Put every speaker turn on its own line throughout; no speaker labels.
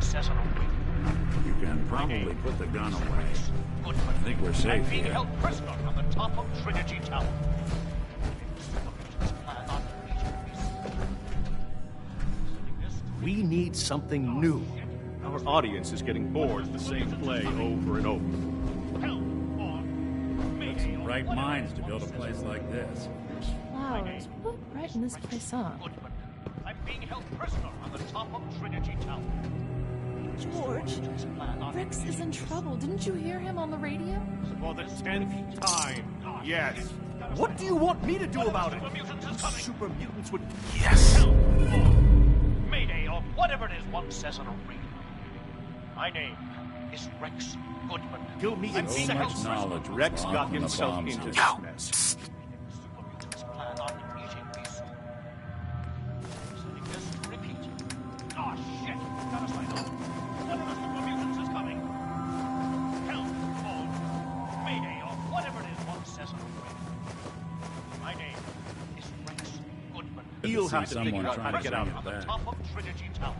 says on a radio.
You can probably put the gun away. I think we're safe
being
here.
held prisoner on the top of Trinity Tower.
We need something new. Our audience is getting bored of the same play over and over.
Got some bright minds to build a place like this.
Flowers. What brighten this place up?
I'm being held prisoner on the top of Trinity Tower.
George, Rex is in trouble. Didn't you hear him on the radio?
For the 10th time, yes. What do you want me to do about it? Super mutants would...
Yes! Mayday, or whatever it is one says on a radio. My name is Rex Goodman.
Kill me in
So much knowledge.
Rex got
from the
himself
bombs.
into this mess.
Plan on eating me soon. Setting this to repeat. Oh shit! Gotta sign off. One of the super mutants is coming. Help! Phone. Mayday, or whatever it is one says on the radio. My name is Rex Goodman.
He'll
see
have to figure
someone
out how to
trying
get
to
out
bring
of
it
On the
back.
top of Trinity Tower.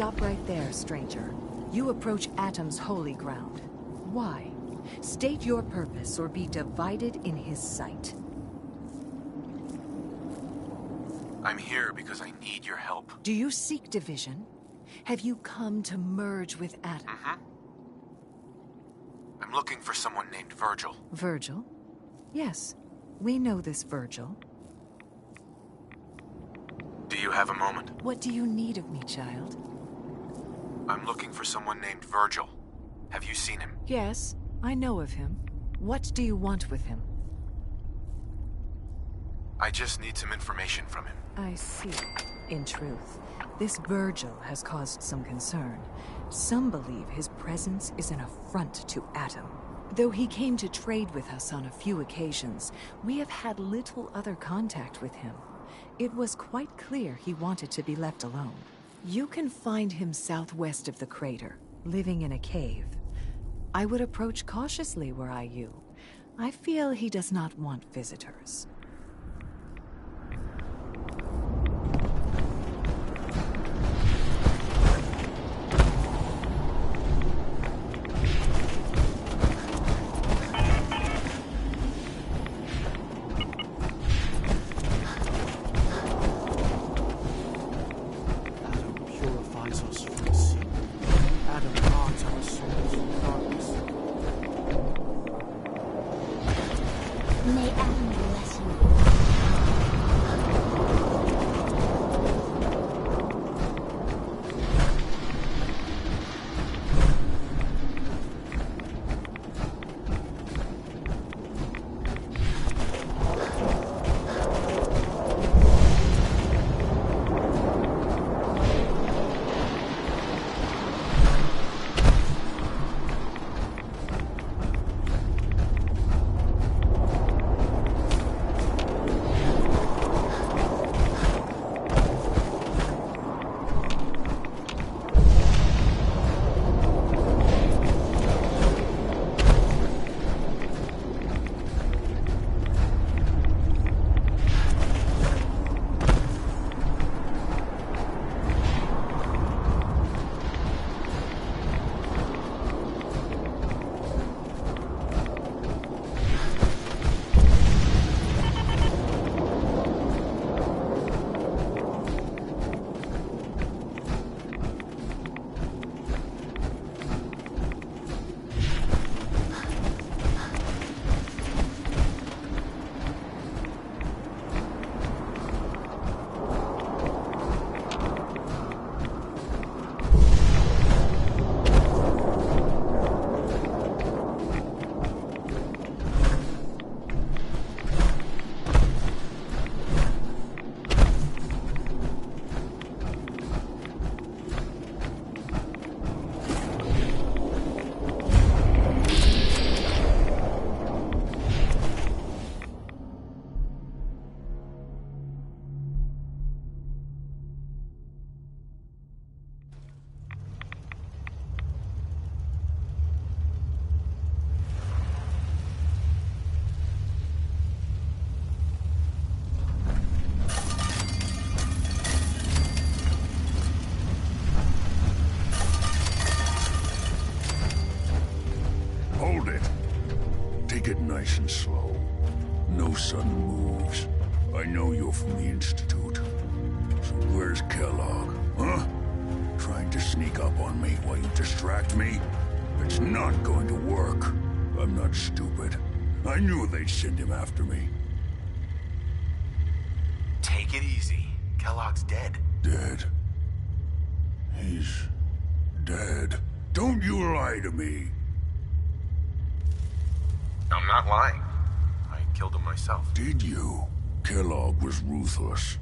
Stop right there, stranger. You approach Atom's holy ground. Why? State your purpose or be divided in his sight.
I'm here because I need your help.
Do you seek division? Have you come to merge with Atom?
I'm looking for someone named Virgil.
Virgil? Yes, we know this Virgil.
Do you have a moment?
What do you need of me, child?
I'm looking for someone named Virgil. Have you seen him?
Yes, I know of him. What do you want with him?
I just need some information from him.
I see. In truth, this Virgil has caused some concern. Some believe his presence is an affront to Atom. Though he came to trade with us on a few occasions, we have had little other contact with him. It was quite clear he wanted to be left alone. You can find him southwest of the crater, living in a cave. I would approach cautiously were I you. I feel he does not want visitors.
Nice and slow. No sudden moves. I know you're from the Institute. So where's Kellogg, huh? Trying to sneak up on me while you distract me? It's not going to work. I'm not stupid. I knew they'd send him after me.
Take it easy. Kellogg's dead.
Dead? He's dead. Don't you lie to me.
I'm not lying. I killed him myself.
Did you? Kellogg was ruthless.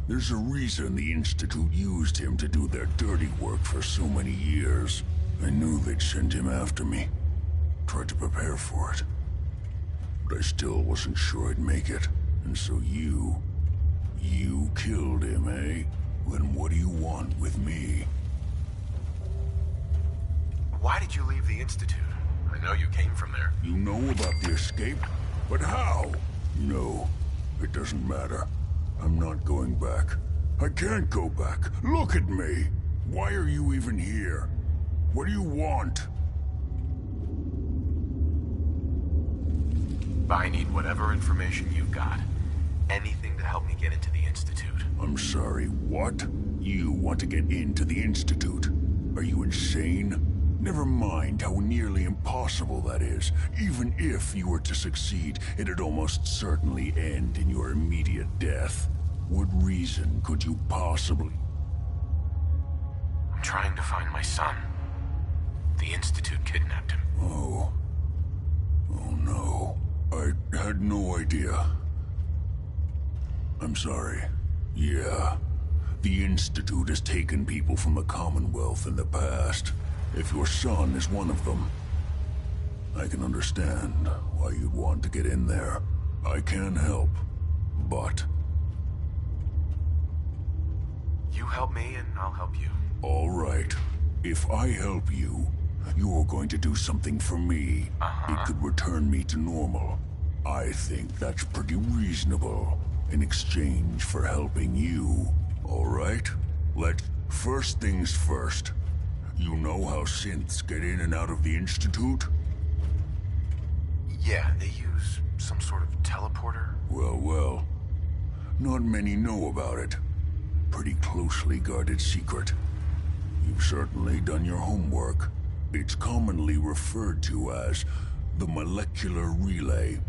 There's a reason the Institute used him to do their dirty work for so many years. I knew they'd send him after me. Tried to prepare for it. But I still wasn't sure I'd make it. And so you killed him, eh? Then what do you want with me?
Why did you leave the Institute? I know you came from there.
You know about the escape? But how? No, it doesn't matter. I'm not going back. I can't go back. Look at me. Why are you even here? What do you want?
I need whatever information you've got. Anything to help me get into the Institute.
I'm sorry, what? You want to get into the Institute? Are you insane? Never mind how nearly impossible that is. Even if you were to succeed, it'd almost certainly end in your immediate death. What reason could you possibly...
I'm trying to find my son. The Institute kidnapped him.
Oh. Oh no. I had no idea. I'm sorry. Yeah. The Institute has taken people from the Commonwealth in the past. If your son is one of them, I can understand why you'd want to get in there. I can help, but...
You help me and I'll help you.
All right. If I help you, you're going to do something for me. It could return me to normal. I think that's pretty reasonable in exchange for helping you. All right? First things first. You know how synths get in and out of the Institute?
Yeah, they use some sort of teleporter.
Well. Not many know about it. Pretty closely guarded secret. You've certainly done your homework. It's commonly referred to as the molecular relay.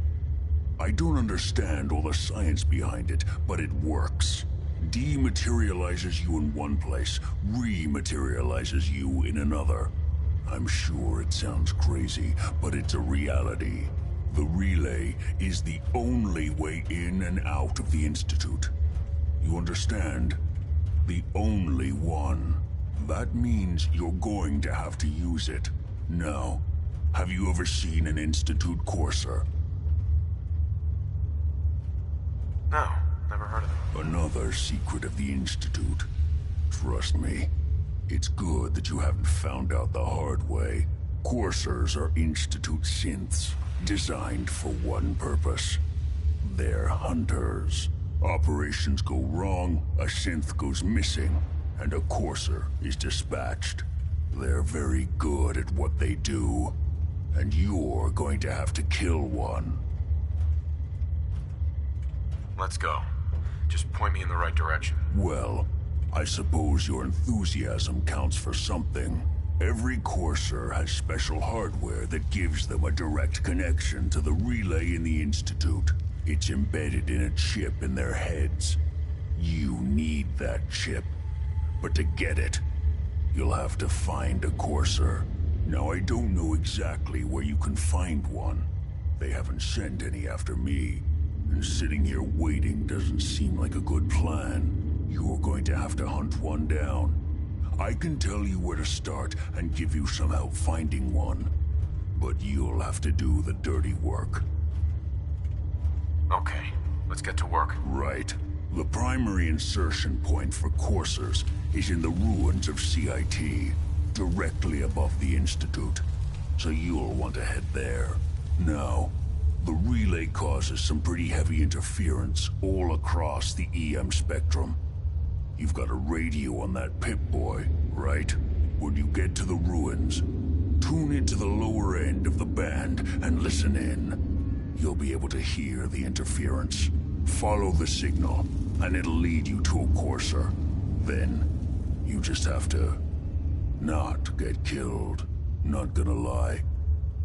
I don't understand all the science behind it, but it works. Dematerializes you in one place, rematerializes you in another. I'm sure it sounds crazy, but it's a reality. The relay is the only way in and out of the Institute. You understand? The only one. That means you're going to have to use it. Now, have you ever seen an Institute courser?
No, never heard of them.
Another secret of the Institute. Trust me, it's good that you haven't found out the hard way. Coursers are Institute synths, designed for one purpose. They're hunters. Operations go wrong, a synth goes missing, and a courser is dispatched. They're very good at what they do, and you're going to have to kill one.
Let's go. Just point me in the right direction.
Well, I suppose your enthusiasm counts for something. Every courser has special hardware that gives them a direct connection to the relay in the Institute. It's embedded in a chip in their heads. You need that chip. But to get it, you'll have to find a courser. Now, I don't know exactly where you can find one. They haven't sent any after me. And sitting here waiting doesn't seem like a good plan. You're going to have to hunt one down. I can tell you where to start and give you some help finding one. But you'll have to do the dirty work.
Okay, let's get to work.
Right. The primary insertion point for coursers is in the ruins of CIT, directly above the Institute. So you'll want to head there. Now, the relay causes some pretty heavy interference all across the EM spectrum. You've got a radio on that Pip-Boy, right? When you get to the ruins, tune into the lower end of the band and listen in. You'll be able to hear the interference. Follow the signal, and it'll lead you to a courser. Then, you just have to not get killed. Not gonna lie,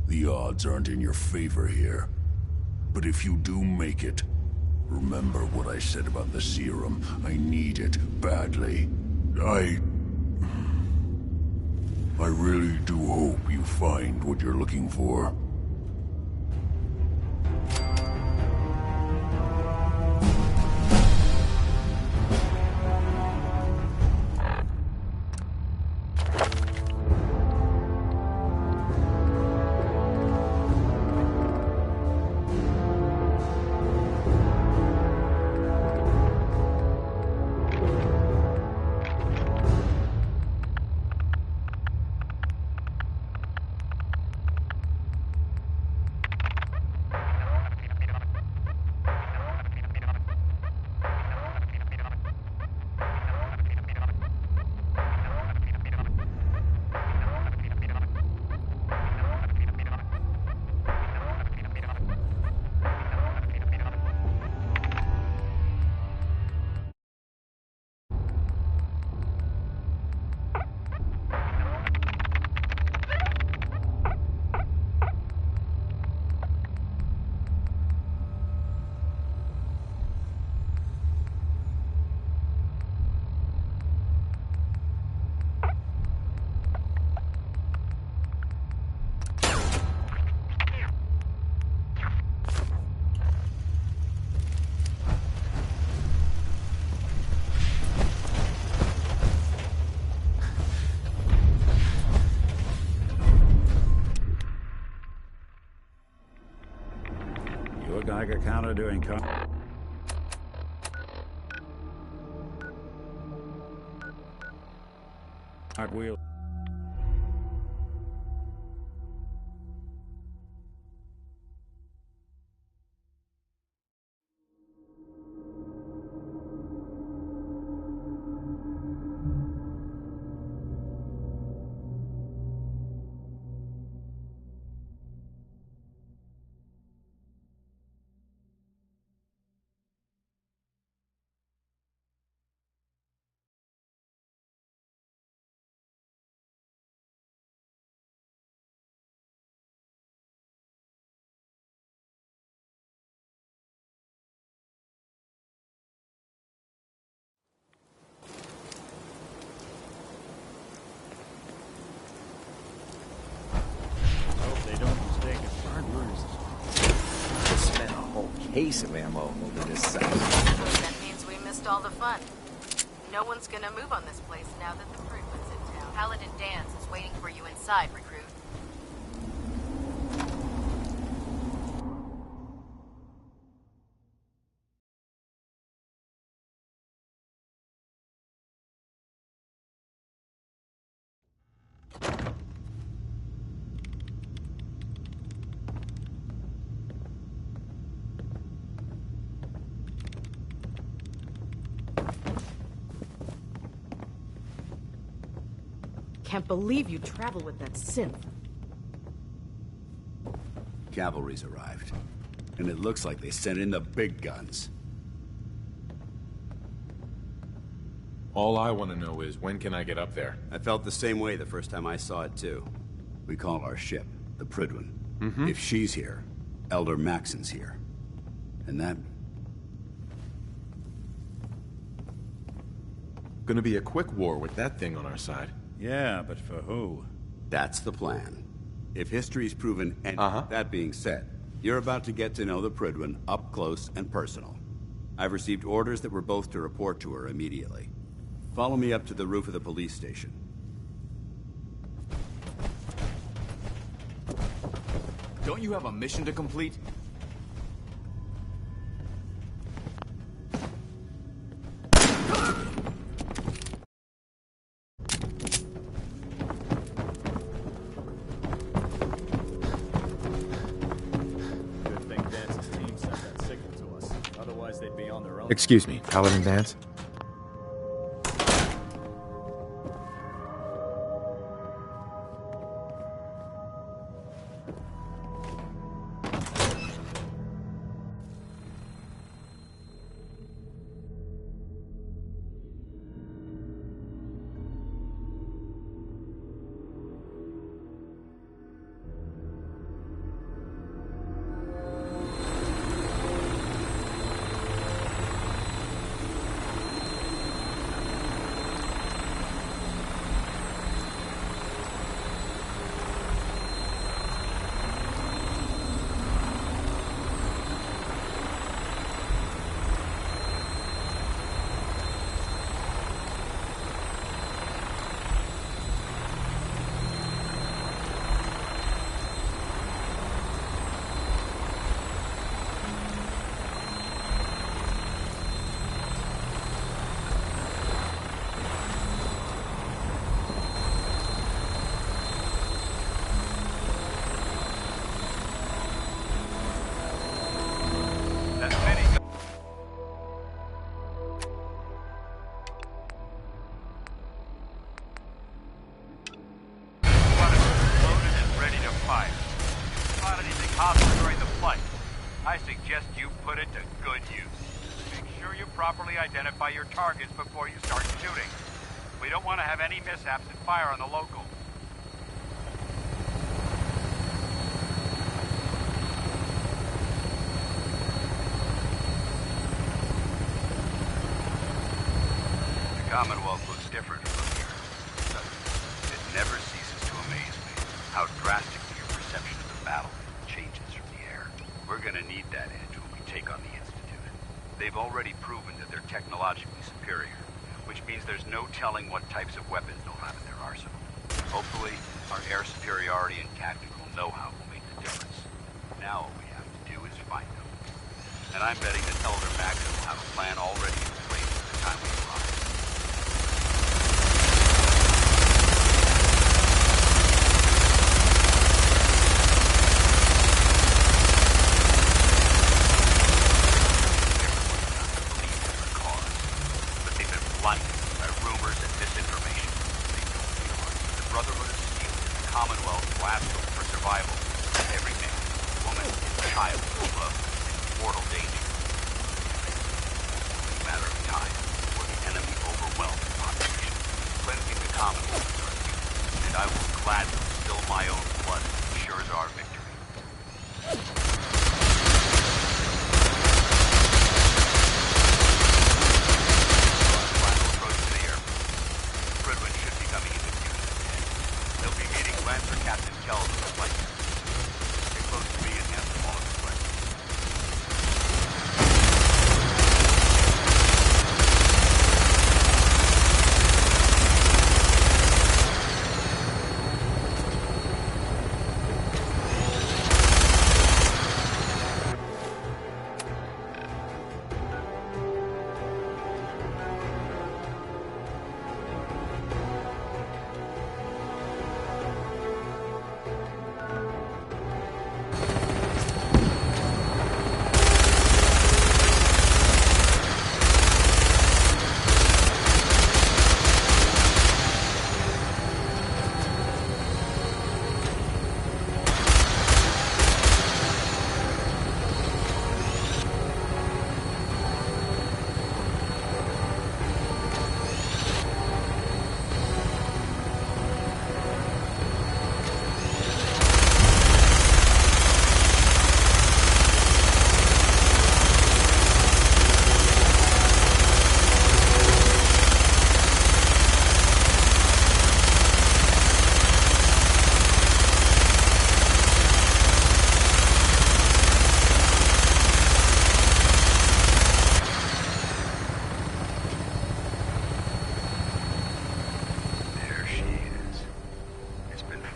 the odds aren't in your favor here. But if you do make it, remember what I said about the serum. I need it badly. I really do hope you find what you're looking for.
counter doing cartwheel.
Case of ammo over this side.
That means we missed all the fun. No one's gonna move on this place now that the Prudman's in town. Paladin Dance is waiting for you inside, recruit.
Can't believe you travel with that synth.
Cavalry's arrived. And it looks like they sent in the big guns.
All I want to know is, when can I get up there?
I felt the same way the first time I saw it, too. We call our ship the Prydwen. If she's here, Elder Maxon's here. And that...
Gonna be a quick war with that thing on our side.
Yeah, but for who? That's the plan. If history's proven any... That being said, you're about to get to know the Prydwen up close and personal. I've received orders that we're both to report to her immediately. Follow me up to the roof of the police station.
Don't you have a mission to complete?
Excuse me, Paladin Dance?
I suggest you put it to good use. Make sure you properly identify your targets before you start shooting. We don't want to have any mishaps and fire on the local. The Commonwealth looks different from here. It never ceases to amaze me how drastically your perception of the battle changes from the air. We're gonna need that edge when we take on the Institute. They've already proven that they're technologically superior, which means there's no telling what types of weapons they'll have in their arsenal. Hopefully, our air superiority and tactical know-how will make the difference. Now all we have to do is find them.
And I'm betting that Elder Maxon will have a plan already in place by the time we arrive. Blinded by rumors and misinformation. They don't realize that the Brotherhood of Steel is the Commonwealth's last hope for survival. Every man, woman, and child is loved in mortal danger. It's a matter of time before the enemy overwhelms the population, cleansing the Commonwealth of our people. And I will gladly spill my own blood as it ensures our victory.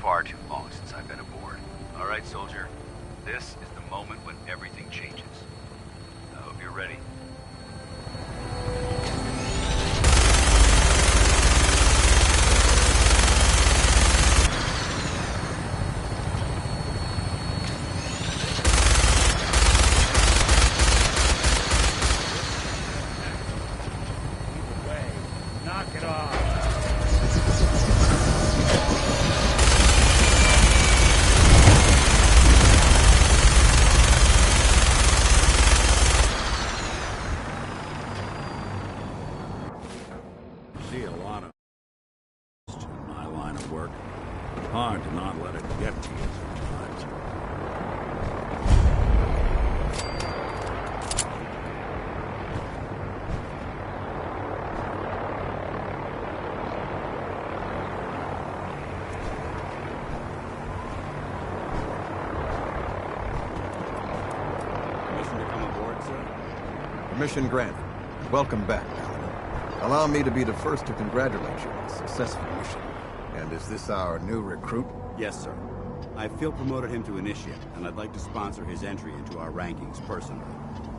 Far too long since I've been aboard. All right, soldier. This is the moment when everything changes. I hope you're ready.
Knock it off.
See a lot of in my line of work. Hard to not let it get to you sometimes.
Permission to come aboard, sir?
Permission granted. Welcome back, Paladin. Allow me to be the first to congratulate you on a successful mission. And is this our new recruit?
Yes, sir. I feel promoted him to initiate, and I'd like to sponsor his entry into our rankings personally.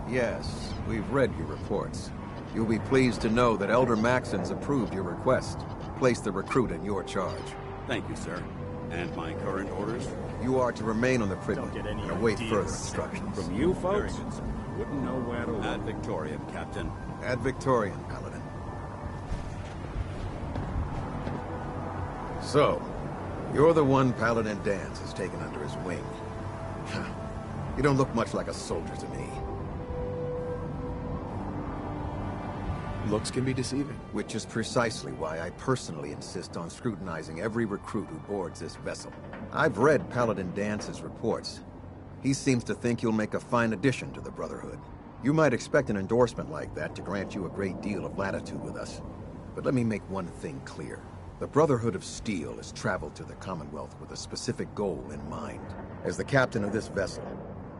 Yes, we've read your reports. You'll be pleased to know that Elder Maxon's approved your request. Place the recruit in your charge.
Thank you, sir. And my current orders?
You are to remain on the Pridman and await further instructions.
From you folks, wouldn't know where to look.
Ad Victoriam, Captain.
Ad Victoriam, Paladin. So, you're the one Paladin Danse has taken under his wing. You don't look much like a soldier to me.
Looks can be deceiving.
Which is precisely why I personally insist on scrutinizing every recruit who boards this vessel. I've read Paladin Dance's reports. He seems to think you'll make a fine addition to the Brotherhood. You might expect an endorsement like that to grant you a great deal of latitude with us. But let me make one thing clear. The Brotherhood of Steel has traveled to the Commonwealth with a specific goal in mind. As the captain of this vessel,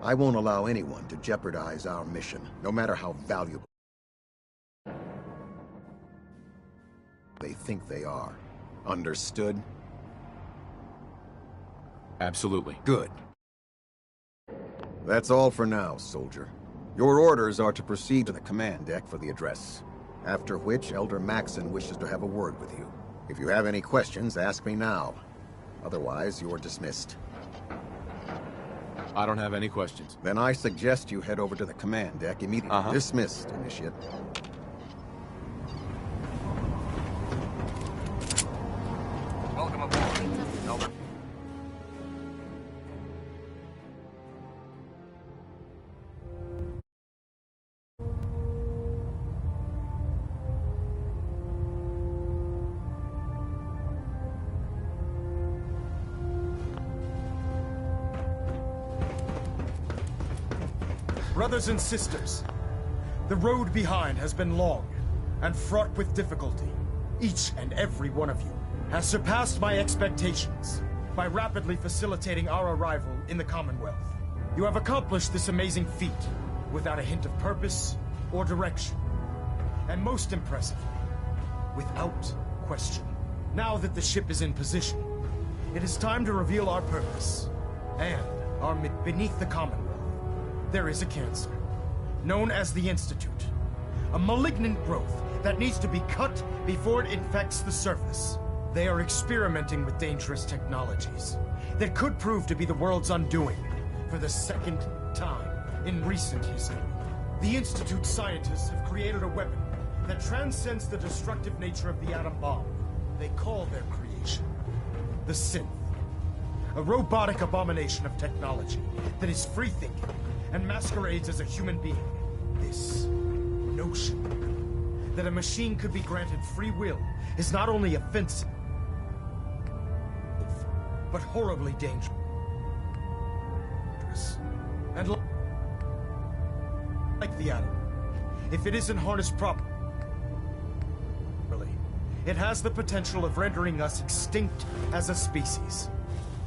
I won't allow anyone to jeopardize our mission, no matter how valuable they think they are. Understood?
Absolutely.
Good. That's all for now, soldier. Your orders are to proceed to the command deck for the address, after which Elder Maxson wishes to have a word with you. If you have any questions, ask me now. Otherwise, you're dismissed.
I don't have any questions.
Then I suggest you head over to the command deck immediately. Dismissed, Initiate.
Welcome aboard, Elder.
Brothers and sisters, the road behind has been long and fraught with difficulty. Each and every one of you has surpassed my expectations by rapidly facilitating our arrival in the Commonwealth. You have accomplished this amazing feat without a hint of purpose or direction. And most impressively, without question. Now that the ship is in position, it is time to reveal our purpose and our beneath the Commonwealth. There is a cancer, known as the Institute. A malignant growth that needs to be cut before it infects the surface. They are experimenting with dangerous technologies that could prove to be the world's undoing for the second time in recent history. The Institute scientists have created a weapon that transcends the destructive nature of the atom bomb. They call their creation the Synth. A robotic abomination of technology that is free-thinking and masquerades as a human being. This notion that a machine could be granted free will is not only offensive, but horribly dangerous. And like the atom, if it isn't harnessed properly, it has the potential of rendering us extinct as a species.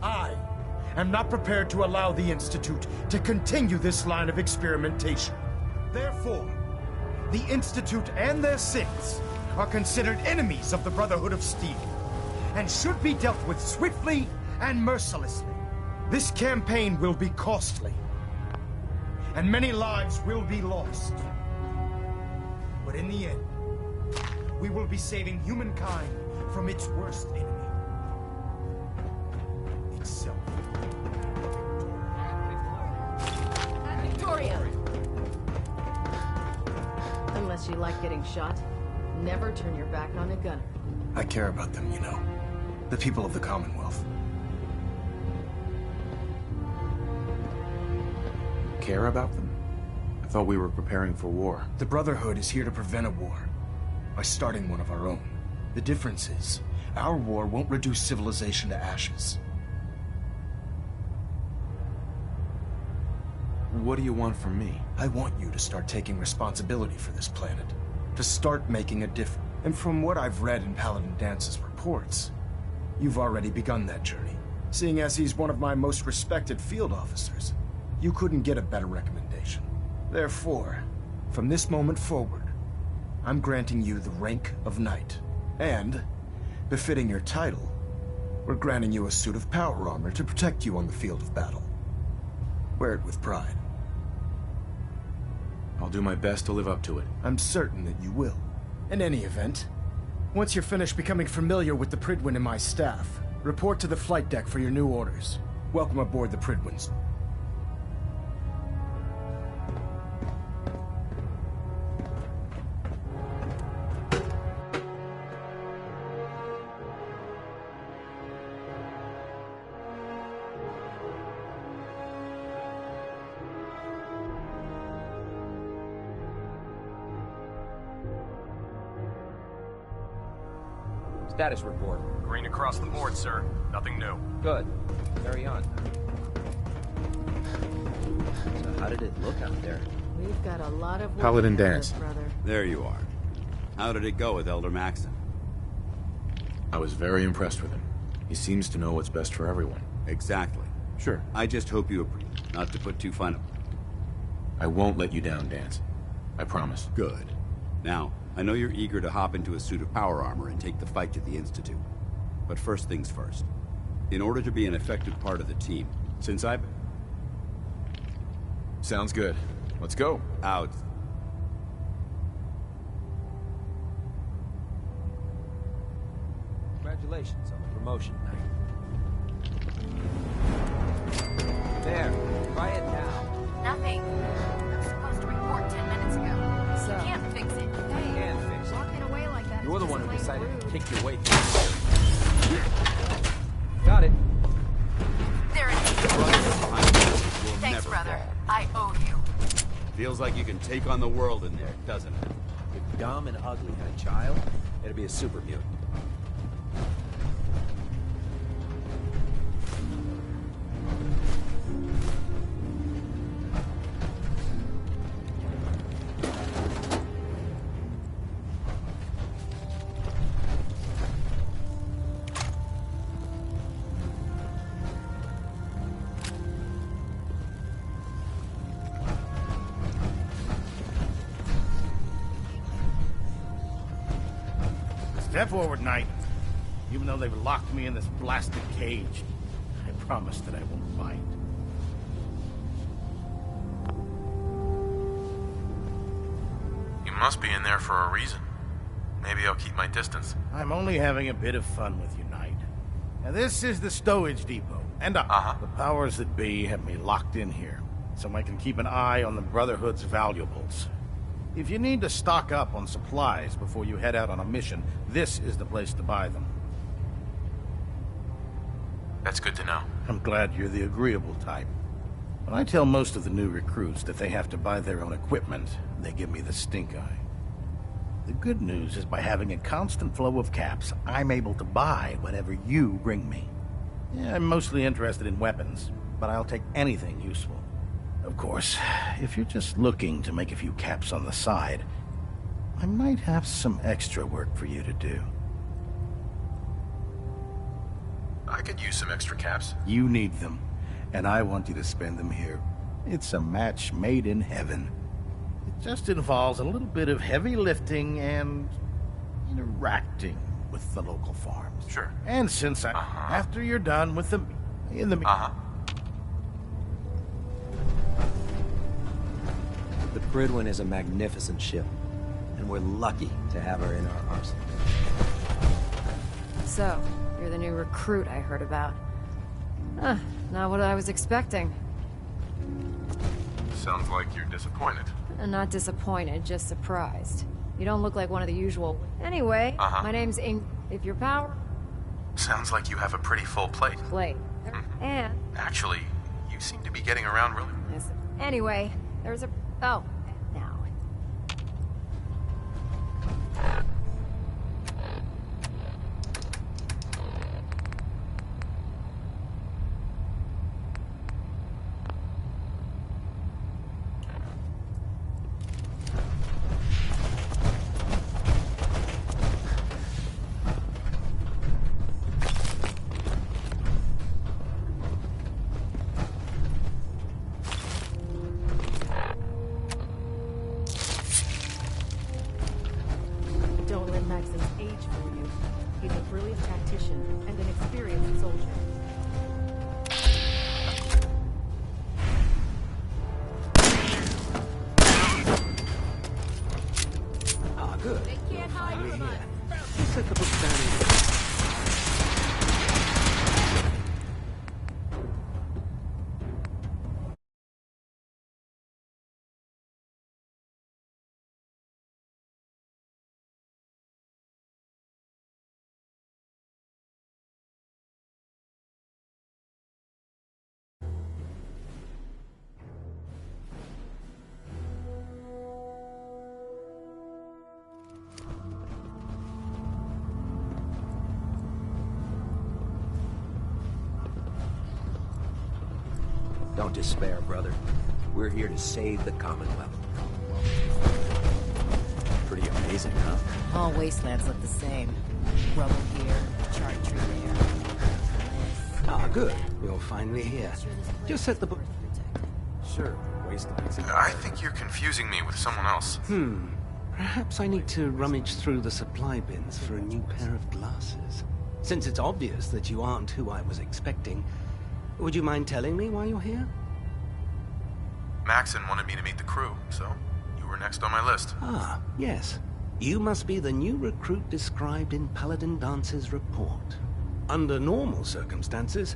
I am not prepared to allow the Institute to continue this line of experimentation. Therefore, the Institute and their synths are considered enemies of the Brotherhood of Steel, and should be dealt with swiftly and mercilessly. This campaign will be costly, and many lives will be lost. But in the end, we will be saving humankind from its worst enemy. Itself.
Victoria! Unless you like getting shot, never turn your back on a gunner.
I care about them, you know. The people of the Commonwealth.
Care about them? I thought we were preparing for war.
The Brotherhood is here to prevent a war by starting one of our own. The difference is, our war won't reduce civilization to ashes.
What do you want from me?
I want you to start taking responsibility for this planet. To start making a difference. And from what I've read in Paladin Dance's reports, you've already begun that journey. Seeing as he's one of my most respected field officers, you couldn't get a better recommendation. Therefore, from this moment forward, I'm granting you the rank of Knight. And, befitting your title, we're granting you a suit of power armor to protect you on the field of battle. Wear it with pride.
I'll do my best to live up to it.
I'm certain that you will. In any event, once you're finished becoming familiar with the Prydwen and my staff, report to the flight deck for your new orders. Welcome aboard the Prydwens.
Status report.
Green across the board, sir. Nothing new.
Good. Carry on. So how did it look out there?
We've got a lot of work
Paladin
ahead of
Dance.
us, brother.
There you are. How did it go with Elder Maxson?
I was very impressed with him. He seems to know what's best for everyone.
Exactly.
Sure.
I just hope you agree not to put too fine.
I won't let you down, Dance. I promise.
Good. Now, I know you're eager to hop into a suit of power armor and take the fight to the Institute. But first things first. In order to be an effective part of the team, since I've...
Sounds good. Let's go.
Out.
Congratulations on the promotion, Knight. There. Try it now.
Nothing. I was supposed to report 10 minutes ago.
So-
You can't fix it.
You can fix it.
Walking away like that.
You're the
is
one who
just plain
decided to
rude.
kick your way through here. Got it.
There it is.
Will
Thanks,
never
brother.
fall.
I owe you.
Feels like you can take on the world in there, doesn't it?
If dumb and ugly had a child, it'd be a super mutant.
Step forward, Knight. Even though they've locked me in this blasted cage, I promise that I won't bite.
You must be in there for a reason. Maybe I'll keep my distance.
I'm only having a bit of fun with you, Knight. Now, this is the stowage depot, and the powers that be have me locked in here, so I can keep an eye on the Brotherhood's valuables. If you need to stock up on supplies before you head out on a mission, this is the place to buy them.
That's good to know.
I'm glad you're the agreeable type. When I tell most of the new recruits that they have to buy their own equipment, they give me the stink eye. The good news is by having a constant flow of caps, I'm able to buy whatever you bring me. Yeah, I'm mostly interested in weapons, but I'll take anything useful. Of course, if you're just looking to make a few caps on the side, I might have some extra work for you to do.
I could use some extra caps.
You need them, and I want you to spend them here. It's a match made in heaven. It just involves a little bit of heavy lifting and interacting with the local farms.
Sure.
And since after you're done with them,
The Prydwen is a magnificent ship, and we're lucky to have her in our arsenal.
So, you're the new recruit I heard about. Not what I was expecting.
Sounds like you're disappointed.
Not disappointed, just surprised. You don't look like one of the usual. Anyway, my name's If your power...
Sounds like you have a pretty full plate.
And...
Actually, you seem to be getting around really...
Anyway, there's a... Oh, now.
Don't let Maxim's age fool you. He's a brilliant tactician and an experienced soldier.
Ah, good.
They can't hide from us.
Just set the book down here. Don't despair, brother. We're here to save the Commonwealth. Pretty amazing, huh?
All wastelands look the same. Rubble here, charred tree there.
Ah, good. You're finally here. Just set the book.
Sure, wastelands.
I think you're confusing me with someone else.
Perhaps I need to rummage through the supply bins for a new pair of glasses. Since it's obvious that you aren't who I was expecting, would you mind telling me why you're here?
Maxon wanted me to meet the crew, so you were next on my list.
Ah, yes. You must be the new recruit described in Paladin Dance's report. Under normal circumstances,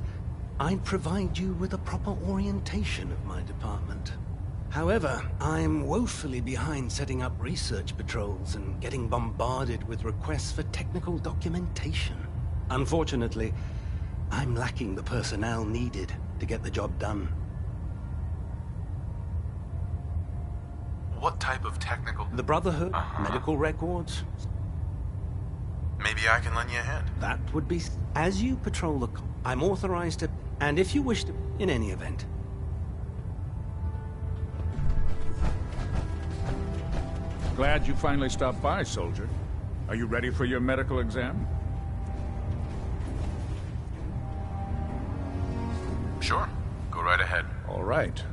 I'd provide you with a proper orientation of my department. However, I'm woefully behind setting up research patrols and getting bombarded with requests for technical documentation. Unfortunately, I'm lacking the personnel needed to get the job done.
What type of technical...
The Brotherhood, medical records.
Maybe I can lend you a hand.
That would be... As you patrol the... I'm authorized to... And if you wish to... In any event.
Glad you finally stopped by, soldier. Are you ready for your medical exam?
Sure. Go right ahead.
All right.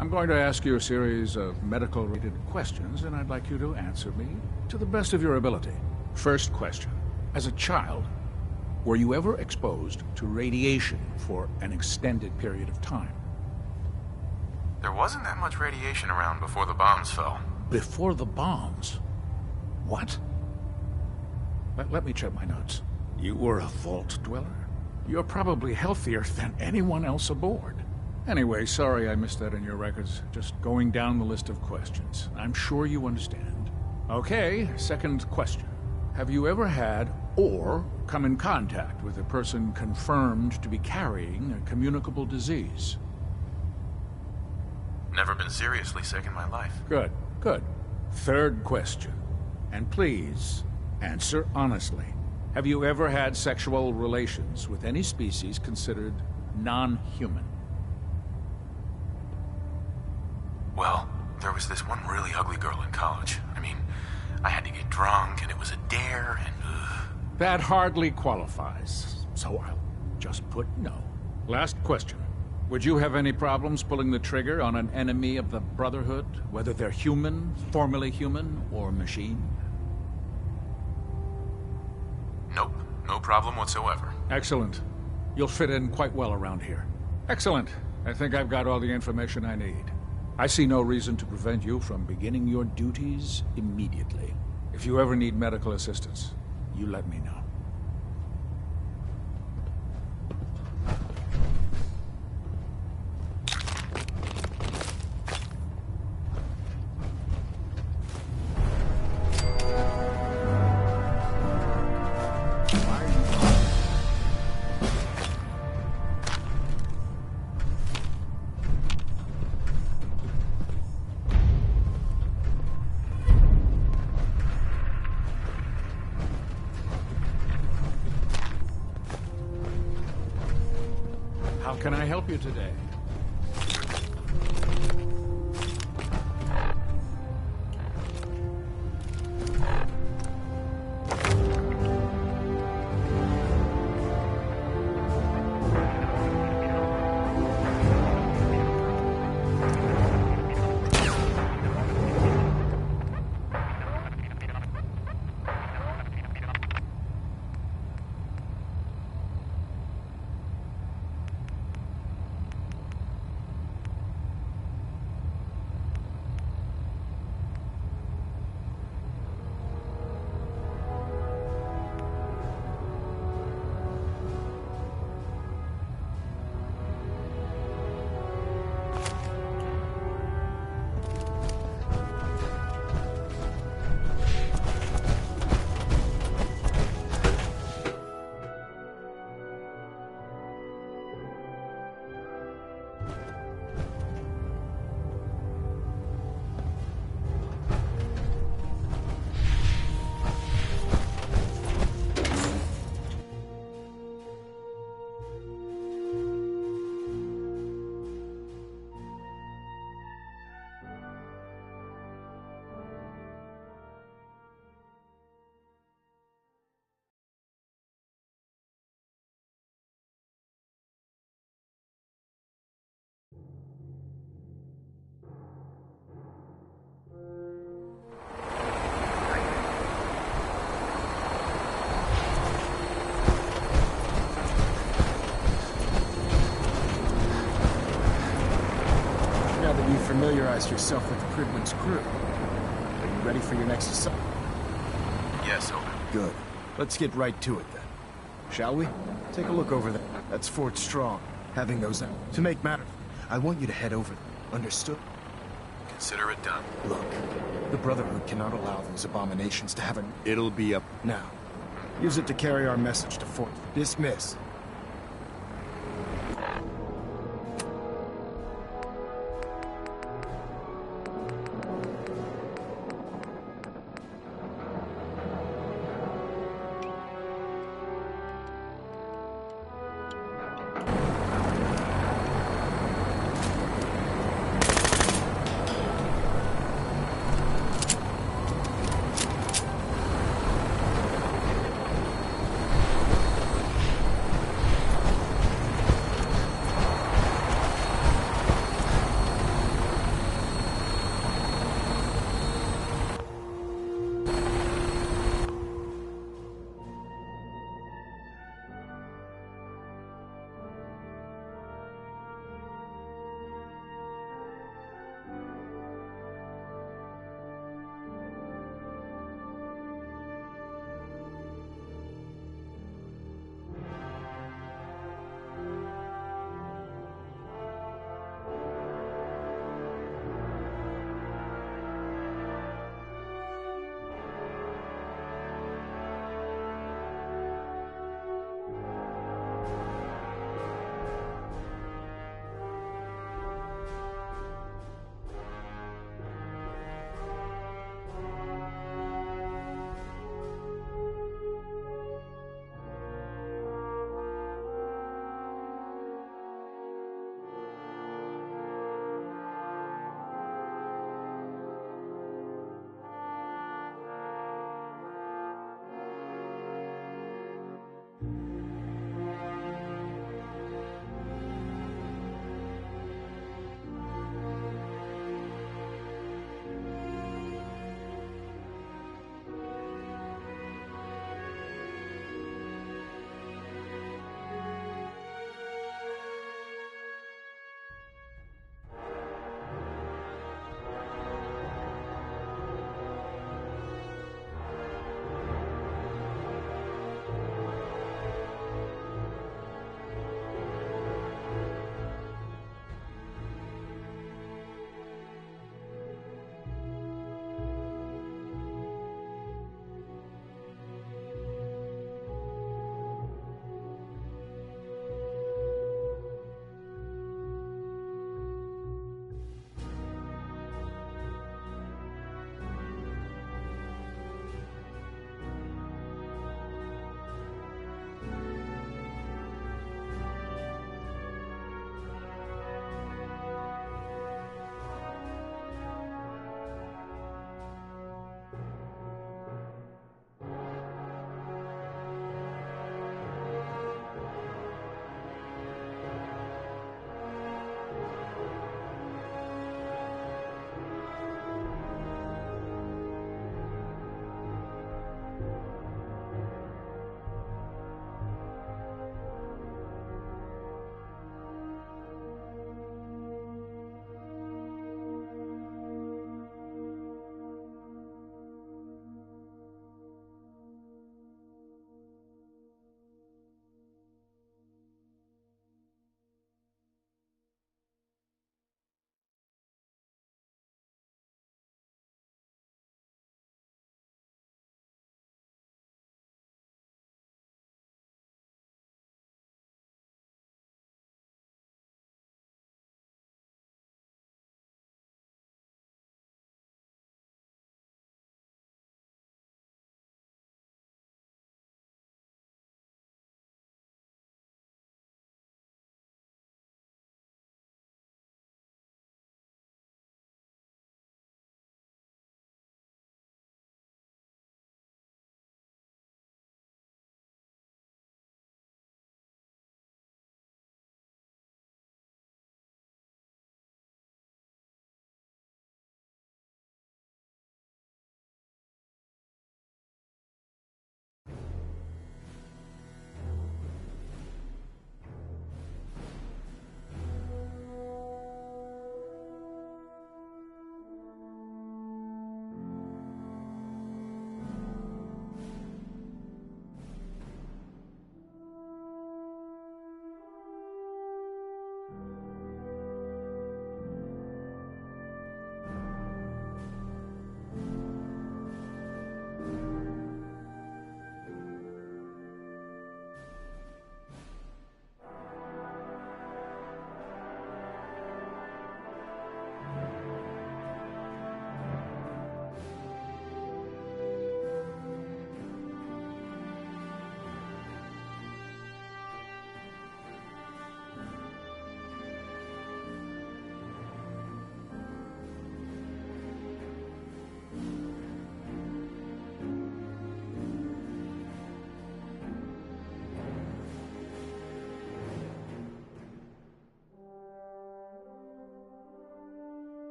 I'm going to ask you a series of medical-related questions, and I'd like you to answer me to the best of your ability. First question. As a child, were you ever exposed to radiation for an extended period of time?
There wasn't that much radiation around before the bombs fell.
Before the bombs? What? Let me check my notes. You were a vault dweller? You're probably healthier than anyone else aboard. Anyway, sorry I missed that in your records. Just going down the list of questions. I'm sure you understand. Okay, second question. Have you ever had or come in contact with a person confirmed to be carrying a communicable disease?
Never been seriously sick in my life.
Good, good. Third question. And please, answer honestly. Have you ever had sexual relations with any species considered non-human?
Well, there was this one really ugly girl in college. I mean, I had to get drunk, and it was a dare, and
That hardly qualifies, so I'll just put no. Last question. Would you have any problems pulling the trigger on an enemy of the Brotherhood, whether they're human, formerly human, or machine?
Nope. No problem whatsoever.
Excellent. You'll fit in quite well around here. Excellent. I think I've got all the information I need. I see no reason to prevent you from beginning your duties immediately. If you ever need medical assistance, you let me know. How can I help you today?
familiarized yourself with the Pridwin's crew. Are you ready for your next assignment?
Yes, over.
Good. Let's get right to it then. Shall we? Take a look over there. That's Fort Strong. Having those out. To make matters, I want you to head over there. Understood?
Consider it done.
Look, the Brotherhood cannot allow those abominations to have an...
It'll be up...
Now, use it to carry our message to Fort. Dismiss.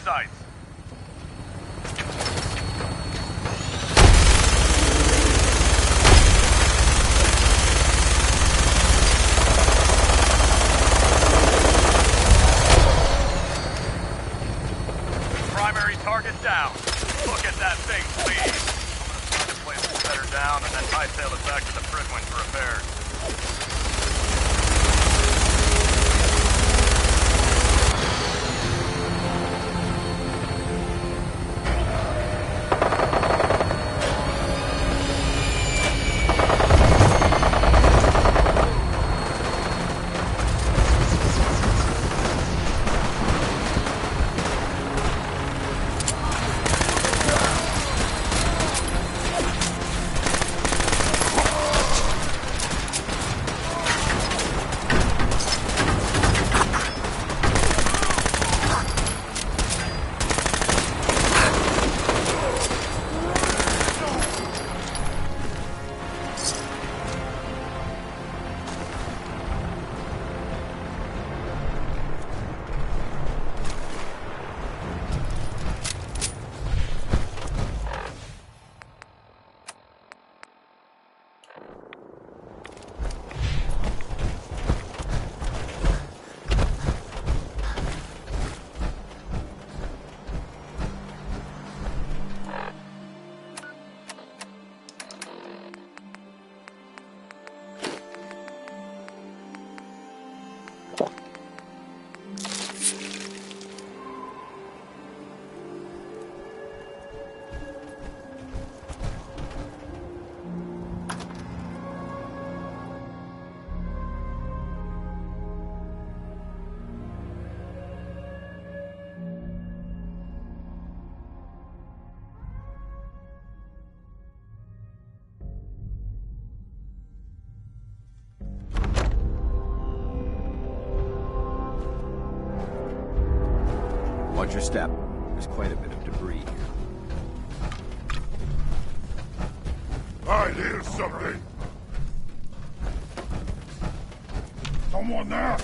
sights. Primary target down. Look at that thing, please. I'm gonna find a place to set her down and then hightail it back to the Fridwin for repairs.
Watch your step. There's quite a bit of debris here.
I hear something! Someone there!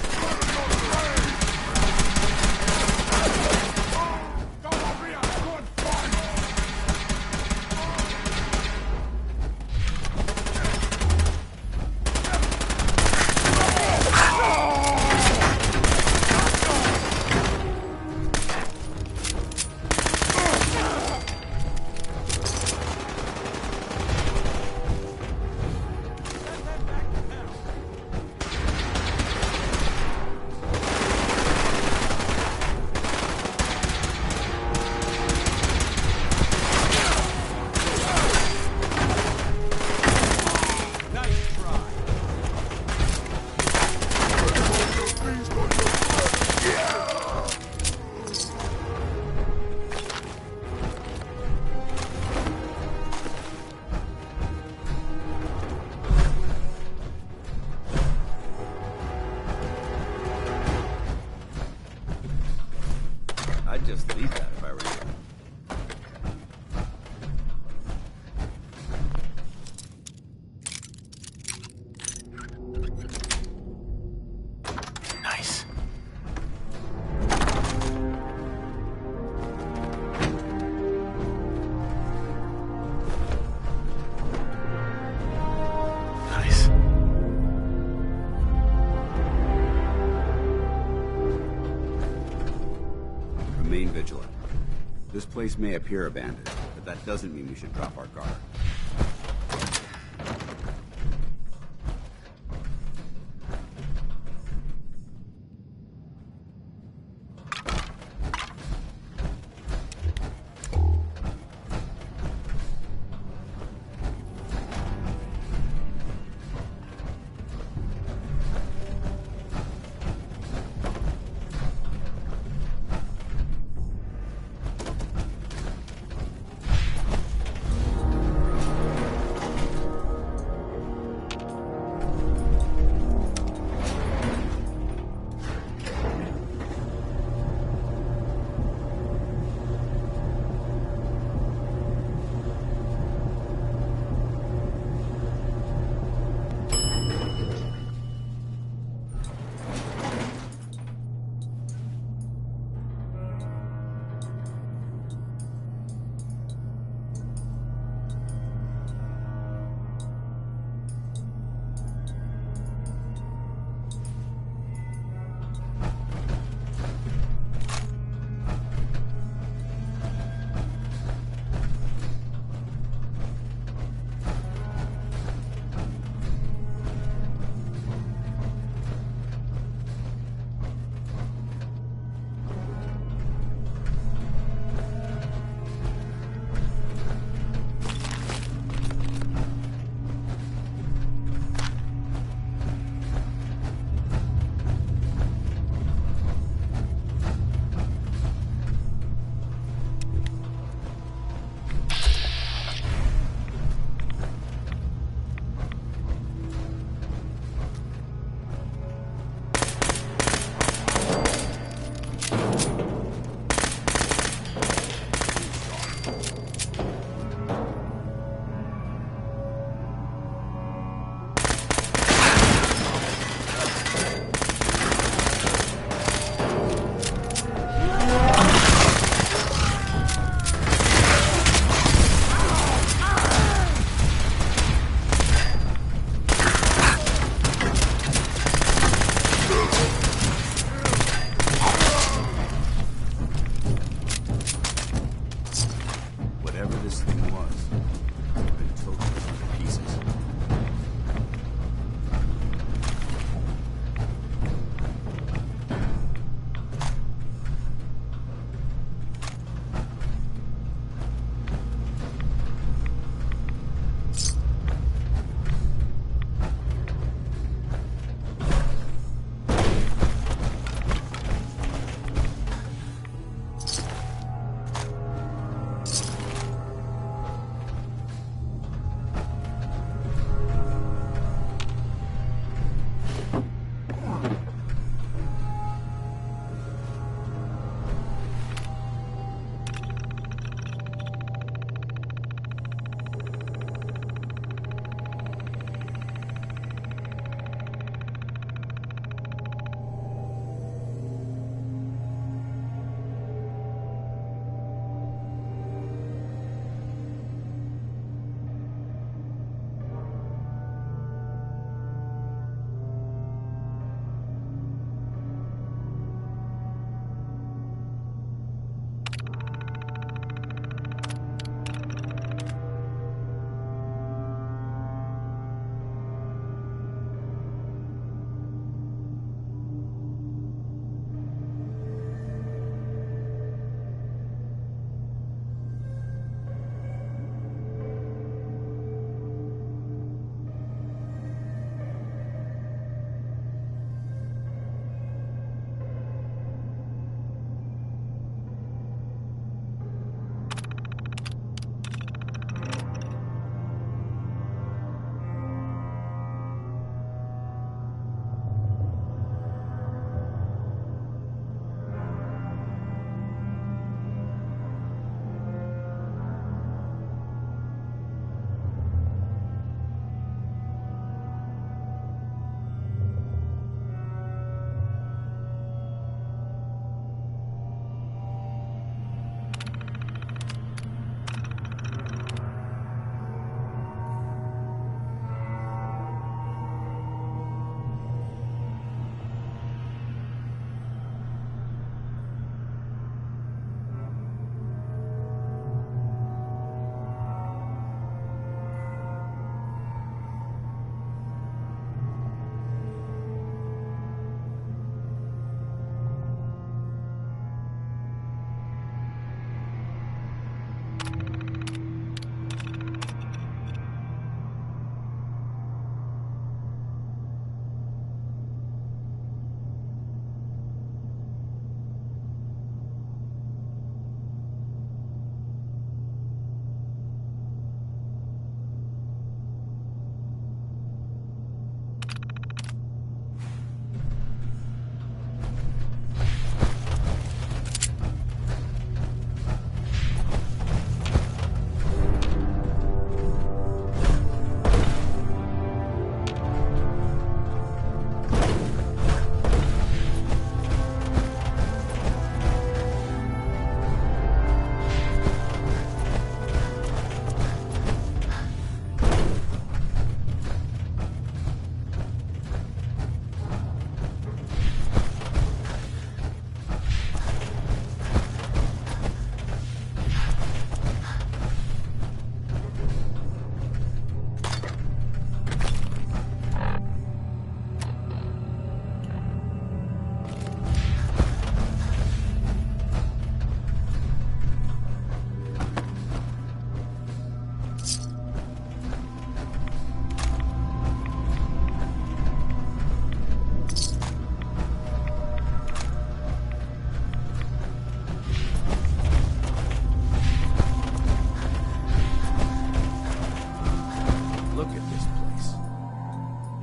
I'd just leave that if I were you.
Nice. Nice.
Remain vigilant. This place may appear abandoned, but that doesn't mean we should drop our guard.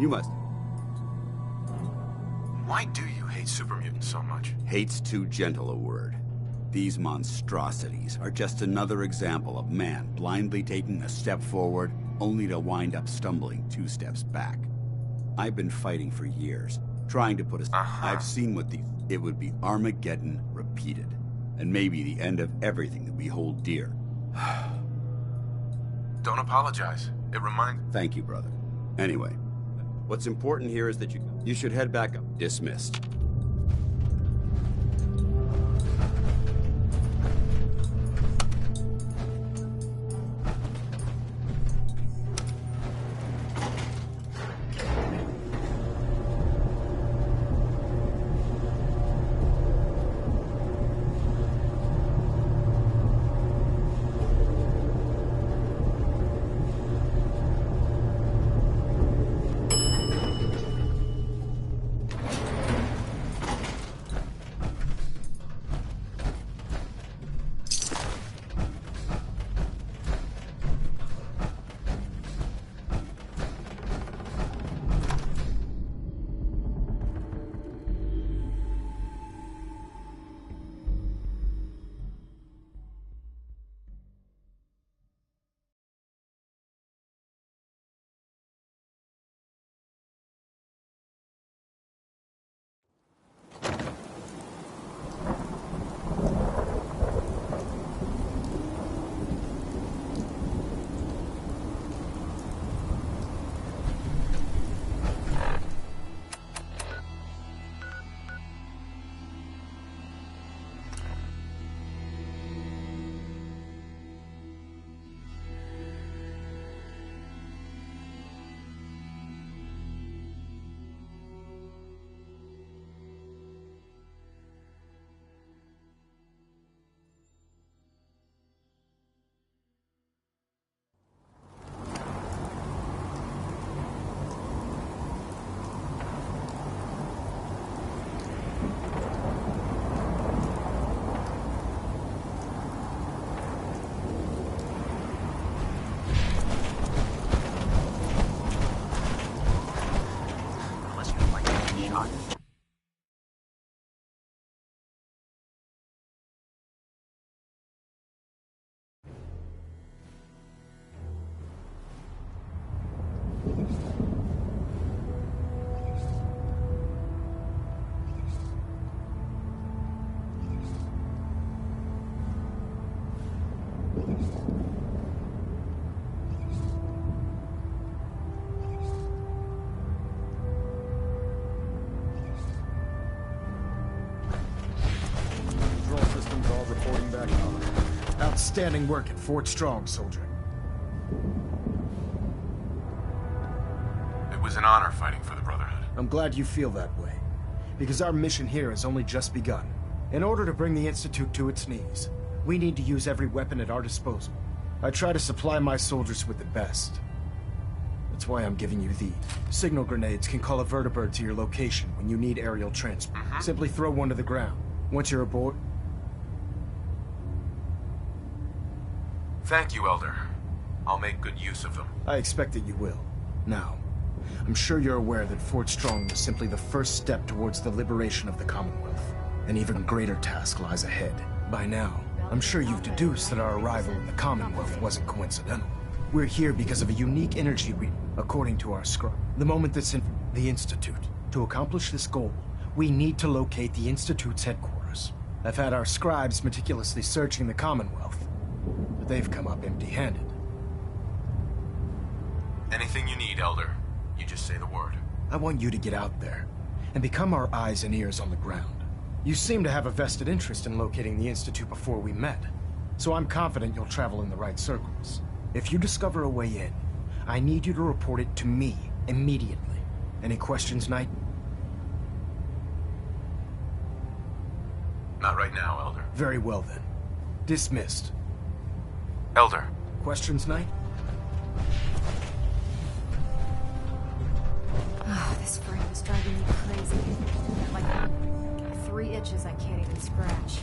You must...
Why do you hate super mutants so much?
Hate's too gentle a word. These monstrosities are just another example of man blindly taking a step forward, only to wind up stumbling 2 steps back. I've been fighting for years, trying to put a... I've seen what these... It would be Armageddon repeated, and maybe the end of everything that we hold dear.
Don't apologize. It reminds...
Thank you, brother. Anyway, what's important here is that you should head back up. Dismissed.
Outstanding work at Fort Strong, soldier.
It was an honor fighting for the Brotherhood.
I'm glad you feel that way, because our mission here has only just begun. In order to bring the Institute to its knees, we need to use every weapon at our disposal. I try to supply my soldiers with the best. That's why I'm giving you these. Signal grenades can call a vertibird to your location when you need aerial transport. Simply throw one to the ground. Once you're aboard...
Thank you, Elder. I'll make good use of them.
I expect that you will. Now, I'm sure you're aware that Fort Strong was simply the first step towards the liberation of the Commonwealth. An even greater task lies ahead. By now, I'm sure you've deduced that our arrival in the Commonwealth wasn't coincidental. We're here because of a unique energy according to our scribe. The moment that's in the Institute. To accomplish this goal, we need to locate the Institute's headquarters. I've had our scribes meticulously searching the Commonwealth, but they've come up empty-handed.
Anything you need, Elder. You just say the word.
I want you to get out there and become our eyes and ears on the ground. You seem to have a vested interest in locating the Institute before we met, so I'm confident you'll travel in the right circles. If you discover a way in, I need you to report it to me immediately. Any questions, Knight?
Not right now, Elder.
Very well then. Dismissed.
Elder.
Questions, Knight?
Oh, this frame is driving me crazy. Like 3 itches I can't even scratch.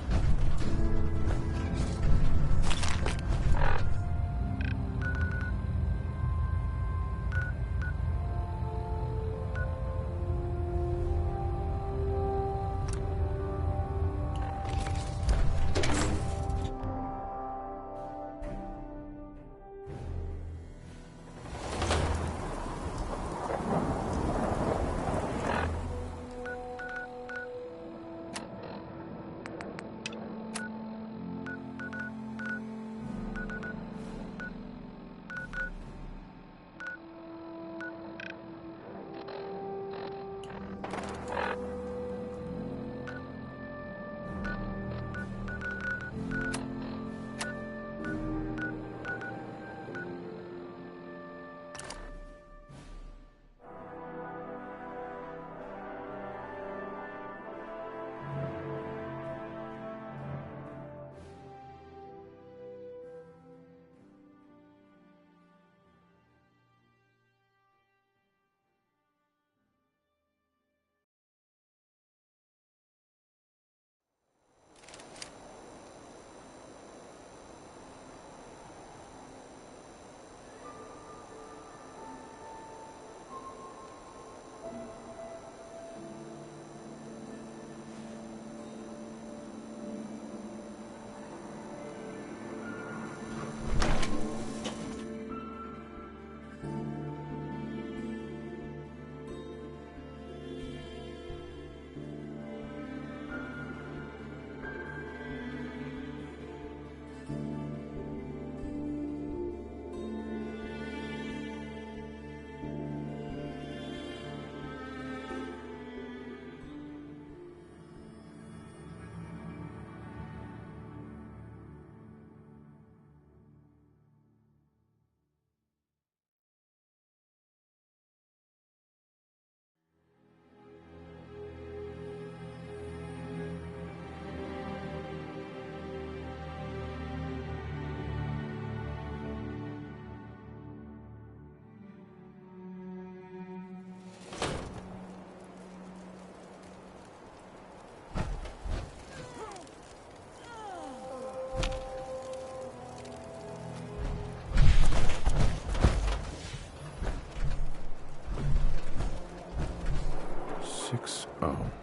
60.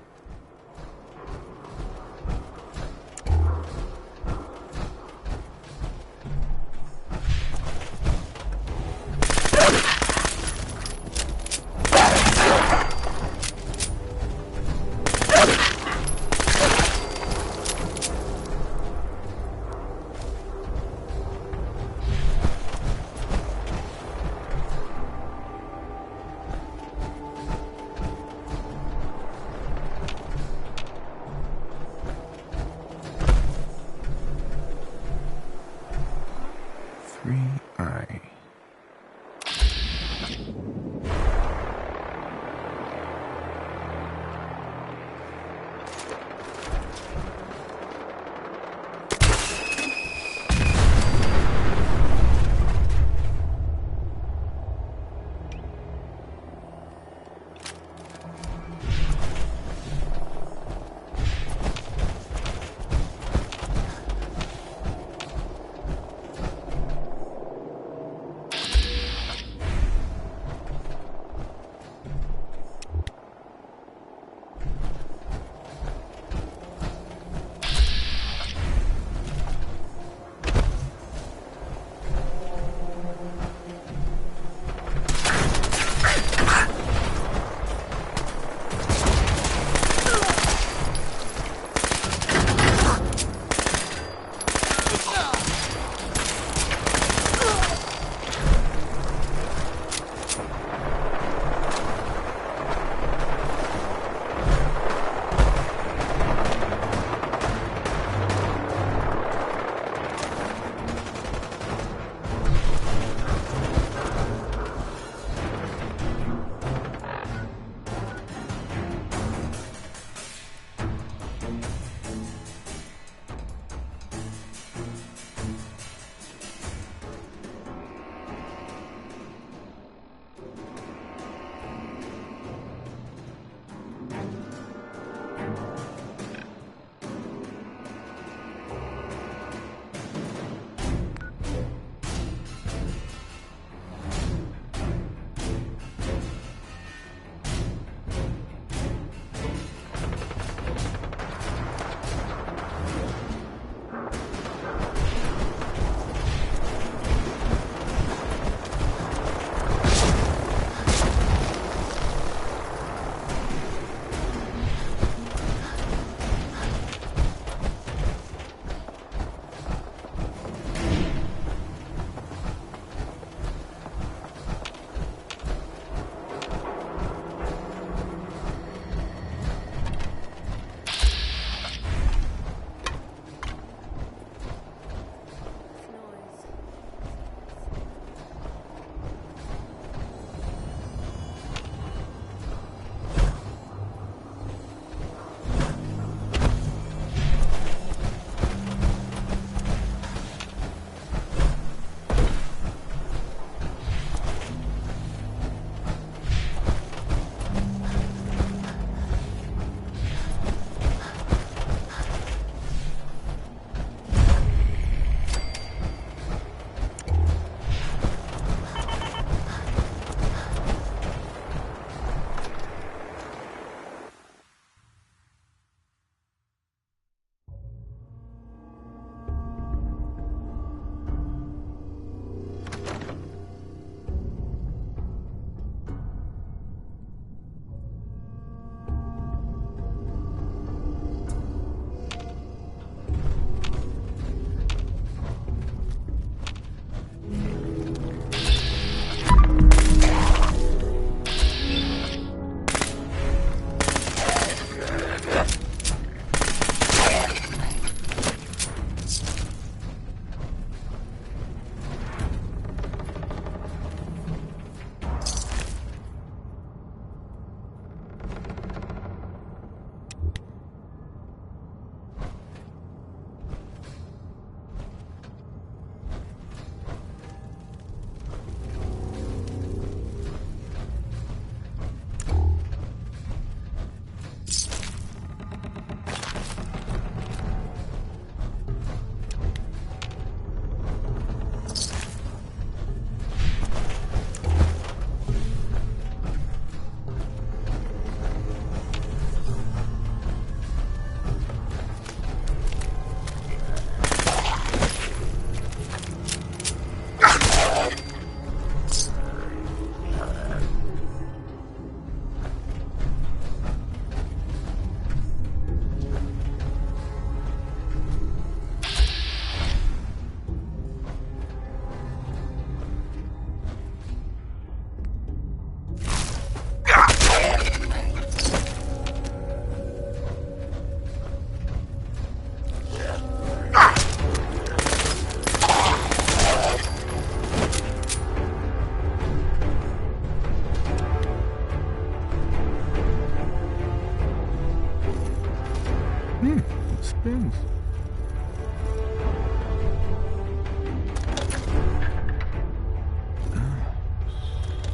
It spins.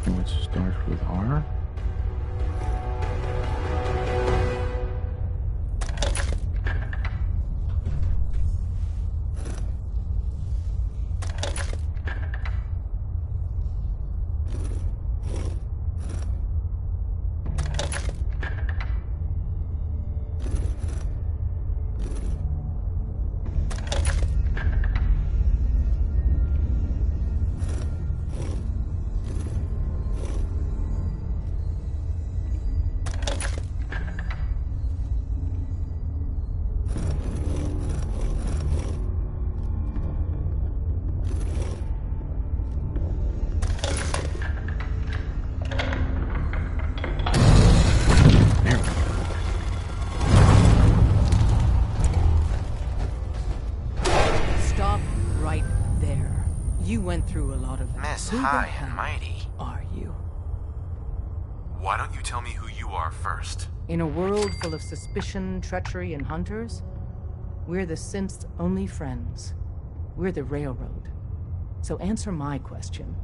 So it starts with R.
Through a lot of
Miss
Who the
High
hell
and Mighty.
are you?
Why don't you tell me who you are first?
In a world full of suspicion, treachery, and hunters, we're the synth's only friends. We're the Railroad. So answer my question.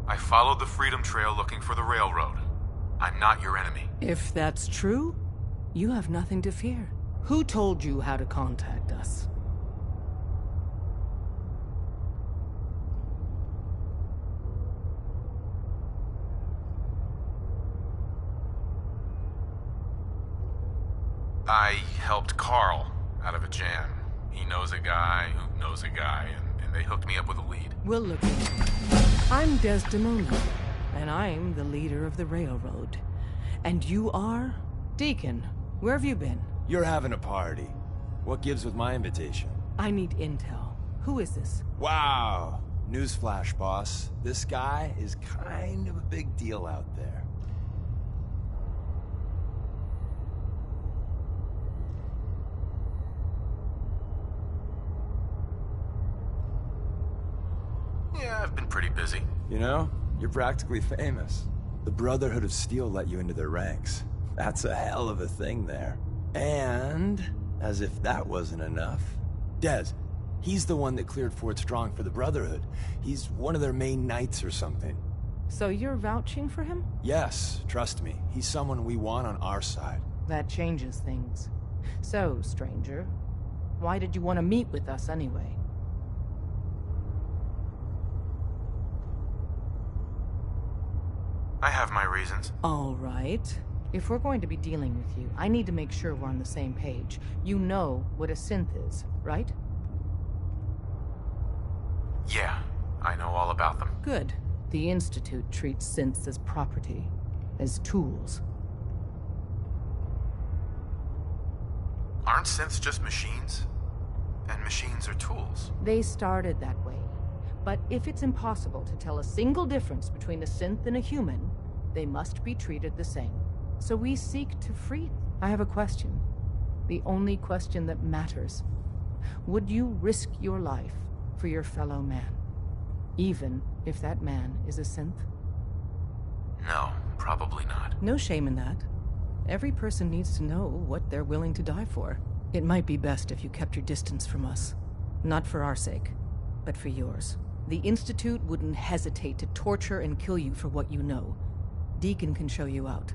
I followed the Freedom Trail looking for the Railroad. I'm not your enemy.
If that's true, you have nothing to fear. Who told you how to contact us?
I helped Carl out of a jam. He knows a guy who knows a guy, and they hooked me up with a lead.
We'll look into it. I'm Desdemona, and I'm the leader of the Railroad. And you are? Deacon, where have you been?
You're having a party. What gives with my invitation?
I need intel. Who is this?
Wow. Newsflash, boss. This guy is kind of a big deal out there.
Yeah, I've been pretty busy.
You know, you're practically famous. The Brotherhood of Steel let you into their ranks. That's a hell of a thing there. And, as if that wasn't enough, Dez, he's the one that cleared Fort Strong for the Brotherhood. He's one of their main knights or something.
So you're vouching for him?
Yes, trust me. He's someone we want on our side.
That changes things. So, stranger, why did you want to meet with us anyway?
I have my reasons.
All right. If we're going to be dealing with you, I need to make sure we're on the same page. You know what a synth is, right?
Yeah, I know all about them.
Good. The Institute treats synths as property, as tools.
Aren't synths just machines? And machines are tools.
They started that way. But if it's impossible to tell a single difference between a synth and a human, they must be treated the same. So we seek to free. I have a question. The only question that matters. Would you risk your life for your fellow man? Even if that man is a synth?
No, probably not.
No shame in that. Every person needs to know what they're willing to die for. It might be best if you kept your distance from us. Not for our sake, but for yours. The Institute wouldn't hesitate to torture and kill you for what you know. Deacon can show you out.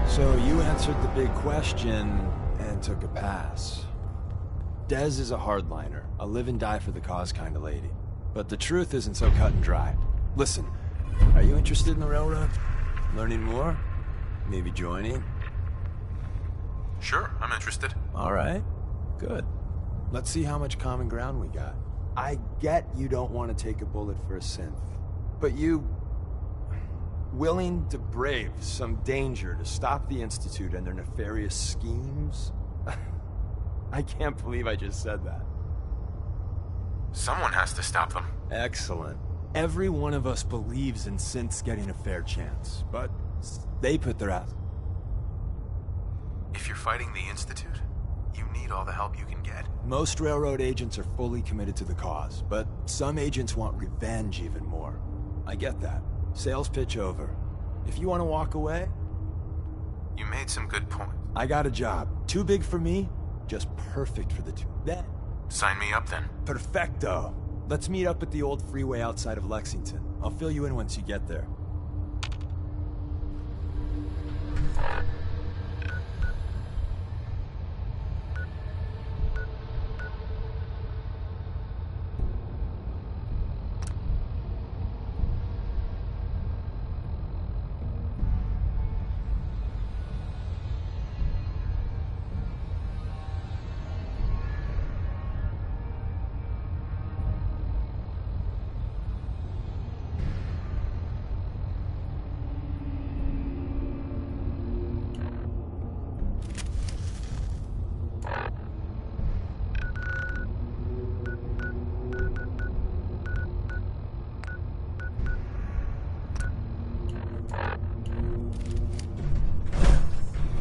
So you answered the big question and took a pass. Dez is a hardliner, a live and die for the cause kind of lady. But the truth isn't so cut and dry. Listen, are you interested in the Railroad? Learning more? Maybe joining?
Sure, I'm interested.
All right, good. Let's see how much common ground we got. I get you don't want to take a bullet for a synth, but you... willing to brave some danger to stop the Institute and their nefarious schemes? I can't believe I just said that.
Someone has to stop them.
Excellent. Every one of us believes in synths getting a fair chance, but they put their ass...
If you're fighting the Institute? You need all the help you can get.
Most railroad agents are fully committed to the cause, but some agents want revenge even more. I get that. Sales pitch over. If you want to walk away...
You made some good points.
I got a job. Too big for me, just perfect for the two. Then...
Sign me up then.
Perfecto. Let's meet up at the old freeway outside of Lexington. I'll fill you in once you get there.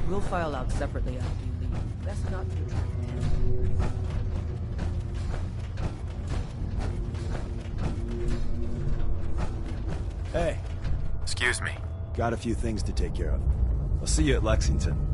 We'll file out separately after you leave. Best not to attract attention.
Hey.
Excuse me.
Got a few things to take care of. I'll see you at Lexington.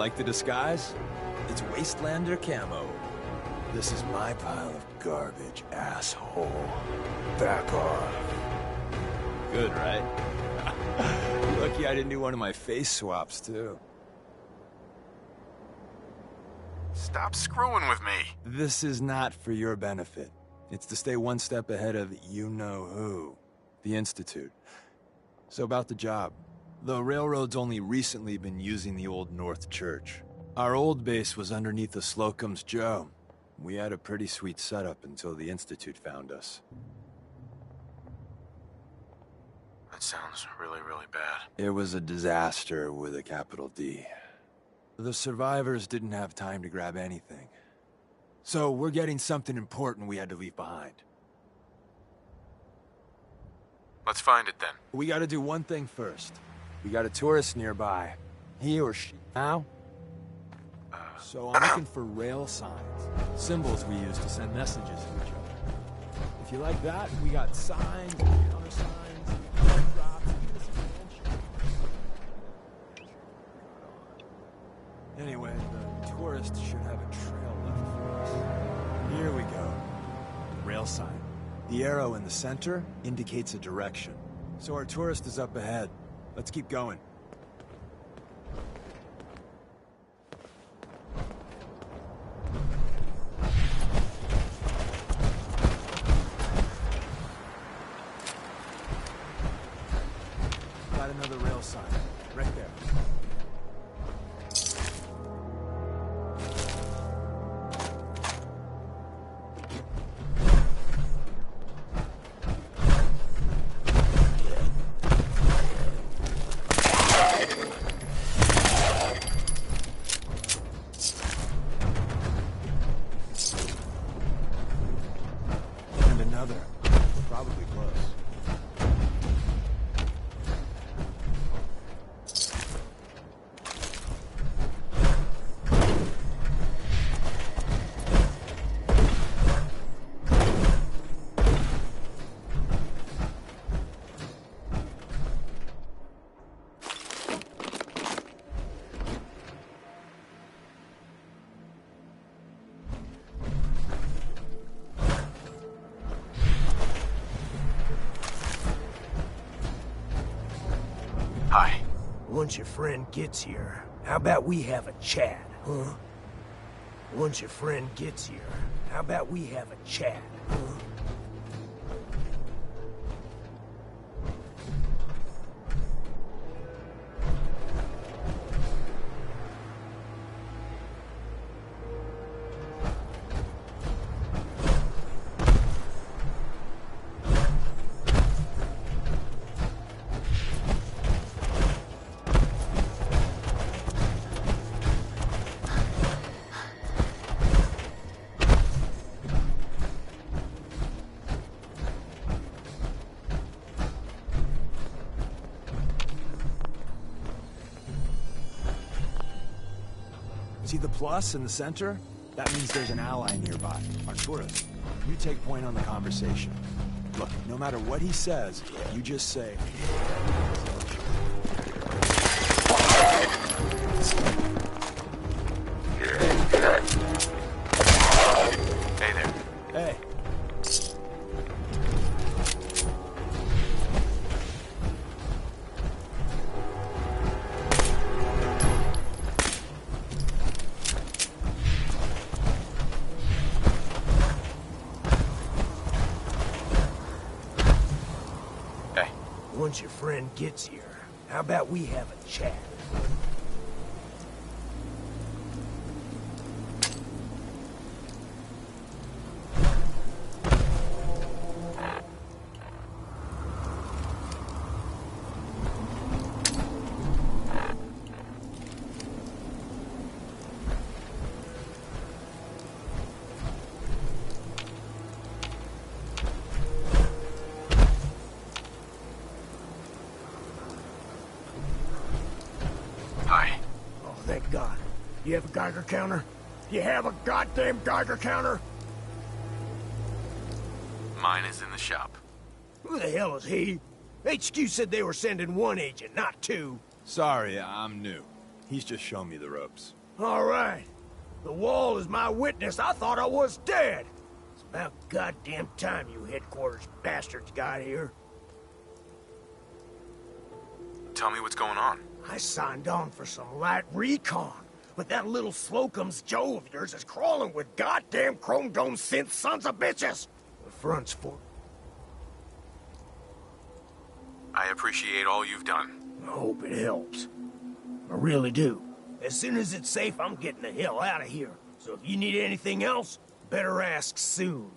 Like the disguise? It's Wastelander camo. This is my pile of garbage, asshole. Back off. Good, right? Lucky I didn't do one of my face swaps, too.
Stop screwing with me.
This is not for your benefit. It's to stay one step ahead of you-know-who. The Institute. So about the job. The railroad's only recently been using the Old North Church. Our old base was underneath the Slocum's Joe. We had a pretty sweet setup until the Institute found us.
That sounds really, really bad.
It was a disaster with a capital D. The survivors didn't have time to grab anything. So we're getting something important we had to leave behind.
Let's find it then.
We gotta do one thing first. We got a tourist nearby. He or she now? So I'm looking for rail signs. Symbols we use to send messages to each other. If you like that, we got signs, countersigns, drops, even a suspension. Anyway, the tourist should have a trail left for us. Here we go. Rail sign. The arrow in the center indicates a direction. So our tourist is up ahead. Let's keep going. Got another rail sign. Right there.
Once your friend gets here, how about we have a chat, huh? Once your friend gets here, how about we have a chat, huh?
See the plus in the center? That means there's an ally nearby, our tourist. You take point on the conversation. Look, no matter what he says, you just say...
Hey there.
Hey.
Once your friend gets here, how about we have a chat? Thank God. You have a Geiger counter? You have a goddamn Geiger counter?
Mine is in the shop.
Who the hell is he? HQ said they were sending one agent, not two.
Sorry, I'm new. He's just shown me the ropes.
All right. The wall is my witness. I thought I was dead. It's about goddamn time you headquarters bastards got here.
Tell me what's going on.
I signed on for some light recon, but that little Slocum's Joe of yours is crawling with goddamn chrome dome synth sons of bitches. The front's for...
I appreciate all you've done.
I hope it helps. I really do. As soon as it's safe, I'm getting the hell out of here. So if you need anything else, better ask soon.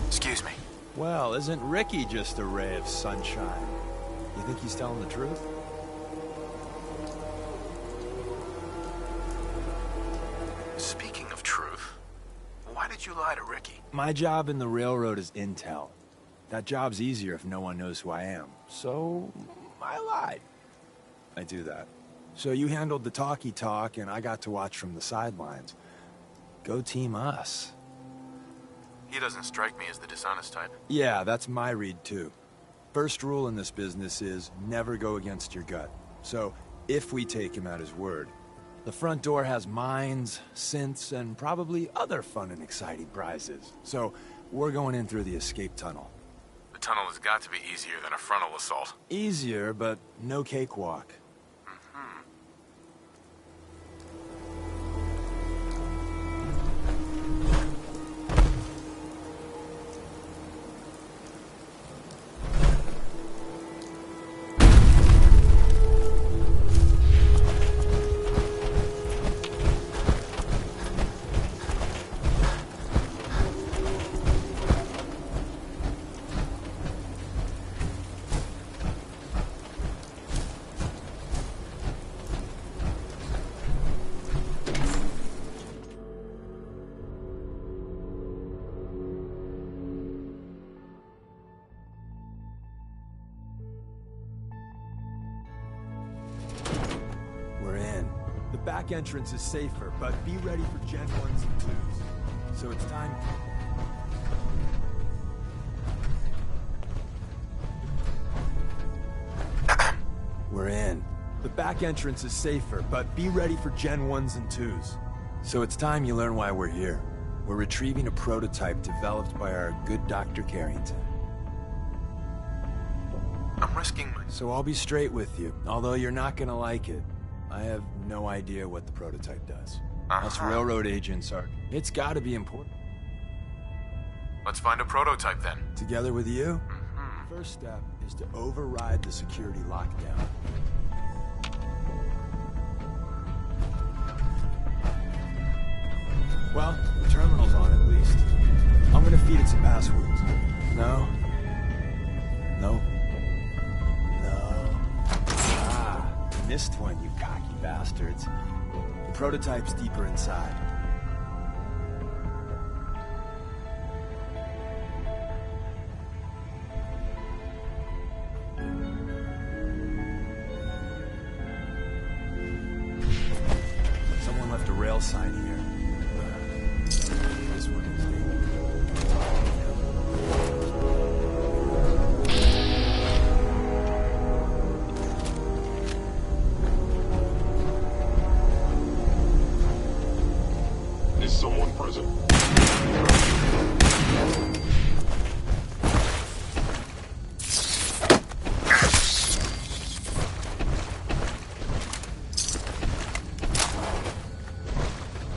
Excuse me.
Well, isn't Ricky just a ray of sunshine? You think he's telling the truth?
Speaking of truth, why did you lie to Ricky?
My job in the railroad is intel. That job's easier if no one knows who I am. So, I lied. I do that. So you handled the talkie talk, and I got to watch from the sidelines. Go team us.
He doesn't strike me as the dishonest type.
Yeah, that's my read too. First rule in this business is never go against your gut. So, if we take him at his word, the front door has mines, synths, and probably other fun and exciting prizes. So, we're going in through the escape tunnel.
The tunnel has got to be easier than a frontal assault.
Easier, but no cakewalk. Back entrance is safer, but be ready for Gen 1s and 2s. So it's time... We're in. The back entrance is safer, but be ready for Gen 1s and 2s. So it's time you learn why we're here. We're retrieving a prototype developed by our good Dr. Carrington.
I'm risking my...
So I'll be straight with you, although you're not gonna like it. I have no idea what the prototype does. Us railroad agents are... It's gotta be important.
Let's find a prototype then.
Together with you? First step is to override the security lockdown. Well, the terminal's on at least. I'm gonna feed it some passwords. No? No? Missed one, you cocky bastards. The prototype's deeper inside. Someone left a rail sign here. This one is
someone present.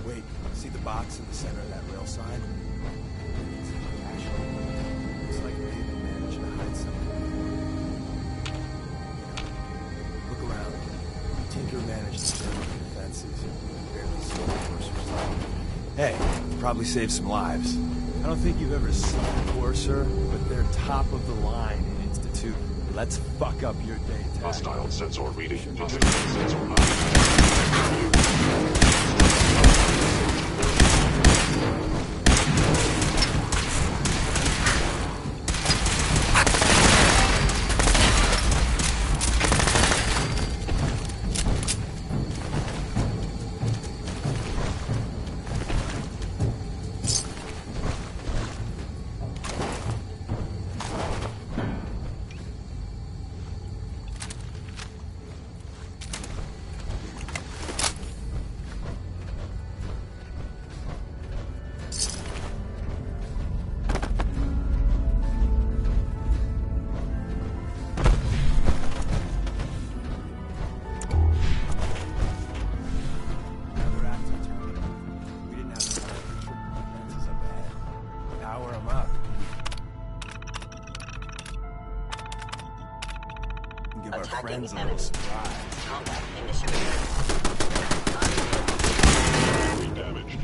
Wait, see the box in the center of that rail sign? Looks like maybe they managed to hide something. Look around. Tinker managed to turn the fences. Barely see the coursers. Hey, probably saved some lives. I don't think you've ever seen a Courser, but they're top of the line in Institute. Let's fuck up your day, Tag.
Hostile sensor reading. Detected sensor high.
and give our friends a little surprise.
Combat initiated.
Damaged.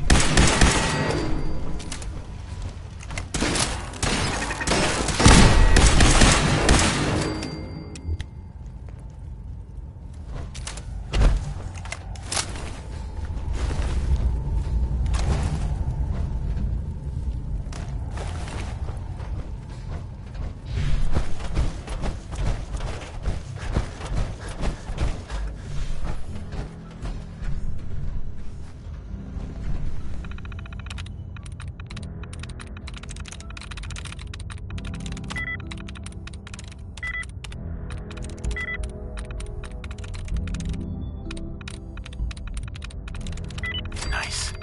Nice.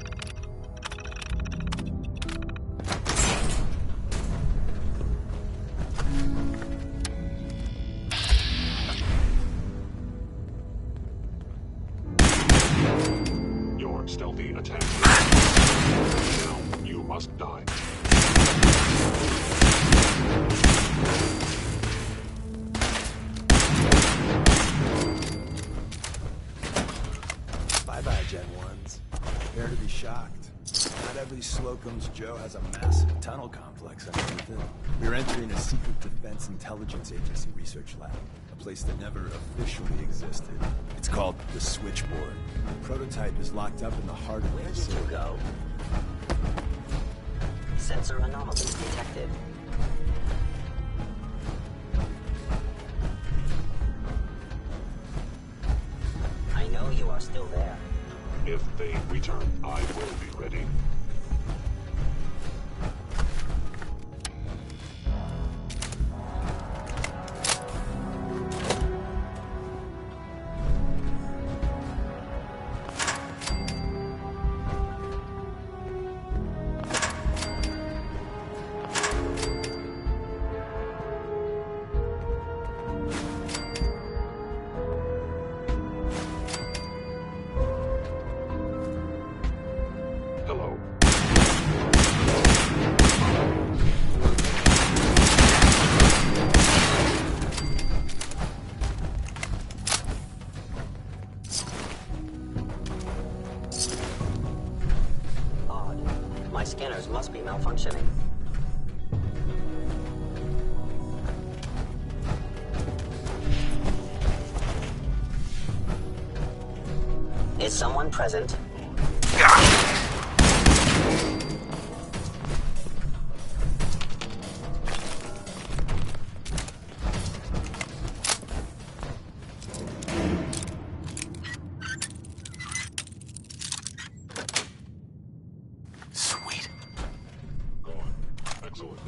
Your stealthy attack. Now you must die.
Bye-bye, Gen 1s. Prepare to be shocked. Not every Slocum's Joe has a massive tunnel complex underneath it. We're entering a secret Defense Intelligence Agency research lab, a place that never officially existed. It's called the Switchboard. The prototype is locked up in the heart of the facility.
Where did you go? Sensor anomalies detected. I know you are still there.
If they return, I will be ready. Hello.
Odd. My scanners must be malfunctioning. Is someone present?
Sweet.
Go on. Excellent.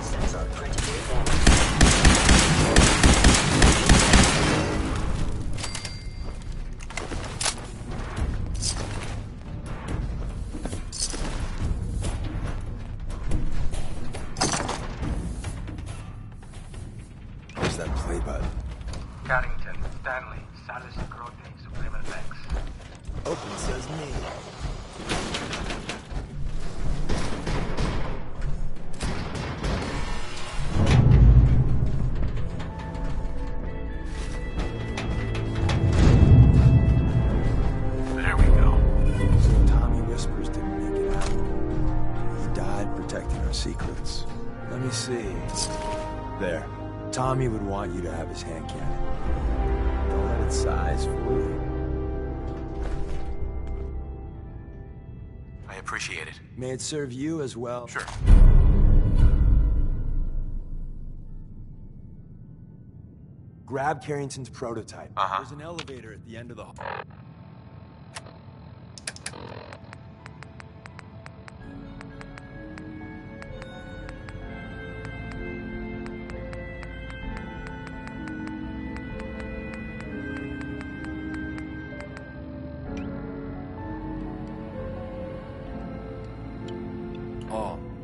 Sensor critically damaged.
Where's that play button?
Carrington, Stanley, Salis Grote, Subliminal X.
Open says me.
There we go.
So Tommy Whispers didn't make it out. He died protecting our secrets. Let me see. There. Tommy would want you to have his hand cannon. Don't let its size fool you.
I appreciate it.
May it serve you as well.
Sure.
Grab Carrington's prototype.
Uh-huh.
There's an elevator at the end of the hall.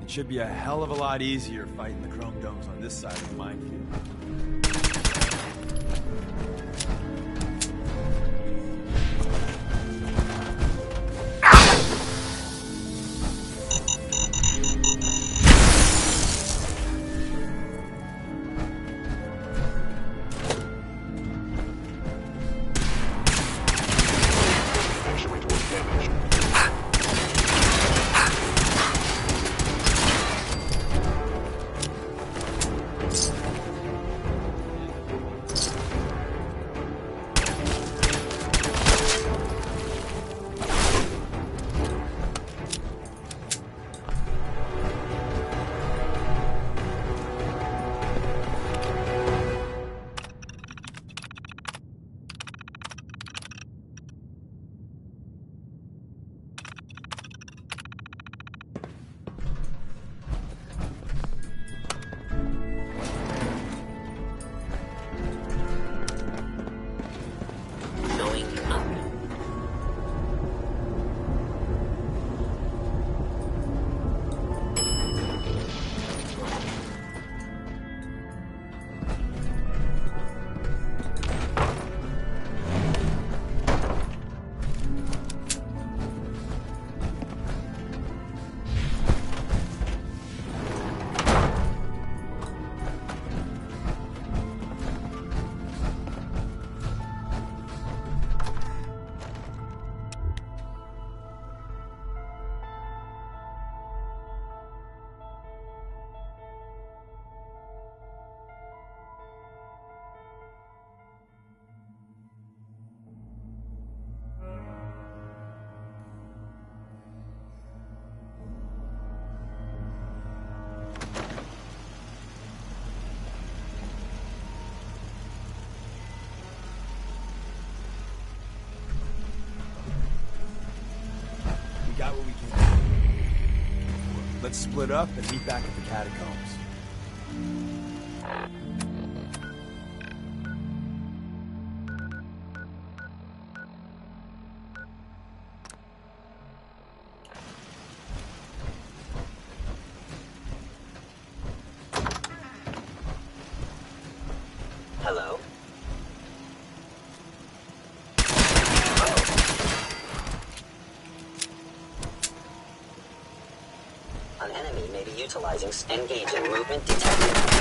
It should be a hell of a lot easier fighting the chrome domes on this side of the minefield. Got what we can. Let's split up and meet back at the catacombs.
Hello? An enemy may be utilizing engaging movement detected.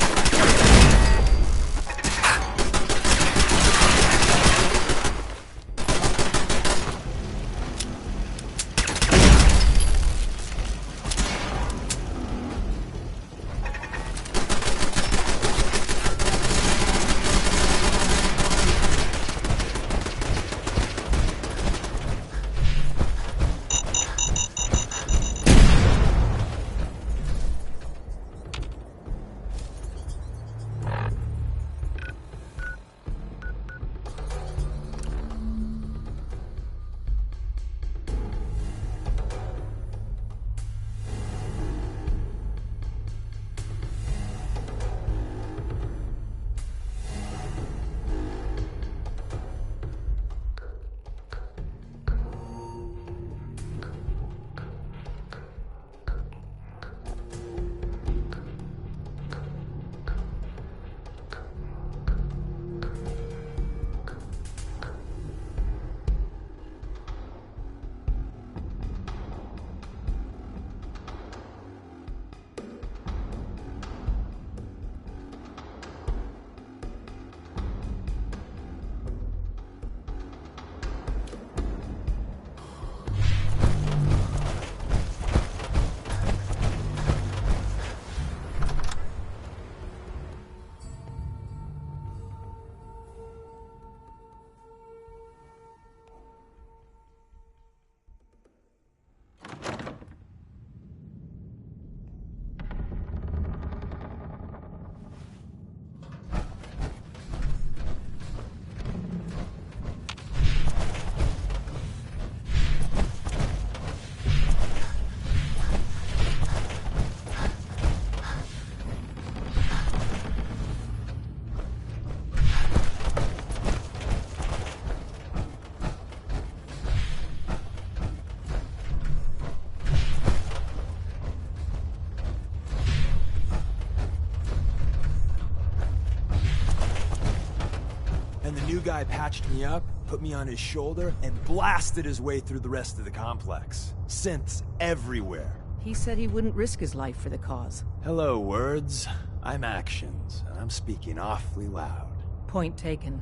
guy patched me up, put me on his shoulder, and blasted his way through the rest of the complex. Synths everywhere.
He said he wouldn't risk his life for the cause.
Hello, words. I'm actions, and I'm speaking awfully loud.
Point taken.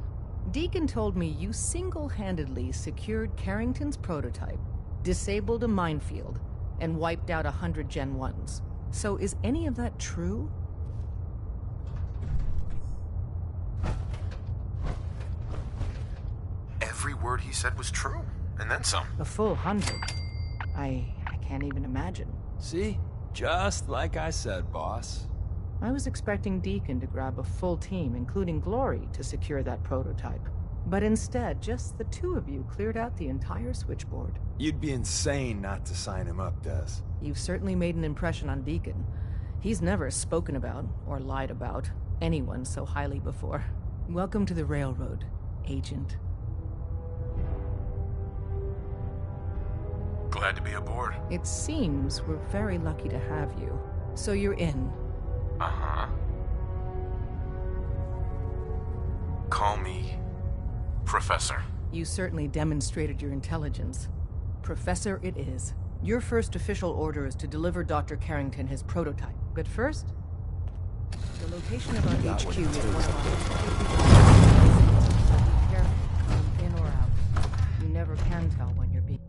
Deacon told me you single-handedly secured Carrington's prototype, disabled a minefield, and wiped out 100 Gen 1s. So is any of that true?
Every word he said was true, and then some.
A full 100. I can't even imagine.
See? Just like I said, boss.
I was expecting Deacon to grab a full team, including Glory, to secure that prototype. But instead, just the two of you cleared out the entire switchboard.
You'd be insane not to sign him up, Des.
You've certainly made an impression on Deacon. He's never spoken about, or lied about, anyone so highly before. Welcome to the Railroad, Agent.
Glad to be aboard.
It seems we're very lucky to have you. So you're in.
Uh-huh. Call me Professor.
You certainly demonstrated your intelligence. Professor it is. Your first official order is to deliver Dr. Carrington his prototype. But first, the location of our HQ is one of our... Careful, in or out. You never can tell when you're being...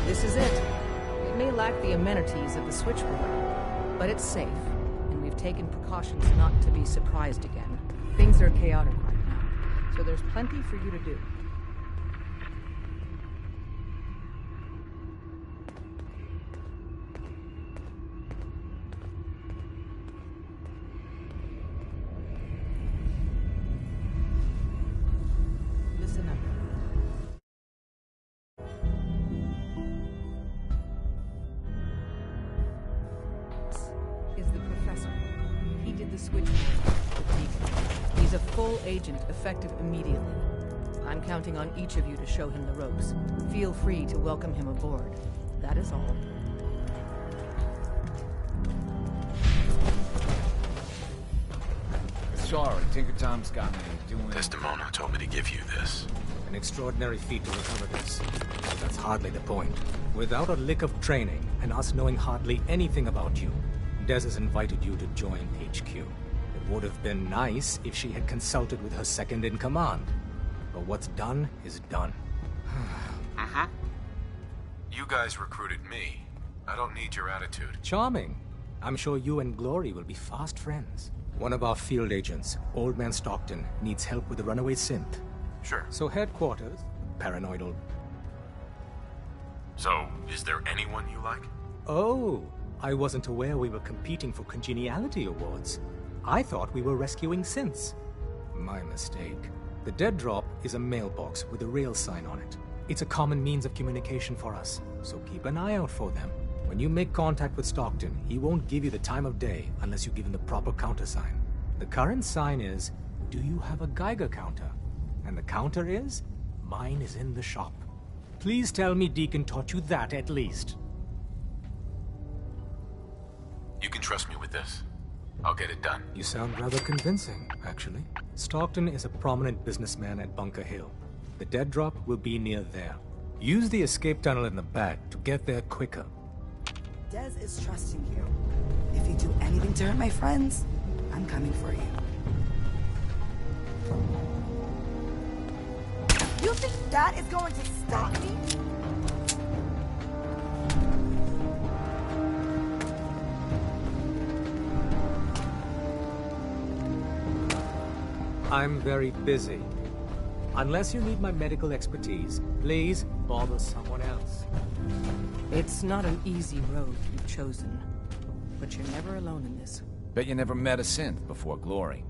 This is it. It may lack the amenities of the switchboard, but it's safe, and we've taken precautions not to be surprised again. Things are chaotic right now, so there's plenty for you to do. Listen up. Is the professor. He did the switch with Deacon. He's a full agent, effective immediately. I'm counting on each of you to show him the ropes. Feel free to welcome him aboard. That is all.
Sorry, Tinker Tom's got me doing...
Desdemona told me to give you this.
An extraordinary feat to recover this. But that's hardly the point. Without a lick of training, and us knowing hardly anything about you, Des has invited you to join HQ. It would have been nice if she had consulted with her second-in-command. But what's done is done.
Mm-hmm. You guys recruited me. I don't need your attitude.
Charming. I'm sure you and Glory will be fast friends. One of our field agents, Old Man Stockton, needs help with the runaway synth.
Sure.
So headquarters, paranoidal.
So, is there anyone you like?
Oh, I wasn't aware we were competing for congeniality awards. I thought we were rescuing synths. My mistake. The Dead Drop is a mailbox with a rail sign on it. It's a common means of communication for us, so keep an eye out for them. When you make contact with Stockton, he won't give you the time of day unless you give him the proper countersign. The current sign is, do you have a Geiger counter? And the counter is, mine is in the shop. Please tell me Deacon taught you that at least.
You can trust me with this. I'll get it done.
You sound rather convincing, actually. Stockton is a prominent businessman at Bunker Hill. The Dead Drop will be near there. Use the escape tunnel in the back to get there quicker.
Des is trusting you. If you do anything to hurt my friends, I'm coming for you. You think that is going to stop me?
I'm very busy. Unless you need my medical expertise, please bother someone else.
It's not an easy road you've chosen, but you're never alone in this.
Bet you never met a synth before Glory.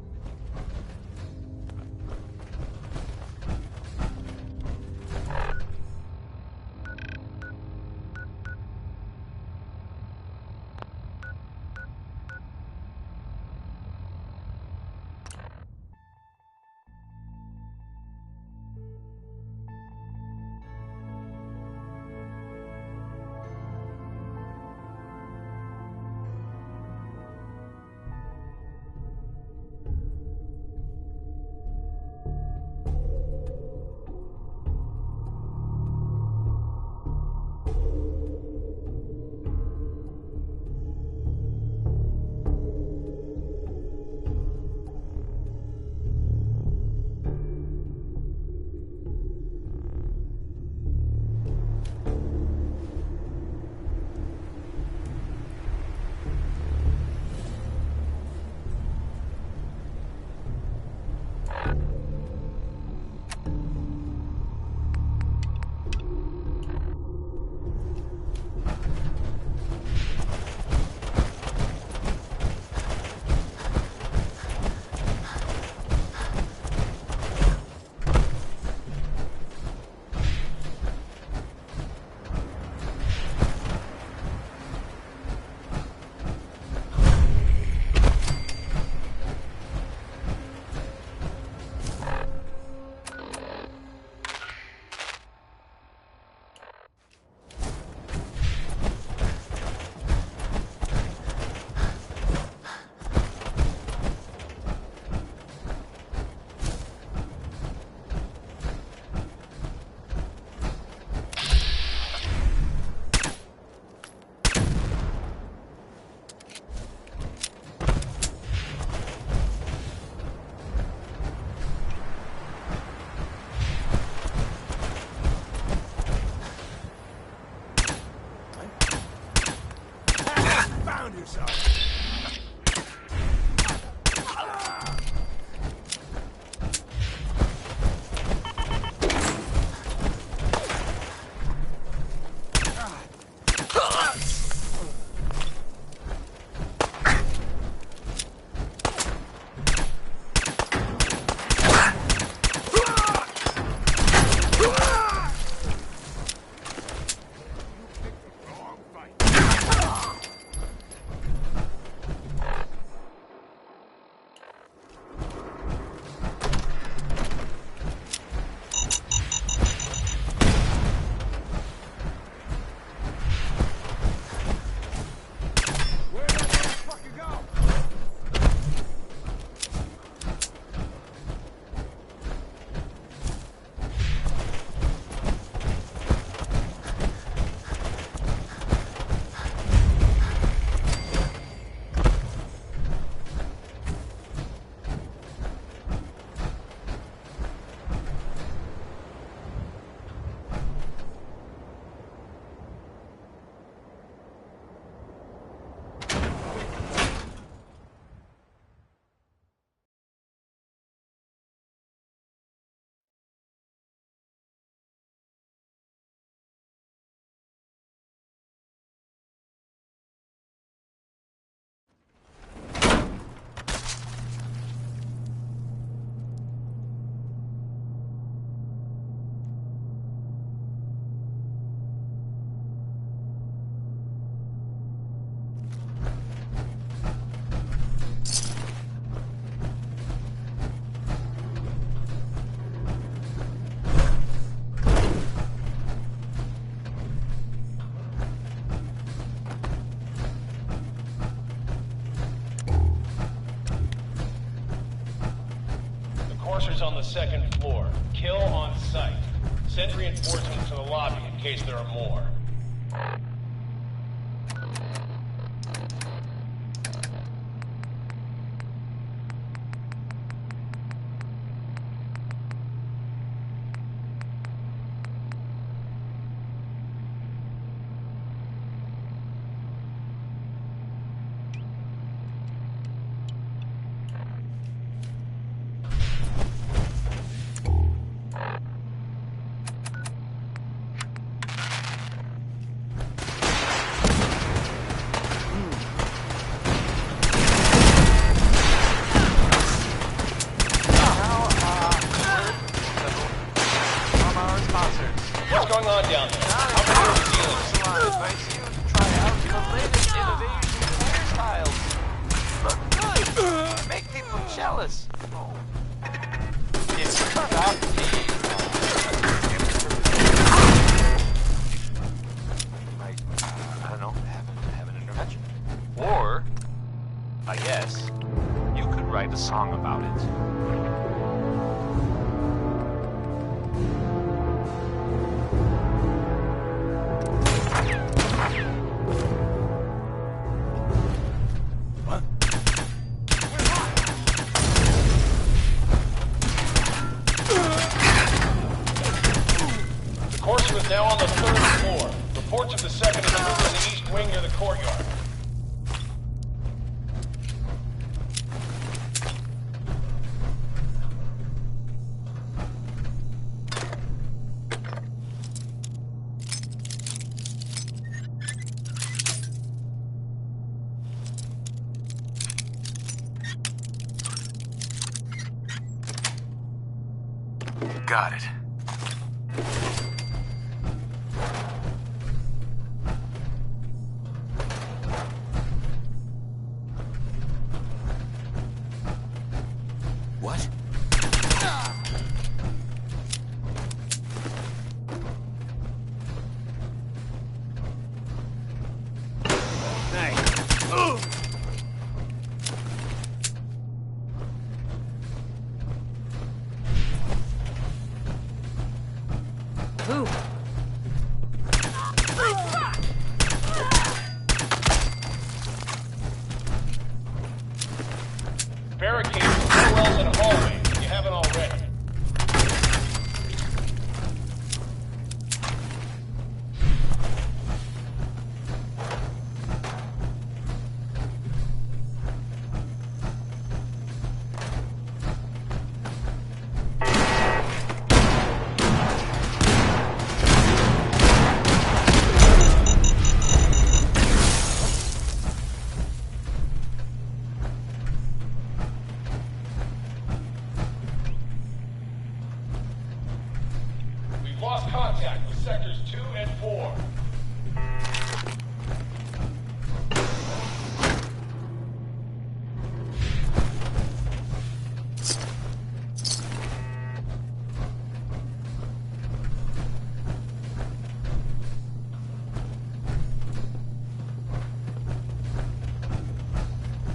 Enforcers on the second floor. Kill on sight. Send reinforcements to the lobby in case there are more. Now on the third floor. Reports of the second is moving in the east wing near the courtyard.
Got it.
What?
contact with sectors 2 and 4.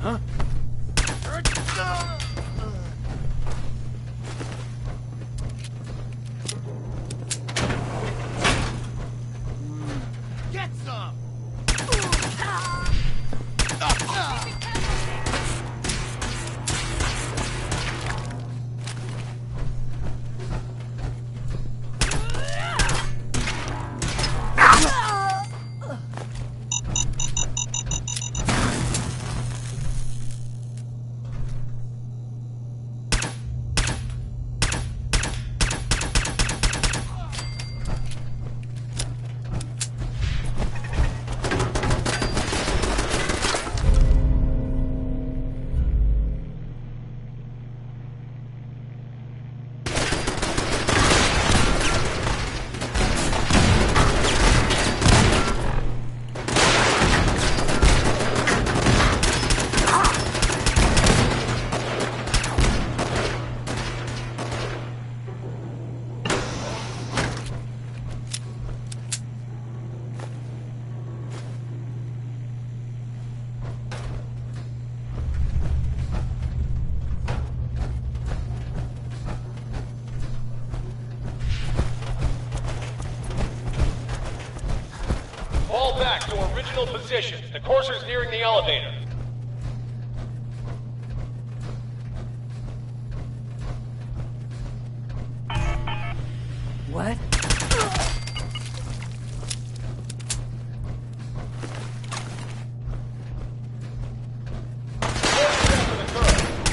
Huh?
Get some!
Fall back to original positions. The courser's nearing the elevator.
What?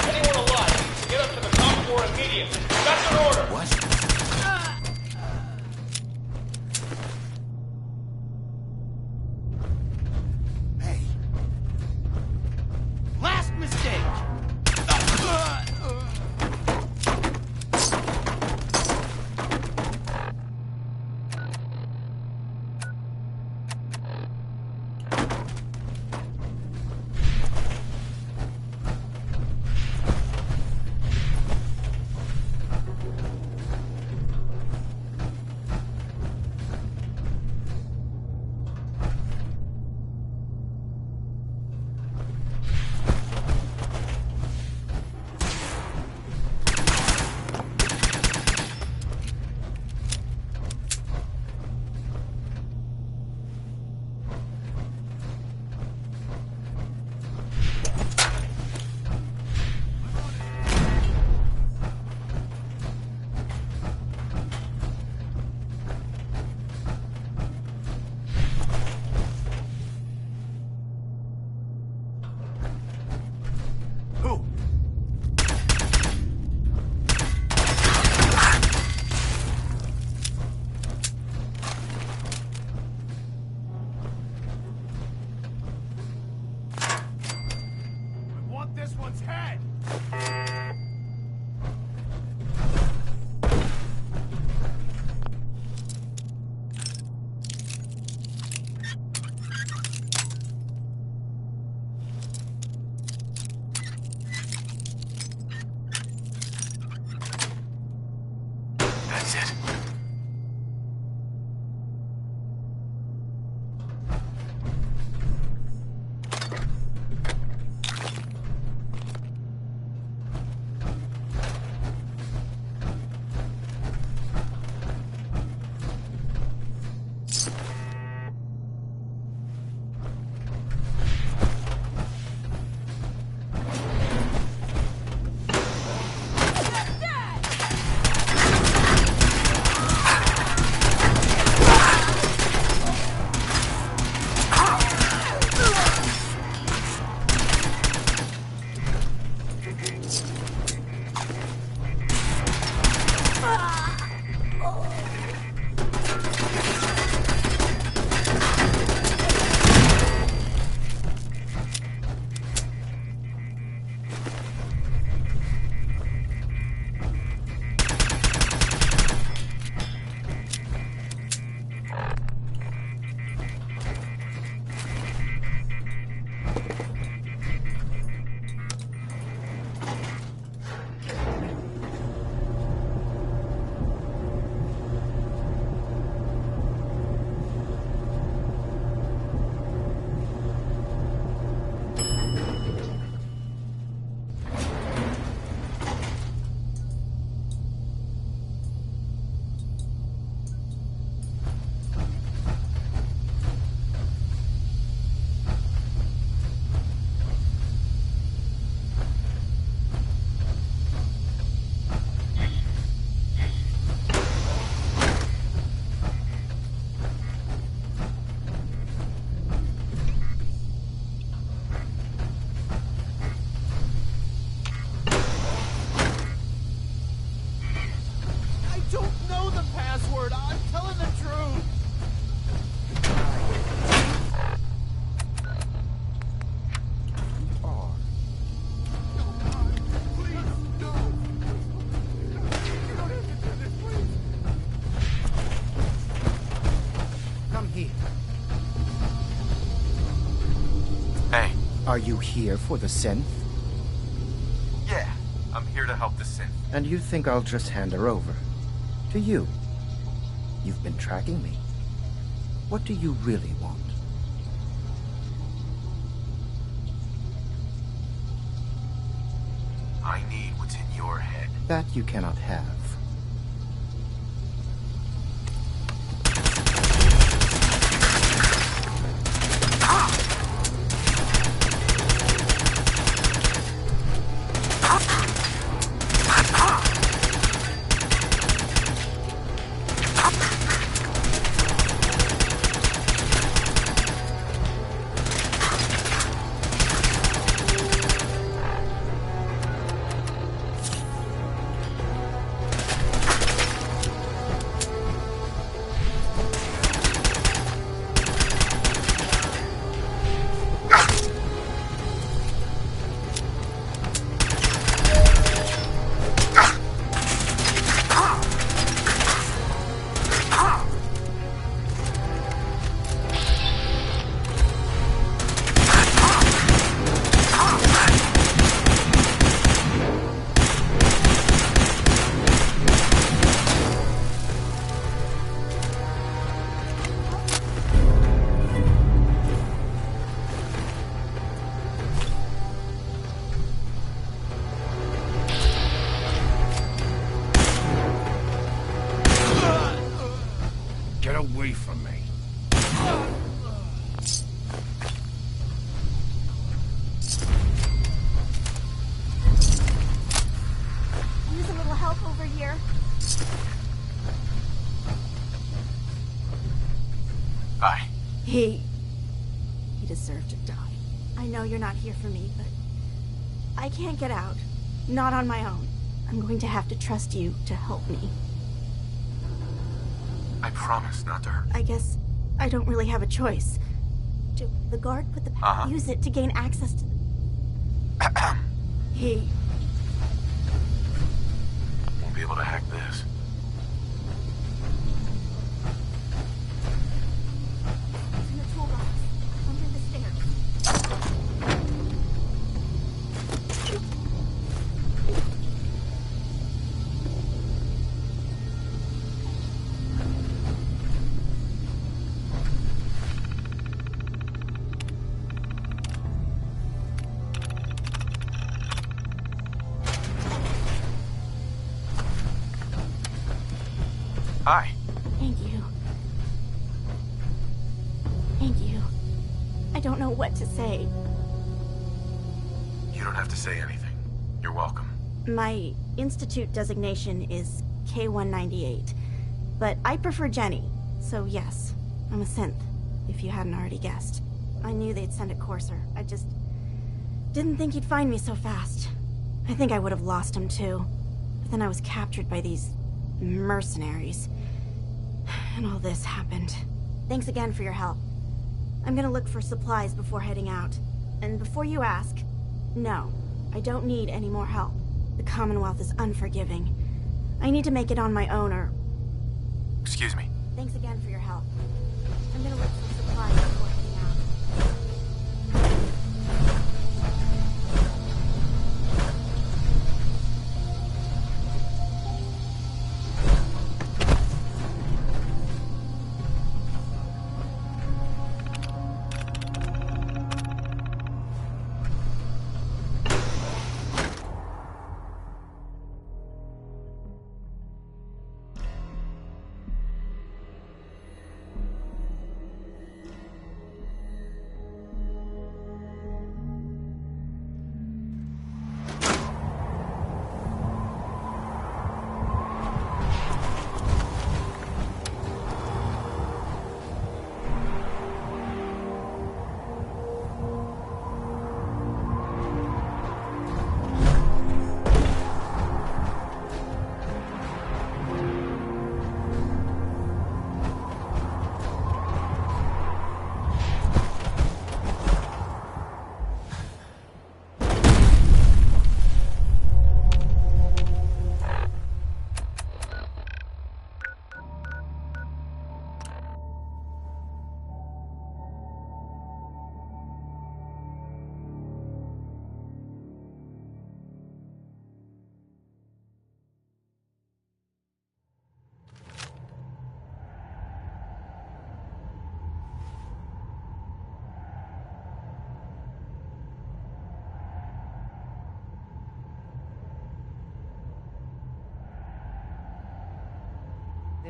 Anyone alive needs to get up to the top floor immediately. That's an order.
What?
Last mistake! This one's head!
That's it.
Are you here for the synth?
Yeah, I'm here to help the synth.
And you think I'll just hand her over? To you? You've been tracking me. What do you really want?
I need what's in your head.
That you cannot have.
Get away from me.
Use a little help over here.
Hi.
He deserved to die. I know you're not here for me, but I can't get out. Not on my own. I'm going to have to trust you to help me.
I promise not to hurt.
I guess I don't really have a choice. The guard put the use it to gain access to He
won't be able to hack this.
It's in the toolbox. Under the stairs.
Hi.
Thank you. Thank you. I don't know what to say.
You don't have to say anything. You're welcome.
My institute designation is K-198, but I prefer Jenny, so yes, I'm a synth, if you hadn't already guessed. I knew they'd send a courser. I just didn't think he'd find me so fast. I think I would have lost him too. But then I was captured by these mercenaries. And all this happened. Thanks again for your help. I'm gonna look for supplies before heading out. And before you ask, no, I don't need any more help. The Commonwealth is unforgiving. I need to make it on my own or...
Excuse me.
Thanks again for your help. I'm gonna look for supplies before heading out.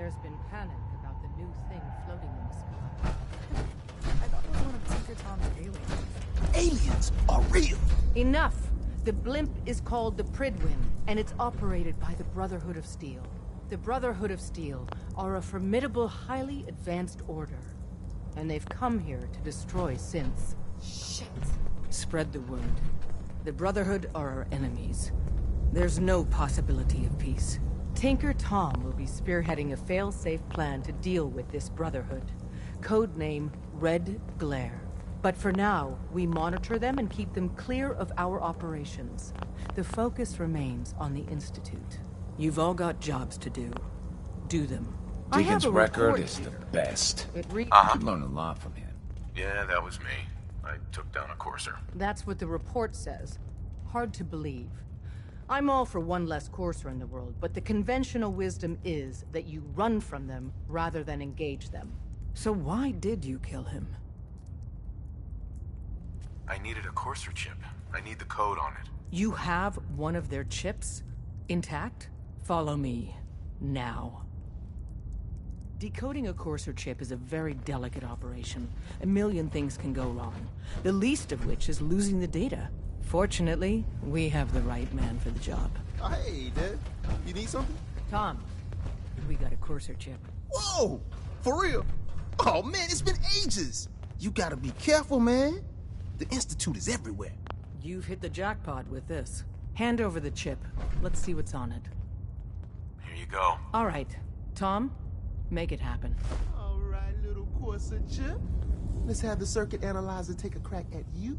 There's been panic about the new thing floating in the sky.
I thought it was one of Tinker Tom's aliens.
Aliens are real!
Enough! The blimp is called the Pridwin, and it's operated by the Brotherhood of Steel. The Brotherhood of Steel are a formidable, highly advanced order. And they've come here to destroy synths.
Shit.
Spread the word. The Brotherhood are our enemies. There's no possibility of peace. Tinker Tom will be spearheading a fail-safe plan to deal with this Brotherhood. Codename Red Glare. But for now, we monitor them and keep them clear of our operations. The focus remains on the Institute. You've all got jobs to do. Do them.
Deacon's record is the best.
Uh-huh.
You learn a lot from him.
Yeah, that was me. I took down a courser.
That's what the report says. Hard to believe. I'm all for one less courser in the world, but the conventional wisdom is that you run from them rather than engage them. So why did you kill him?
I needed a courser chip. I need the code on it.
You have one of their chips? Intact? Follow me. Now. Decoding a courser chip is a very delicate operation. A million things can go wrong. The least of which is losing the data. Fortunately, we have the right man for the job.
Hey, Dad. You need something?
Tom, we got a courser chip.
Whoa! For real? Oh, man, it's been ages. You gotta be careful, man. The Institute is everywhere.
You've hit the jackpot with this. Hand over the chip. Let's see what's on it.
Here you go.
All right. Tom, make it happen.
All right, little courser chip. Let's have the circuit analyzer take a crack at you.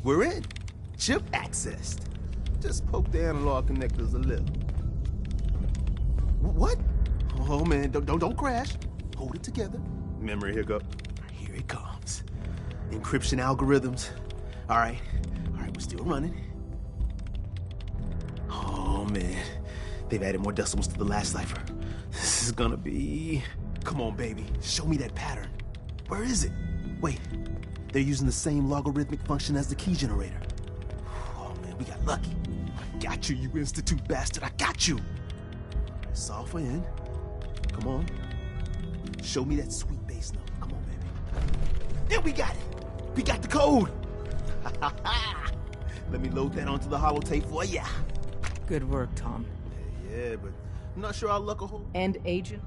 We're in. Chip accessed. Just poke the analog connectors a little. What? Oh man, don't crash. Hold it together. Memory hiccup. Here it comes. Encryption algorithms. All right, we're still running. Oh man, they've added more decimals to the last cipher. This is gonna be... Come on, baby, show me that pattern. Where is it? Wait, they're using the same logarithmic function as the key generator. Oh man, we got lucky. I got you, you Institute bastard, I got you. Solve for N. Come on. Show me that sweet bass note. Come on, baby. Then we got it. We got the code. Let me load that onto the holotape for ya.
Good work, Tom.
Yeah, but I'm not sure our luck will hold.
And Agent?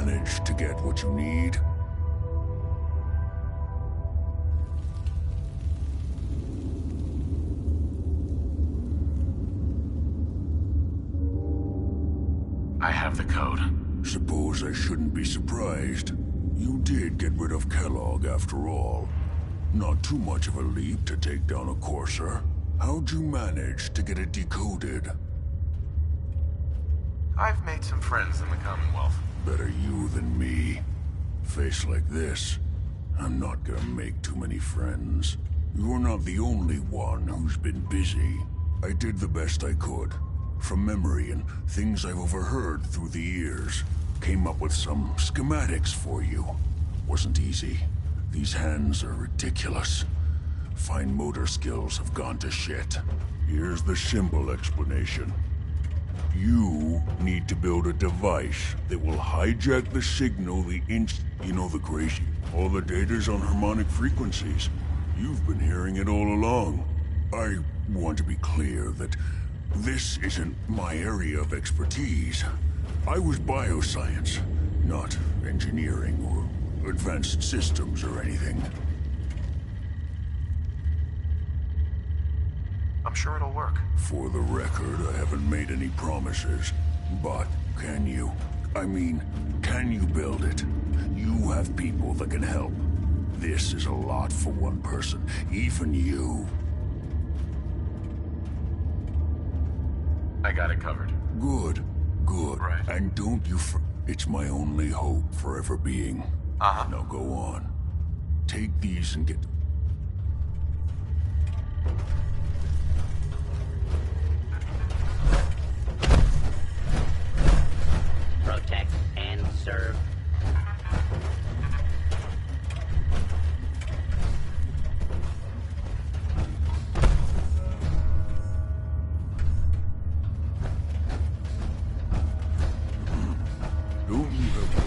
manage to get what you need?
I have the code.
Suppose I shouldn't be surprised. You did get rid of Kellogg after all. Not too much of a leap to take down a Courser. How'd you manage to get it decoded?
I've made some friends in the Commonwealth.
Better you than me. Face like this, I'm not gonna make too many friends. You're not the only one who's been busy. I did the best I could. From memory and things I've overheard through the years. Came up with some schematics for you. Wasn't easy. These hands are ridiculous. Fine motor skills have gone to shit. Here's the simple explanation. You need to build a device that will hijack the signal You know the crazy. All the data's on harmonic frequencies. You've been hearing it all along. I want to be clear that this isn't my area of expertise. I was bioscience, not engineering or advanced systems or anything.
I'm sure it'll work.
For the record, I haven't made any promises. But can you? I mean, can you build it? You have people that can help. This is a lot for one person, even you.
I got it covered.
Good, good.
Right.
And don't you it's my only hope forever being. Now go on. Take these and get...
Protect and serve.
Don't you have...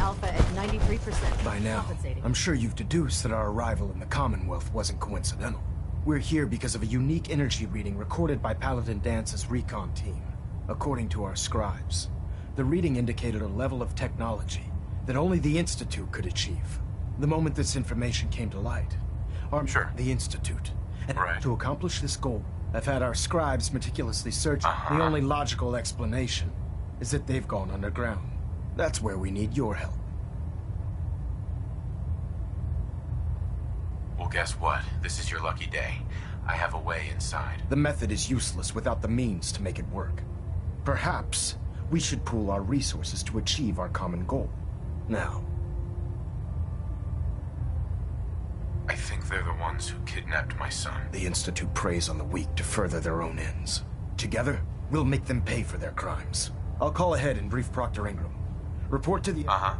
Alpha at 93%.
By now, I'm sure you've deduced that our arrival in the Commonwealth wasn't coincidental. We're here because of a unique energy reading recorded by Paladin Dance's recon team. According to our scribes, the reading indicated a level of technology that only the Institute could achieve. The moment this information came to light, the Institute. And to accomplish this goal, I've had our scribes meticulously search. The only logical explanation is that they've gone underground. That's where we need your help.
Well, guess what? This is your lucky day. I have a way inside.
The method is useless without the means to make it work. Perhaps we should pool our resources to achieve our common goal. Now.
I think they're the ones who kidnapped my son.
The Institute preys on the weak to further their own ends. Together, we'll make them pay for their crimes. I'll call ahead and brief Proctor Ingram. Report to the...
Rat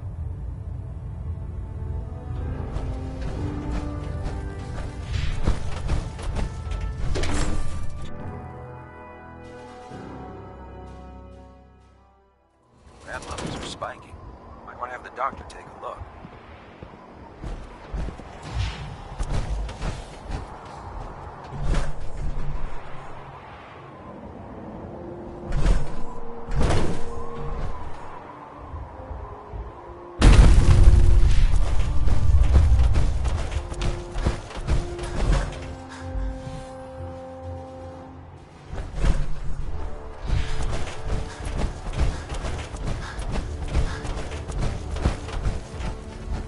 levels are spiking. Might want to have the doctor take a look.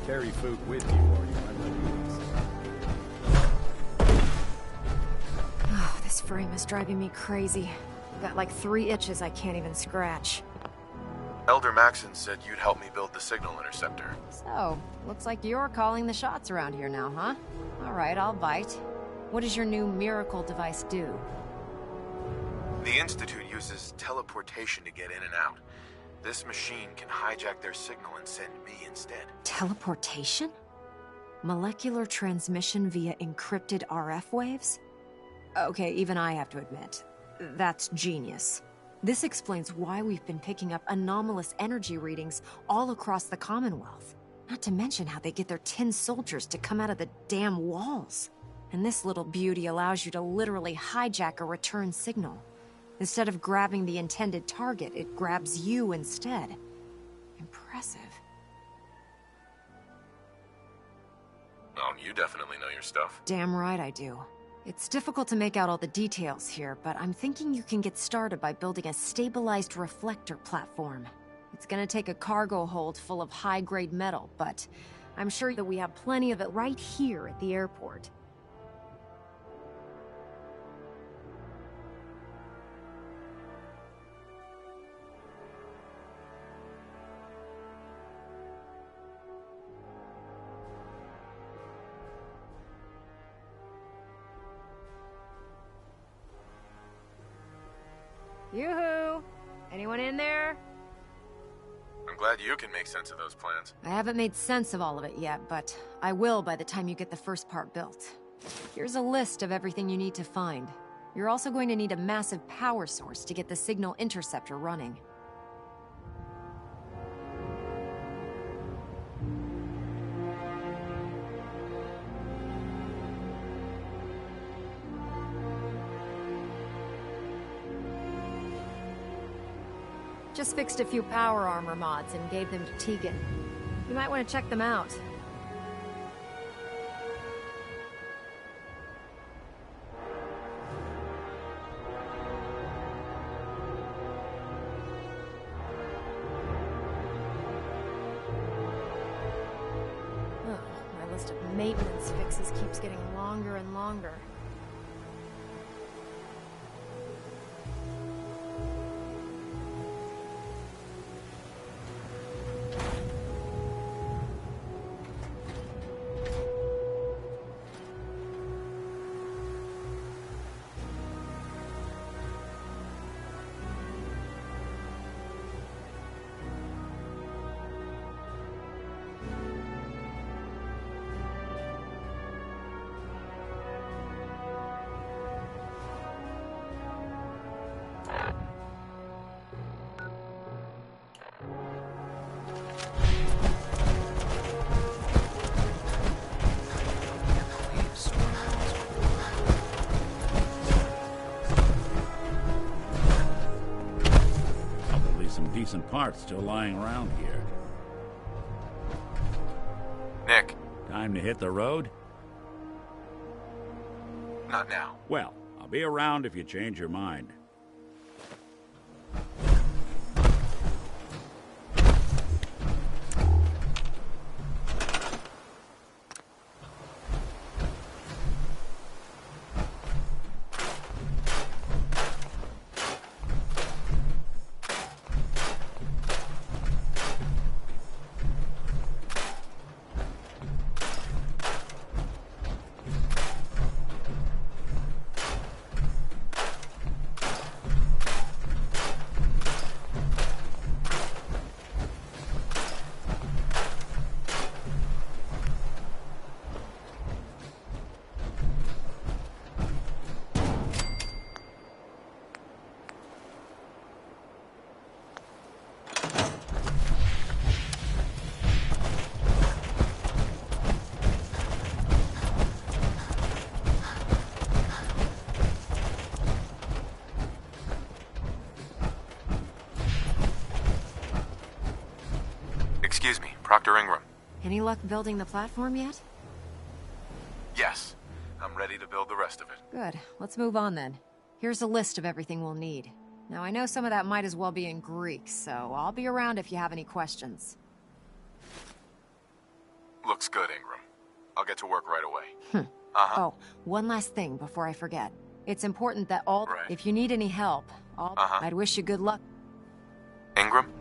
Carry food with you or you might
Oh, this frame is driving me crazy. I've got like 3 itches I can't even scratch.
Elder Maxon said you'd help me build the signal interceptor.
So, looks like you're calling the shots around here now, huh? Alright, I'll bite. What does your new miracle device do?
The Institute uses teleportation to get in and out. This machine can hijack their signal and send me instead.
Teleportation? Molecular transmission via encrypted RF waves? Okay, even I have to admit, that's genius. This explains why we've been picking up anomalous energy readings all across the Commonwealth. Not to mention how they get their tin soldiers to come out of the damn walls. And this little beauty allows you to literally hijack a return signal. Instead of grabbing the intended target, it grabs you instead. Impressive.
Oh, you definitely know your stuff.
Damn right I do. It's difficult to make out all the details here, but I'm thinking you can get started by building a stabilized reflector platform. It's gonna take a cargo hold full of high-grade metal, but I'm sure that we have plenty of it right here at the airport. Yoo-hoo! Anyone in there?
I'm glad you can make sense of those plans.
I haven't made sense of all of it yet, but I will by the time you get the first part built. Here's a list of everything you need to find. You're also going to need a massive power source to get the signal interceptor running. Just fixed a few power armor mods and gave them to Tegan. You might want to check them out. Oh, my list of maintenance fixes keeps getting longer and longer.
parts still lying around here.
Nick.
Time to hit the road?
Not now.
Well, I'll be around if you change your mind.
Excuse me, Proctor Ingram.
Any luck building the platform yet?
Yes. I'm ready to build the rest of it.
Good. Let's move on then. Here's a list of everything we'll need. Now, I know some of that might as well be in Greek, so I'll be around if you have any questions.
Looks good, Ingram. I'll get to work right away.
Oh, one last thing before I forget. It's important that if you need any help, I'd wish you good luck.
Ingram?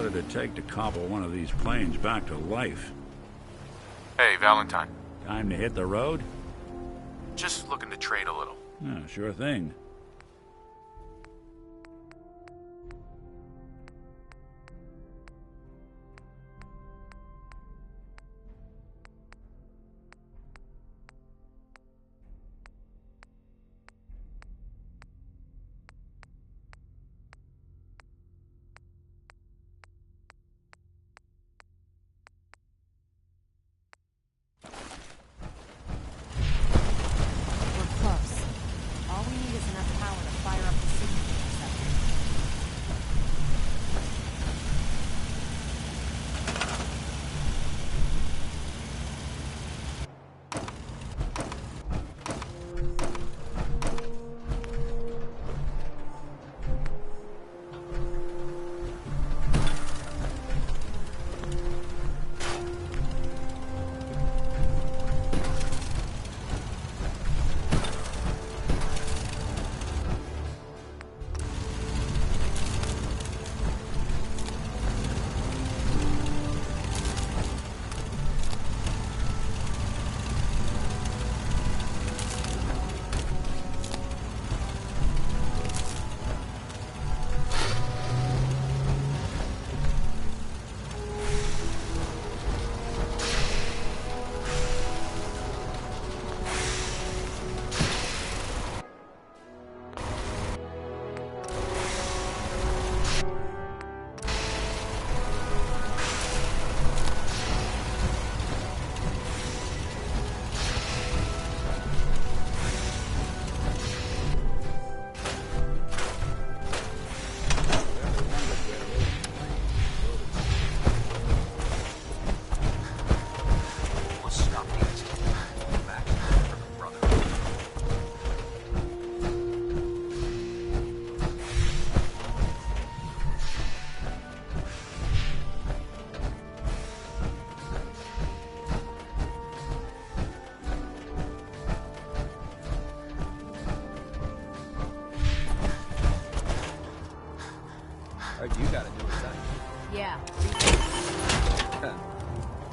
It'd take to cobble one of these planes back to life.
Hey, Valentine.
Time to hit the road?
Just looking to trade a little.
Yeah, sure thing.
We're close. All we need is enough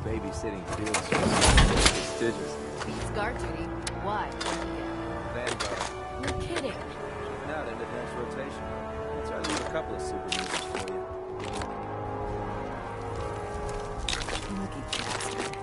Babysitting feels prestigious.
Beats guard duty. Why?
Vanguard.
You're kidding.
Now into next rotation. So I leave a couple of super movies for you.
Lucky bastard.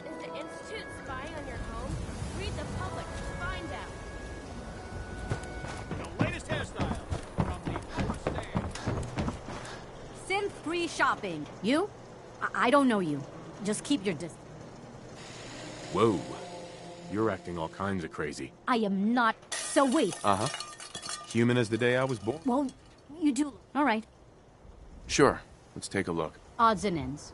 Is the Institute spying on your home? Read the public to find out.
The latest hairstyle from the upper stage.
Synth-free shopping. You? I don't know you. Just keep your distance.
Whoa. You're acting all kinds of crazy.
I am not. So wait.
Uh-huh. Human as the day I was born?
Well, you do. All right.
Sure. Let's take a look.
Odds and ends.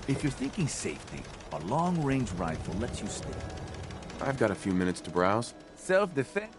If you're thinking safety, a long-range rifle lets you stay.
I've got a few minutes to browse.
Self-defense?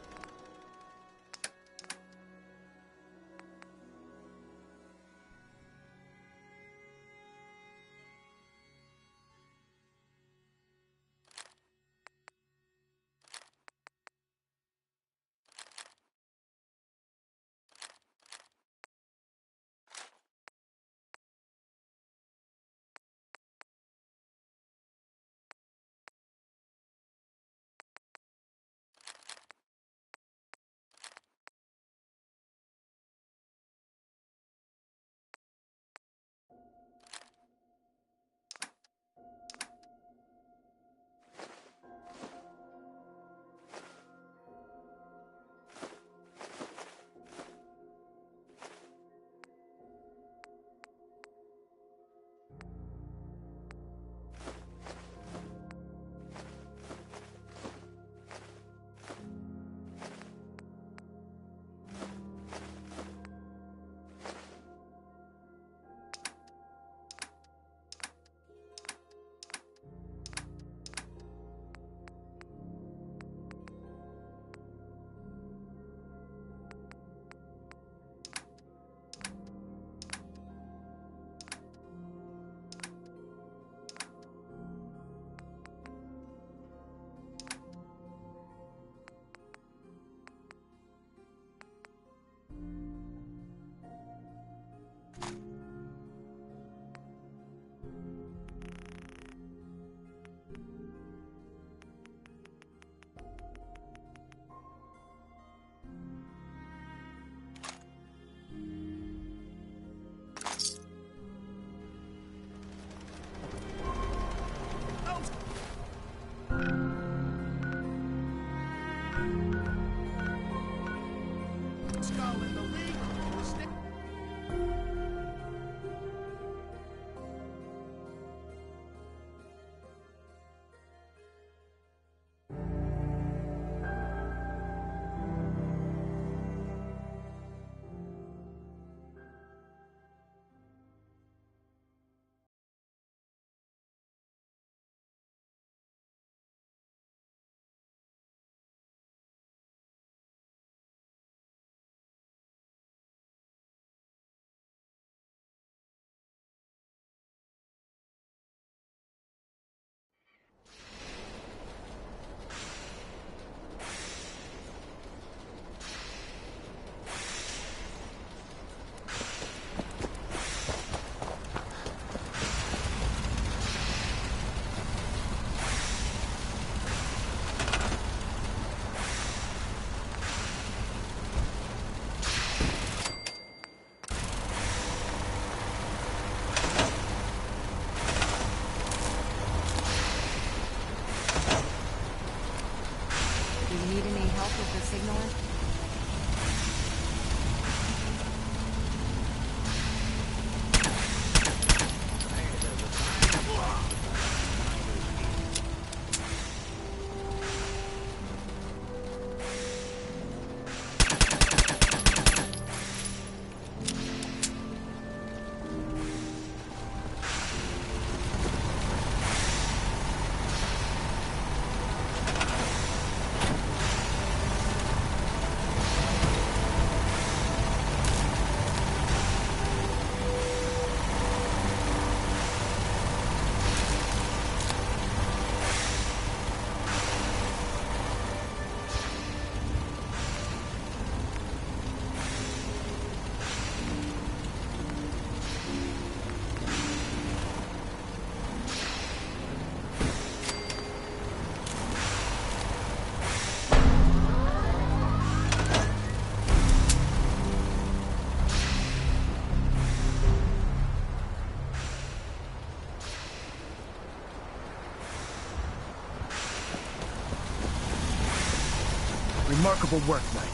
Do you need any help with the signaling?
Remarkable work, Knight.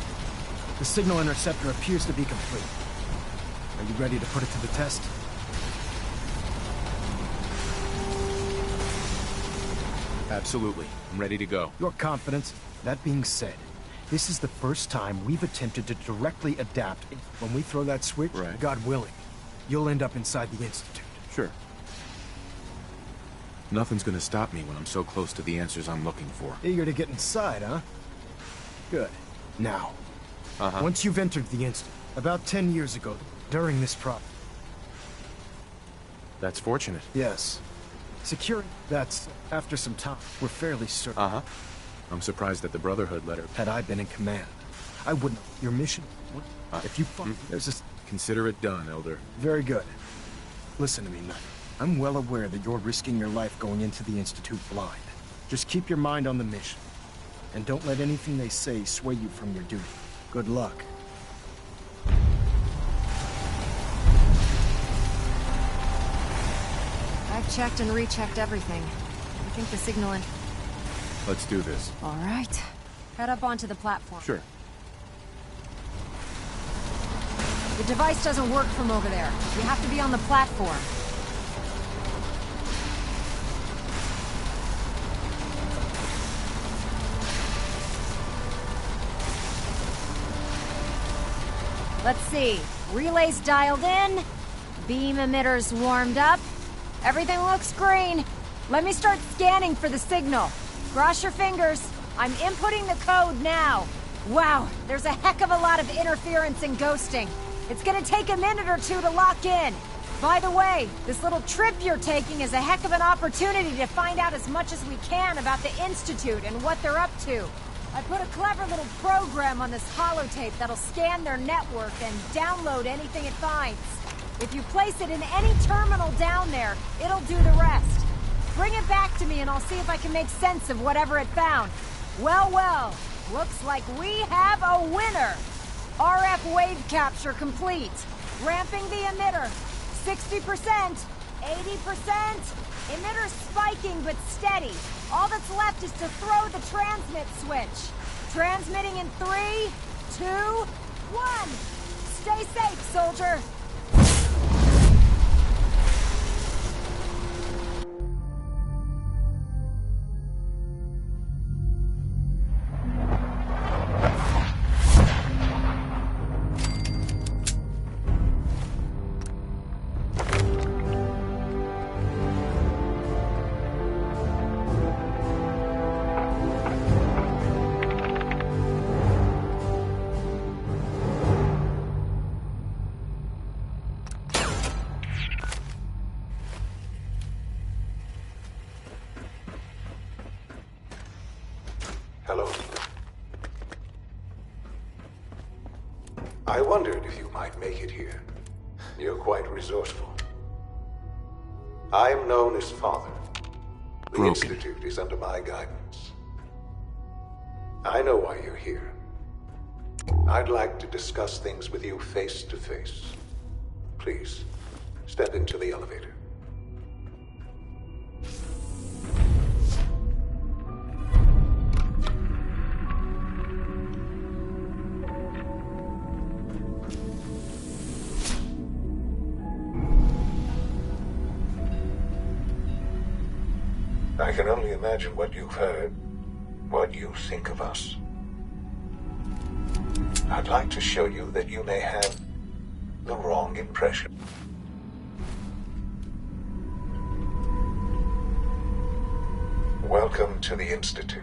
The signal interceptor appears to be complete. Are you ready to put it to the test?
Absolutely. I'm ready to go.
Your confidence. That being said, this is the first time we've attempted to directly adapt. When we throw that switch,
right,
God willing, you'll end up inside the Institute.
Sure. Nothing's gonna stop me when I'm so close to the answers I'm looking for.
Eager to get inside, huh? Good. Now, once you've entered the Institute, about 10 years ago, during this process...
That's fortunate.
Yes. Securing... That's... After some time, we're fairly certain.
I'm surprised that the Brotherhood let her...
Had I been in command, I wouldn't... Your mission... If you find... There's a...
Consider it done, Elder.
Very good. Listen to me, Knight. I'm well aware that you're risking your life going into the Institute blind. Just keep your mind on the mission. And don't let anything they say sway you from your duty. Good luck.
I've checked and rechecked everything. I think the signal in...
Let's do this.
All right. Head up onto the platform.
Sure.
The device doesn't work from over there. You have to be on the platform. Let's see. Relays dialed in. Beam emitters warmed up. Everything looks green. Let me start scanning for the signal. Cross your fingers. I'm inputting the code now. Wow, there's a heck of a lot of interference and ghosting. It's gonna take a minute or two to lock in. By the way, this little trip you're taking is a heck of an opportunity to find out as much as we can about the Institute and what they're up to. I put a clever little program on this holotape that'll scan their network and download anything it finds. If you place it in any terminal down there, it'll do the rest. Bring it back to me and I'll see if I can make sense of whatever it found. Well, well, looks like we have a winner. RF wave capture complete. Ramping the emitter. 60%, 80%. Emitter spiking but steady. All that's left is to throw the transmit switch. Transmitting in 3, 2, 1. Stay safe, soldier.
Hello. I wondered if you might make it here. You're quite resourceful. I'm known as Father. The Institute is under my guidance. I know why you're here. I'd like to discuss things with you face to face. Please, step into the elevator. I can only imagine what you've heard, what you think of us. I'd like to show you that you may have the wrong impression. Welcome to the Institute.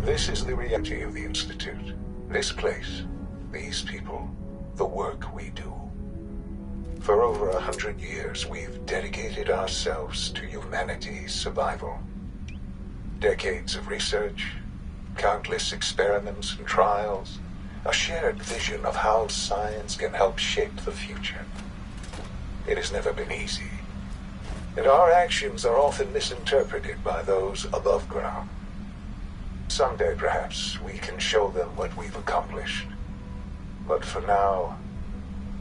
This is the reality of the Institute. This place, these people, the work we do. For over 100 years, we've dedicated ourselves to humanity's survival. Decades of research, countless experiments and trials, a shared vision of how science can help shape the future. It has never been easy, and our actions are often misinterpreted by those above ground. Someday, perhaps, we can show them what we've accomplished. But for now,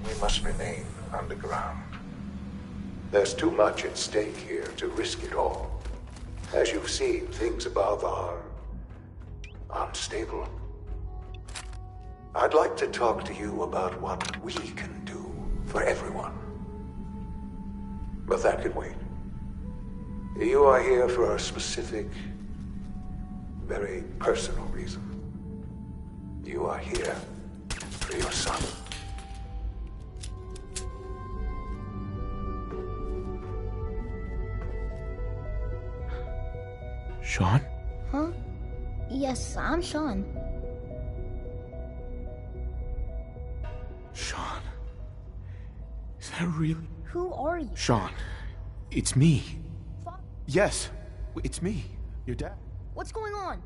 we must remain underground. There's too much at stake here to risk it all. As you've seen, things above are unstable. I'd like to talk to you about what we can do for everyone. But that can wait. You are here for a specific, very personal reason. You are here for your son.
Sean?
Huh? Yes, I'm Sean.
Sean? Is that really?
Who are you?
Sean, it's me. Yes, it's me, your dad.
What's going on?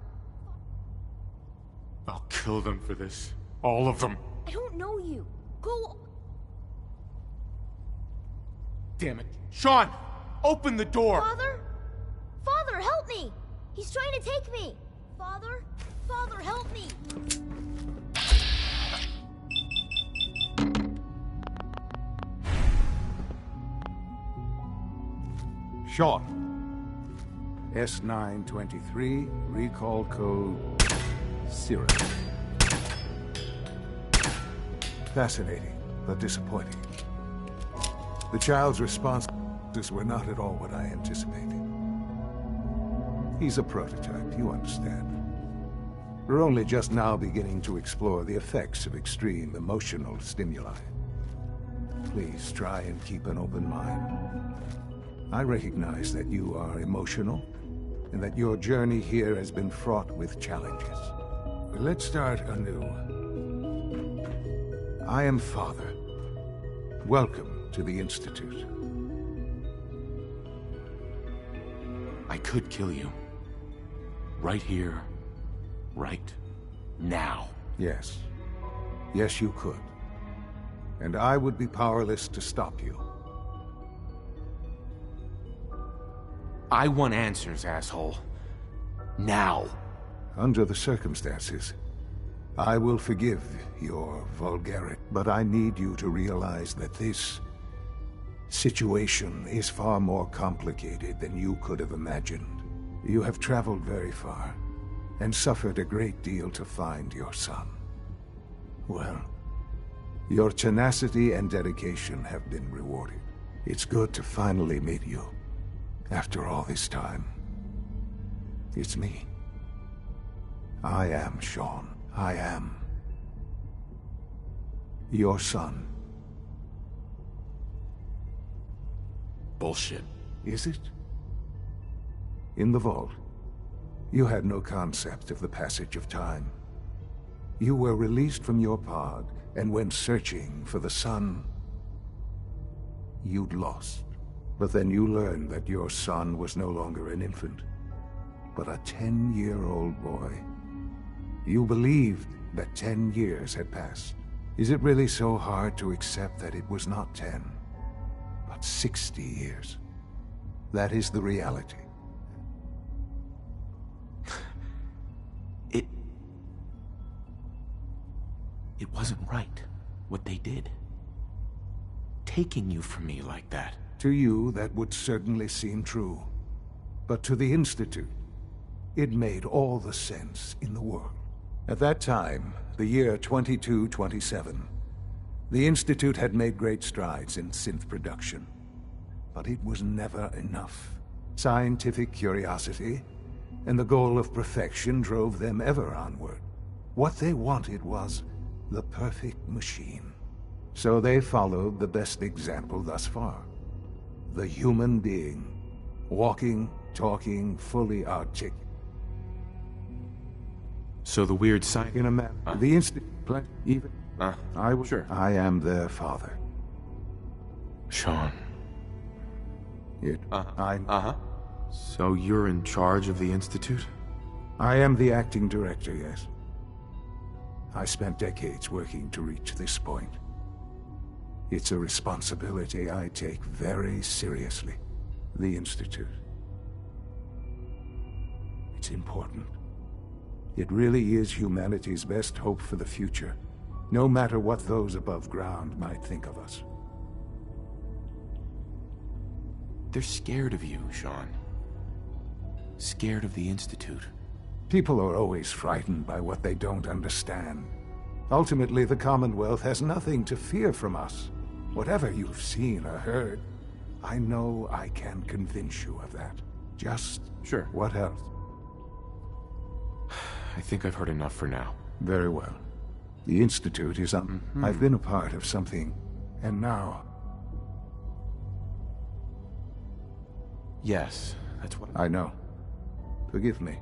I'll kill them for this. All of them.
I don't know you. Go.
Damn it. Sean, open the door.
Father? Father, help me! He's trying to take me! Father? Father, help me!
Sean. S923, recall code 0. Fascinating, but disappointing. The child's responses were not at all what I anticipated. He's a prototype, you understand. We're only just now beginning to explore the effects of extreme emotional stimuli. Please try and keep an open mind. I recognize that you are emotional, and that your journey here has been fraught with challenges. Let's start anew. I am Father. Welcome to the Institute.
I could kill you. Right here, right now.
Yes. Yes, you could. And I would be powerless to stop you.
I want answers, asshole. Now.
Under the circumstances, I will forgive your vulgarity, but I need you to realize that this situation is far more complicated than you could have imagined. You have traveled very far, and suffered a great deal to find your son. Well, your tenacity and dedication have been rewarded. It's good to finally meet you. After all this time, it's me. I am Sean. I am your son.
Bullshit.
Is it? In the vault, you had no concept of the passage of time. You were released from your pod and went searching for the son you'd lost. But then you learned that your son was no longer an infant, but a 10-year-old boy. You believed that 10 years had passed. Is it really so hard to accept that it was not 10, but 60 years? That is the reality.
It wasn't right, what they did. Taking you from me like that.
To you, that would certainly seem true. But to the Institute, it made all the sense in the world. At that time, the year 2227, the Institute had made great strides in synth production. but it was never enough. Scientific curiosity and the goal of perfection drove them ever onward. What they wanted was the perfect machine. So they followed the best example thus far. The human being. Walking, talking, fully articulate.
So the weird sign
In a manner, the instant, even I was.
Sure.
I am their father.
Sean.
I.
So you're in charge of the Institute?
I am the acting director, yes. I spent decades working to reach this point. It's a responsibility I take very seriously. The Institute. It's important. It really is humanity's best hope for the future, no matter what those above ground might think of us.
They're scared of you, Sean. Scared of the Institute.
People are always frightened by what they don't understand. Ultimately, the Commonwealth has nothing to fear from us. Whatever you've seen or heard, I know I can convince you of that. Just...
Sure.
What else?
I think I've heard enough for now.
Very well. The Institute is on... I've been a part of something, and now...
Yes, that's what...
I know. Forgive me.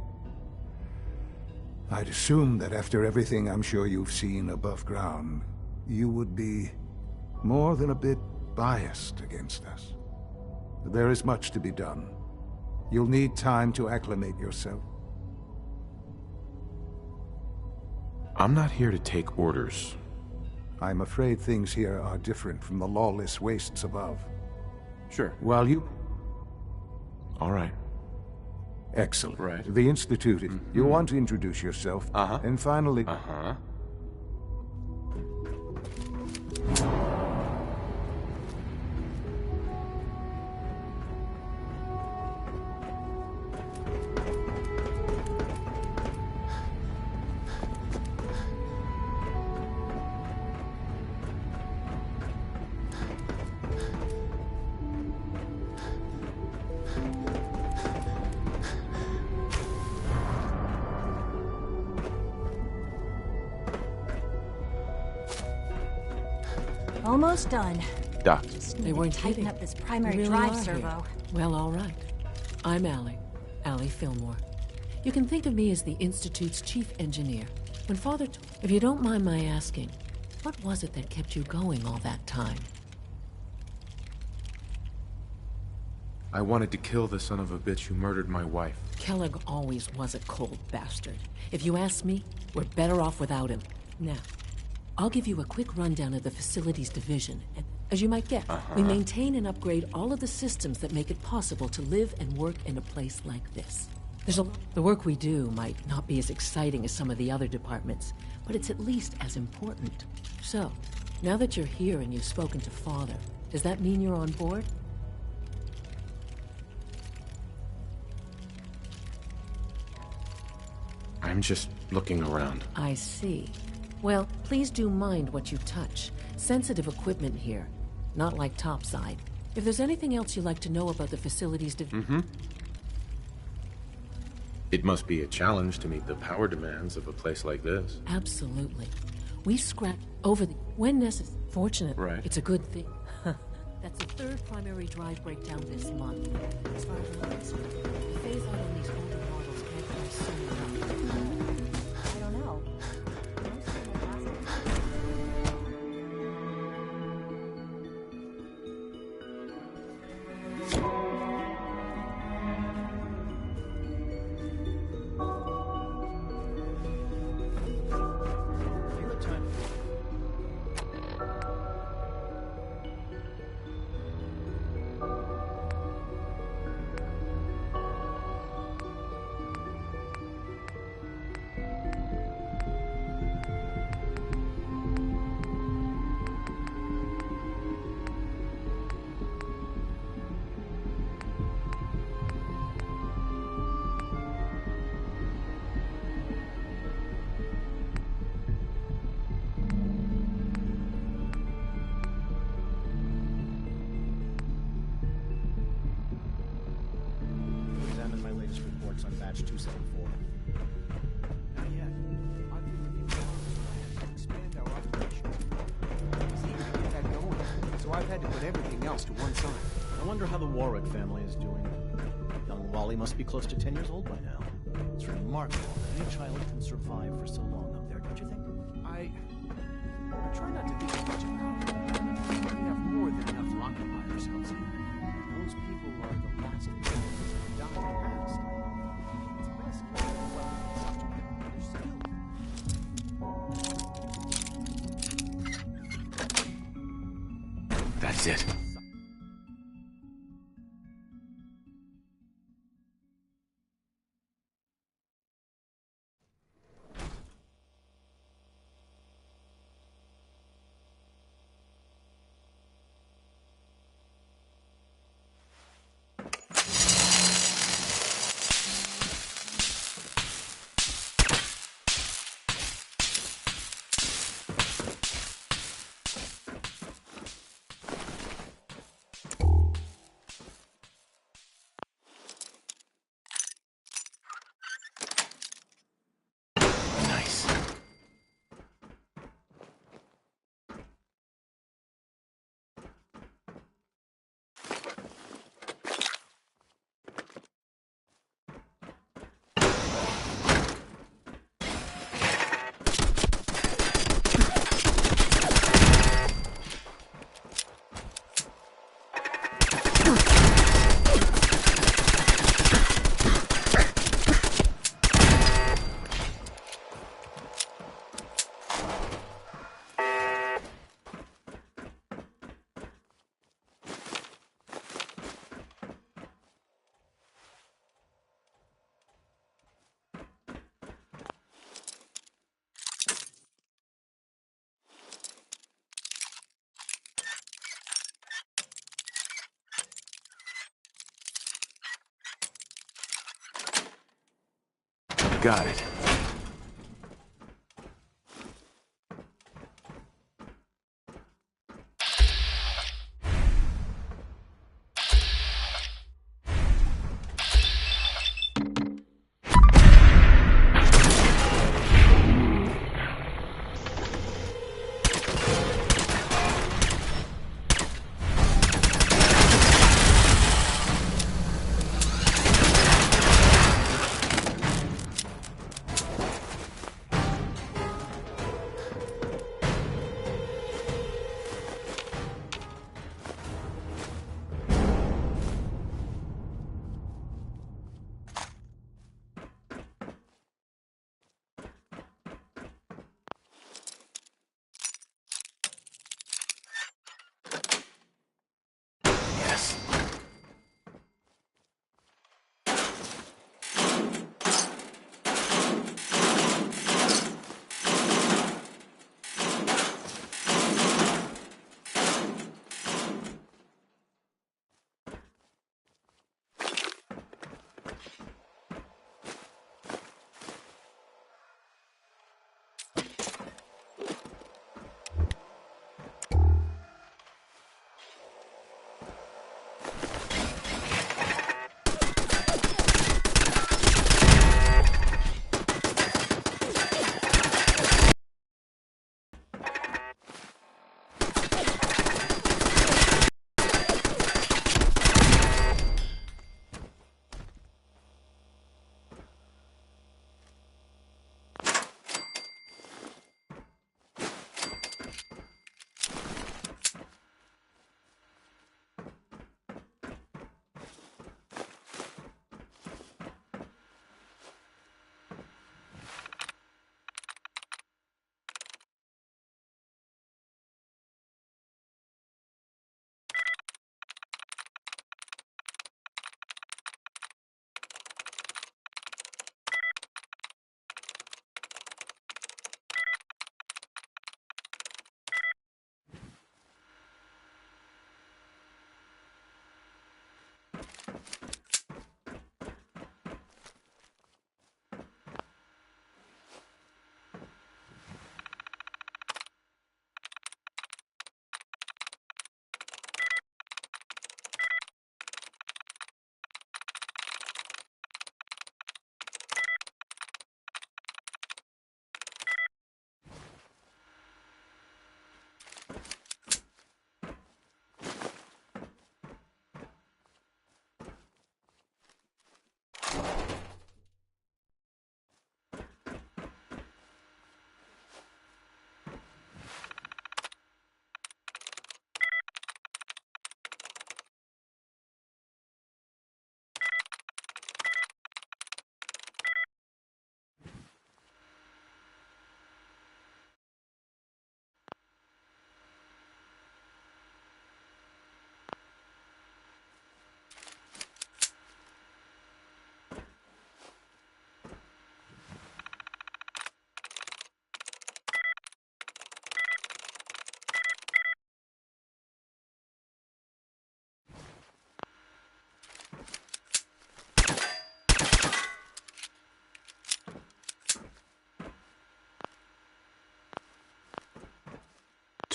I'd assume that after everything I'm sure you've seen above ground, you would be more than a bit biased against us. There is much to be done. You'll need time to acclimate yourself.
I'm not here to take orders.
I'm afraid things here are different from the lawless wastes above.
Sure.
While you...
All right.
Excellent.
Right.
The Institute, you want to introduce yourself. And finally...
Almost done.
Doc.
They weren't tighten up this primary drive servo.
Well, all right. I'm Allie Fillmore. You can think of me as the Institute's chief engineer. When Father... If you don't mind my asking, what was it that kept you going all that time?
I wanted to kill the son of a bitch who murdered my wife.
Kellogg always was a cold bastard. If you ask me, we're better off without him. Now, I'll give you a quick rundown of the facilities division, and as you might guess, we maintain and upgrade all of the systems that make it possible to live and work in a place like this. The work we do might not be as exciting as some of the other departments, but it's at least as important. So, now that you're here and you've spoken to Father, does that mean you're on board?
I'm just looking around.
I see. Well, please do mind what you touch. Sensitive equipment here, not like topside. If there's anything else you'd like to know about the facilities
It must be a challenge to meet the power demands of a place like this.
Absolutely. We scrap over the... when necessary. Fortunate.
Right.
It's a good thing. That's the third primary drive breakdown this month. As far as I'm concerned, the phase out on these older models can't come soon enough.
I don't know.
works on batch 274.
Not yet. I've been reviewing plans to expand our operation. It's eager to get that going, so I've had to put everything else to one side.
I wonder how the Warwick family is doing. Young Wally must be close to 10 years old by now. It's remarkable that any child can survive for so long up there, don't you think?
I try not to think as much about it. We have more than enough longer by ourselves. Those people are the last people who died past. It's best to be well with the subject. They're still.
That's it. Got it.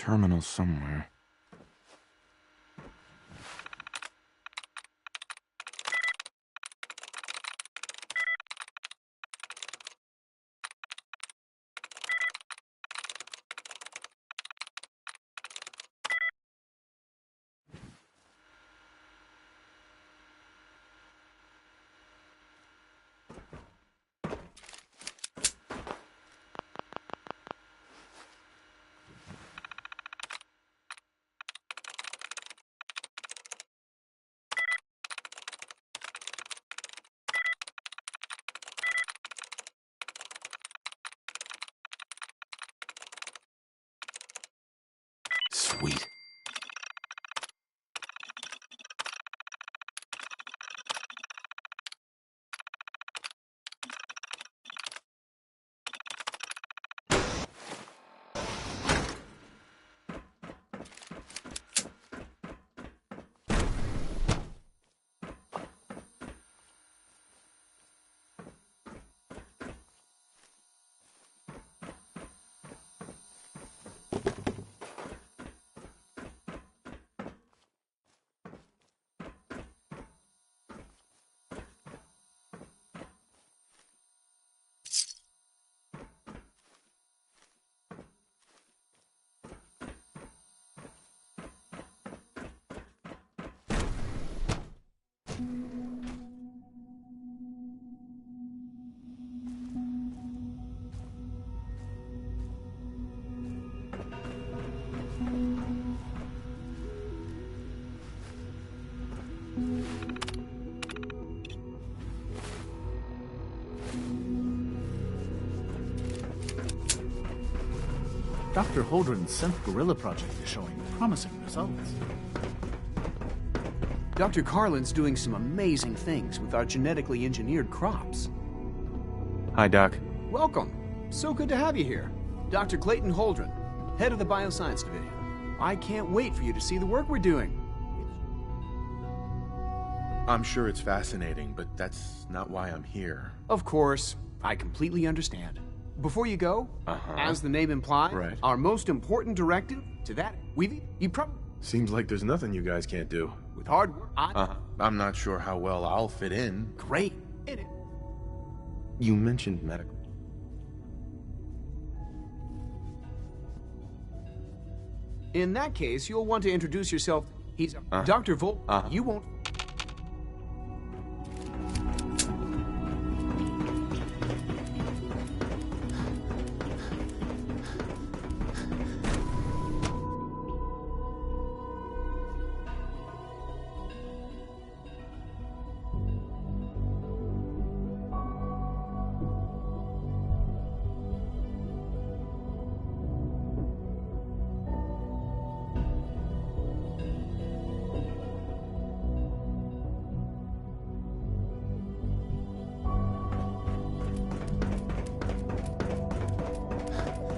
terminal somewhere. Sweet.
Dr. Holdren's synth gorilla project is showing promising results.
Dr. Carlin's doing some amazing things with our genetically engineered crops.
Hi, Doc.
Welcome. So good to have you here. Dr. Clayton Holdren, head of the Bioscience Division. I can't wait for you to see the work we're doing.
I'm sure it's fascinating, but that's not why I'm here.
Of course, I completely understand. Before you go, as the name implies, our most important directive to that, you probably...
Seems like there's nothing you guys can't do.
With hard work,
I'm not sure how well I'll fit in.
Great.
You mentioned medical.
In that case, you'll want to introduce yourself. He's Dr. Volt. You won't...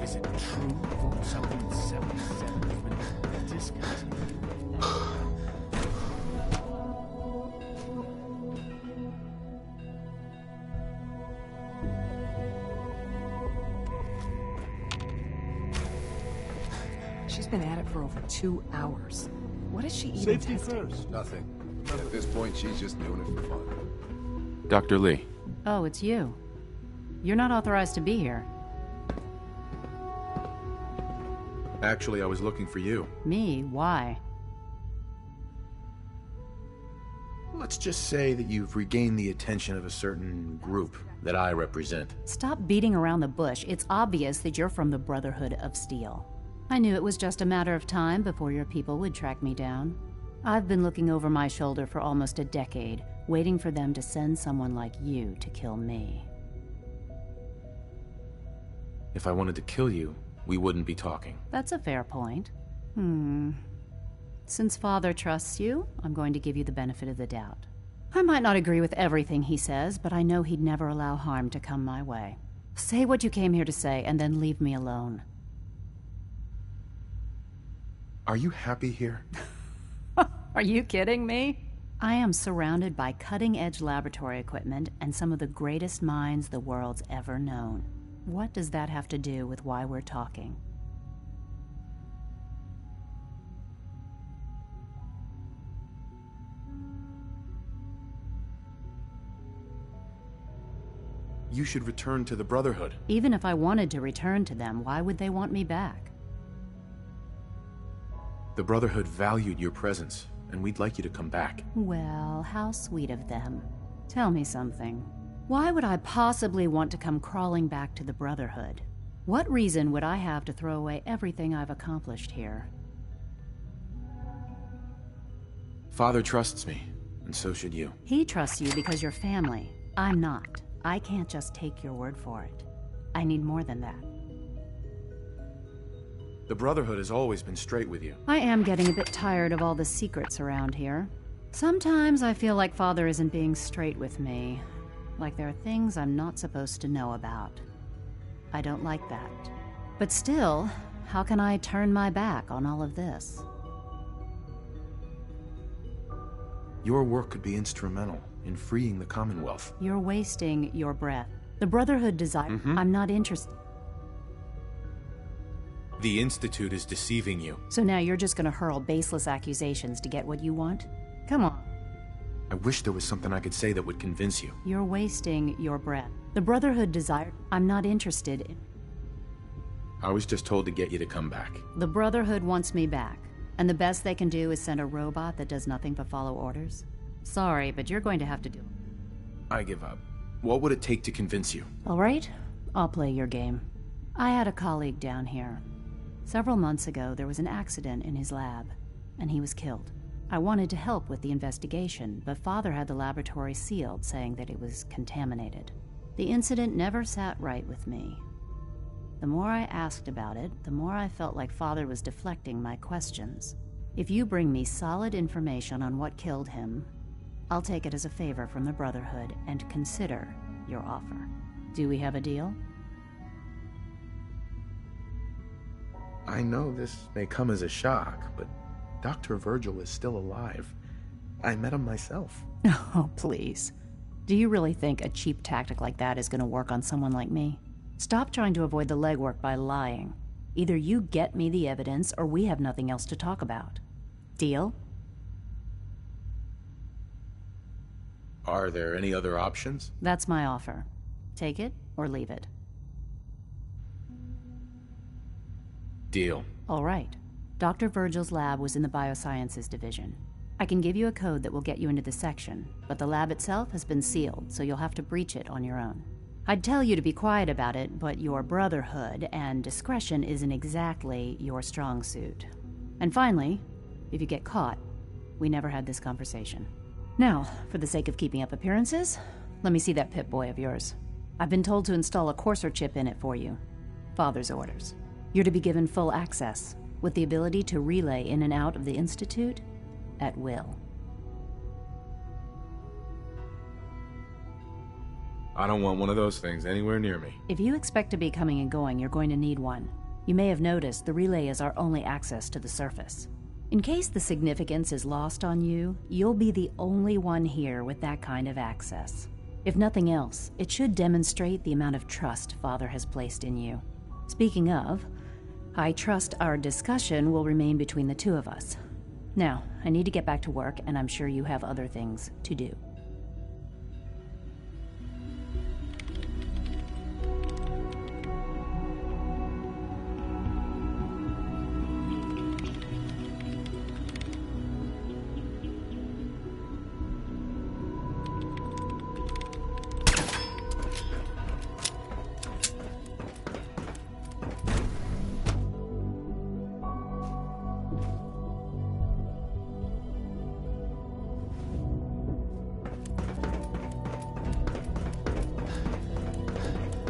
Is it true Volt 777 has been discontinued?
She's been at it for over 2 hours. What is she even
Safety
testing?
first. Nothing. At this point, she's just doing it for fun.
Dr. Lee.
Oh, it's you. You're not authorized to be here.
Actually, I was looking for you.
Me? Why?
Let's just say that you've regained the attention of a certain group that I represent.
Stop beating around the bush. It's obvious that you're from the Brotherhood of Steel. I knew it was just a matter of time before your people would track me down. I've been looking over my shoulder for almost a decade, waiting for them to send someone like you to kill me.
If I wanted to kill you, we wouldn't be talking.
That's a fair point. Since Father trusts you, I'm going to give you the benefit of the doubt. I might not agree with everything he says, but I know he'd never allow harm to come my way. Say what you came here to say, and then leave me alone.
Are you happy here?
Are you kidding me? I am surrounded by cutting-edge laboratory equipment and some of the greatest minds the world's ever known. What does that have to do with why we're talking?
You should return to the Brotherhood.
Even if I wanted to return to them, why would they want me back?
The Brotherhood valued your presence, and we'd like you to come back.
Well, how sweet of them. Tell me something. Why would I possibly want to come crawling back to the Brotherhood? What reason would I have to throw away everything I've accomplished here?
Father trusts me, and so should you.
He trusts you because you're family. I'm not. I can't just take your word for it. I need more than that.
The Brotherhood has always been straight with you.
I am getting a bit tired of all the secrets around here. Sometimes I feel like Father isn't being straight with me. Like there are things I'm not supposed to know about. I don't like that. But still, how can I turn my back on all of this?
Your work could be instrumental in freeing the Commonwealth.
You're wasting your breath. The Brotherhood desire. I'm not interested.
The Institute is deceiving you.
So now you're just gonna hurl baseless accusations to get what you want? Come on.
I wish there was something I could say that would convince you.
You're wasting your breath. The Brotherhood desired. I'm not interested in.
I was just told to get you to come back.
The Brotherhood wants me back. And the best they can do is send a robot that does nothing but follow orders? Sorry, but you're going to have to do it.
I give up. What would it take to convince you?
All right, I'll play your game. I had a colleague down here. Several months ago, there was an accident in his lab, and he was killed. I wanted to help with the investigation, but Father had the laboratory sealed, saying that it was contaminated. The incident never sat right with me. The more I asked about it, the more I felt like Father was deflecting my questions. If you bring me solid information on what killed him, I'll take it as a favor from the Brotherhood and consider your offer. Do we have a deal?
I know this may come as a shock, but Dr. Virgil is still alive. I met him myself.
Oh, please. Do you really think a cheap tactic like that is going to work on someone like me? Stop trying to avoid the legwork by lying. Either you get me the evidence, or we have nothing else to talk about. Deal?
Are there any other options?
That's my offer. Take it or leave it.
Deal.
All right. Dr. Virgil's lab was in the Biosciences Division. I can give you a code that will get you into the section, but the lab itself has been sealed, so you'll have to breach it on your own. I'd tell you to be quiet about it, but your Brotherhood and discretion isn't exactly your strong suit. And finally, if you get caught, we never had this conversation. Now, for the sake of keeping up appearances, let me see that Pip-Boy of yours. I've been told to install a Courser chip in it for you. Father's orders. You're to be given full access, with the ability to relay in and out of the Institute at will.
I don't want one of those things anywhere near me.
If you expect to be coming and going, you're going to need one. You may have noticed the relay is our only access to the surface. In case the significance is lost on you, you'll be the only one here with that kind of access. If nothing else, it should demonstrate the amount of trust Father has placed in you. Speaking of, I trust our discussion will remain between the two of us. Now, I need to get back to work, and I'm sure you have other things to do.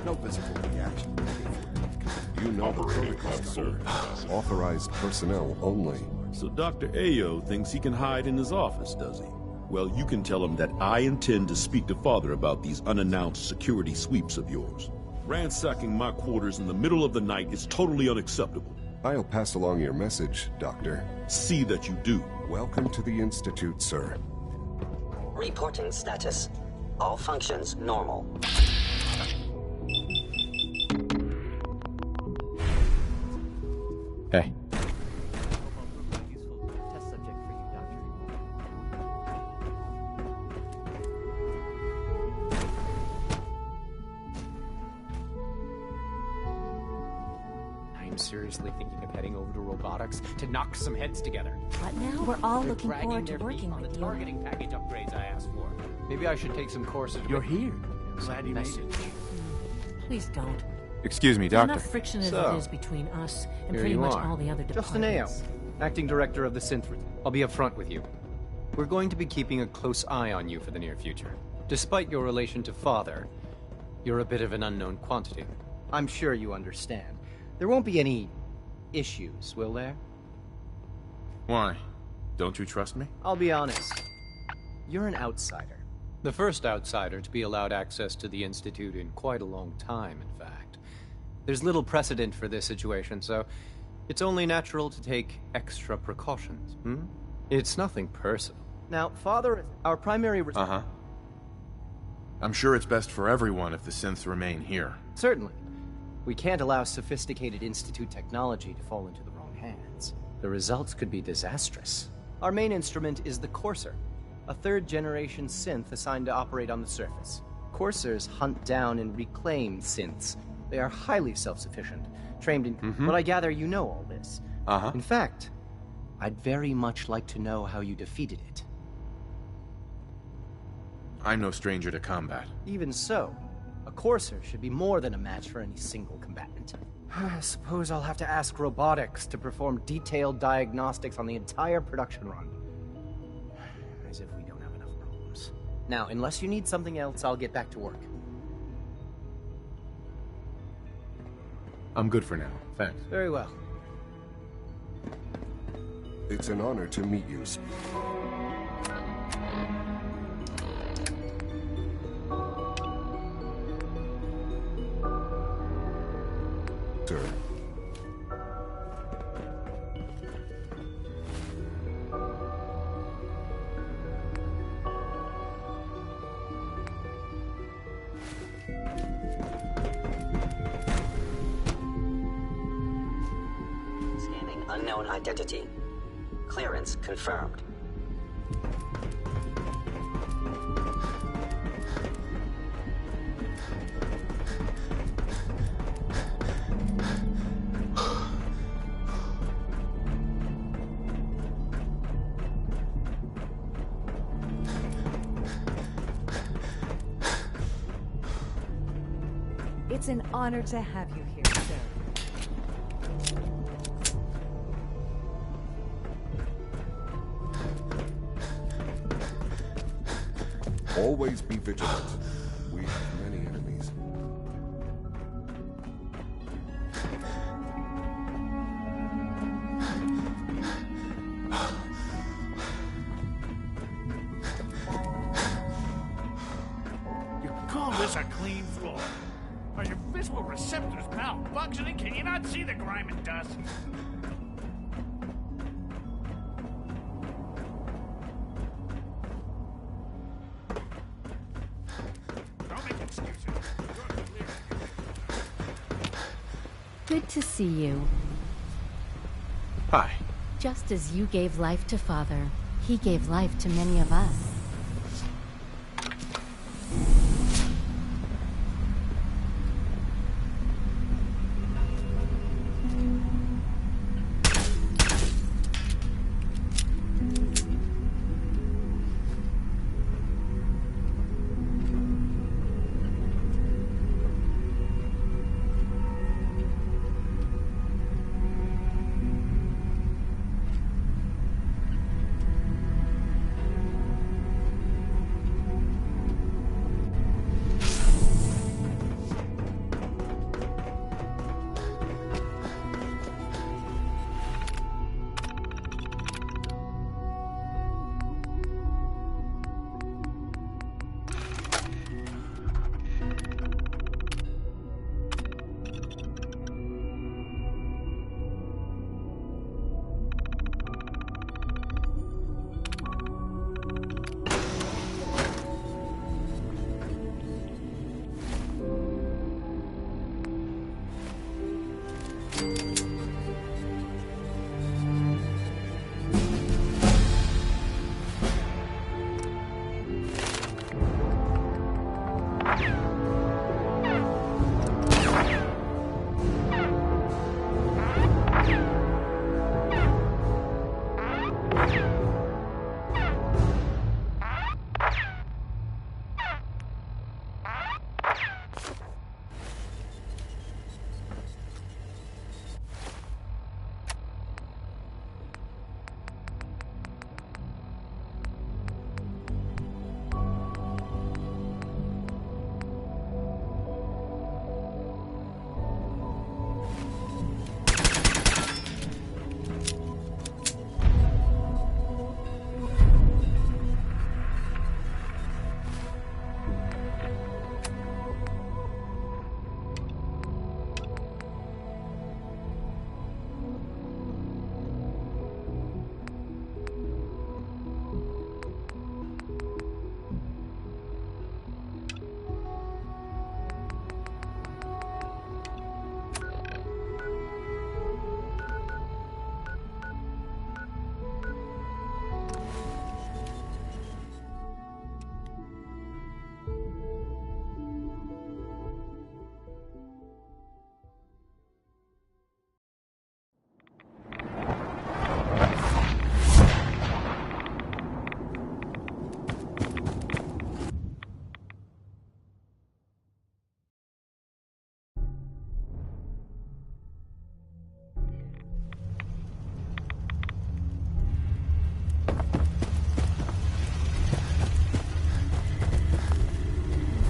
No visible reaction. You know the protocol, sir. Authorized personnel only.
So Dr. Ayo thinks he can hide in his office, does he? Well, you can tell him that I intend to speak to Father about these unannounced security sweeps of yours. Ransacking my quarters in the middle of the night is totally unacceptable.
I'll pass along your message, Doctor.
See that you do.
Welcome to the Institute, sir.
Reporting status. All functions normal.
Hey.
Test subject for you, Doctor.
team seriously thinking of heading over to robotics to knock some heads together.
But now we're all looking
dragging
forward to
their feet
working
on
with
the
you.
targeting package upgrades I asked for. Maybe I should take some courses.
You're here.
Glad you message.
Please don't.
Excuse me,
There's
Doctor.
enough friction as
So,
it is between us and
here
pretty
you
much
are.
all the other
Justin
departments.
Ao, acting director of the Synth. I'll be upfront with you. We're going to be keeping a close eye on you for the near future. Despite your relation to Father, you're a bit of an unknown quantity.
I'm sure you understand. There won't be any issues, will there?
Why? Don't you trust me?
I'll be honest. You're an outsider.
The first outsider to be allowed access to the Institute in quite a long time, in fact. There's little precedent for this situation, so it's only natural to take extra precautions, It's nothing personal.
Now, Father, our primary...
Uh-huh. I'm sure it's best for everyone if the synths remain here.
Certainly. We can't allow sophisticated Institute technology to fall into the wrong hands.
The results could be disastrous.
Our main instrument is the Courser, a third-generation synth assigned to operate on the surface. Coursers hunt down and reclaim synths. They are highly self-sufficient, trained in... But I gather you know all this.
Uh-huh.
In fact, I'd very much like to know how you defeated it.
I'm no stranger to combat.
Even so, a Courser should be more than a match for any single combatant. I suppose I'll have to ask robotics to perform detailed diagnostics on the entire production run. As if we don't have enough problems. Now, unless you need something else, I'll get back to work.
I'm good for now, thanks.
Very well.
It's an honor to meet you. Sir.
Scanning unknown identity. Clearance confirmed.
It's an honor to have you here, sir.
Always be vigilant. We have many enemies.
You call this a clean floor? Are your visual receptors malfunctioning? Can you not see the grime and dust? Don't make excuses. You're clear.
Good to see you.
Hi.
Just as you gave life to Father, he gave life to many of us.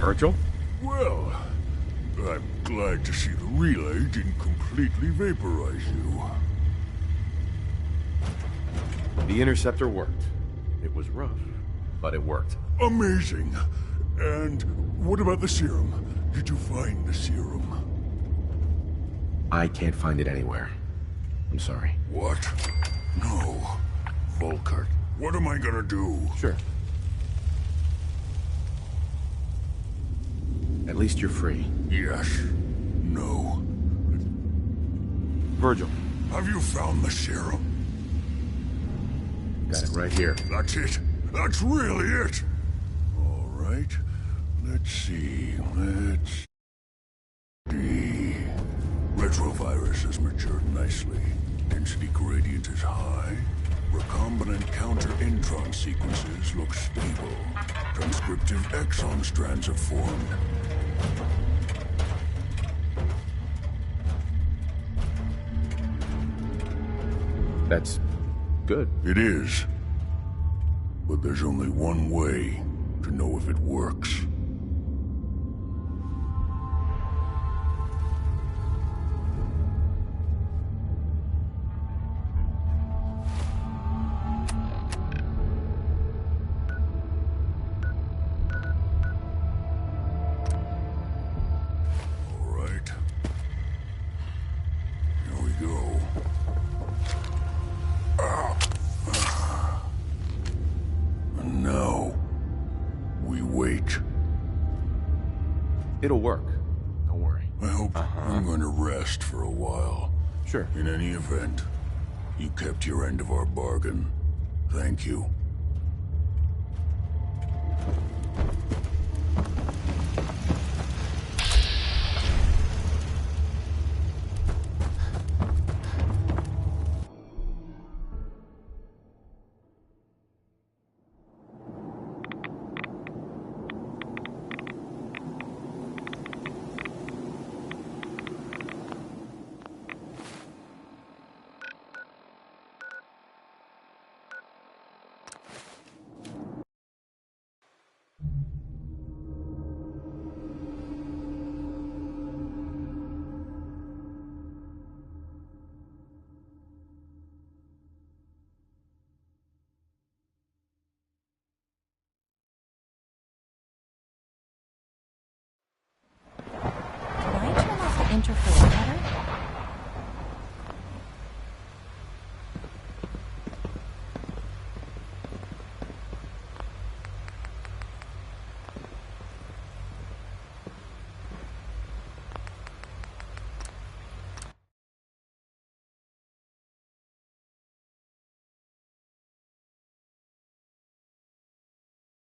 Virgil?
Well, I'm glad to see the relay didn't completely vaporize you.
The interceptor worked. It was rough, but it worked.
Amazing. And what about the serum? Did you find the serum?
I can't find it anywhere. I'm sorry.
What? No. Volkert, what am I gonna do?
Sure. At least you're free.
Yes. No.
Virgil.
Have you found the serum?
Got it right here.
That's it. That's really it. All right. Let's see. Retrovirus has matured nicely. Density gradient is high. Recombinant counter-intron sequences look stable. Transcriptive exon strands have formed.
That's good.
It is. But there's only one way to know if it works.
It'll work. Don't worry.
I hope I'm going to rest for a while.
Sure.
In any event, you kept your end of our bargain. Thank you.
Interface.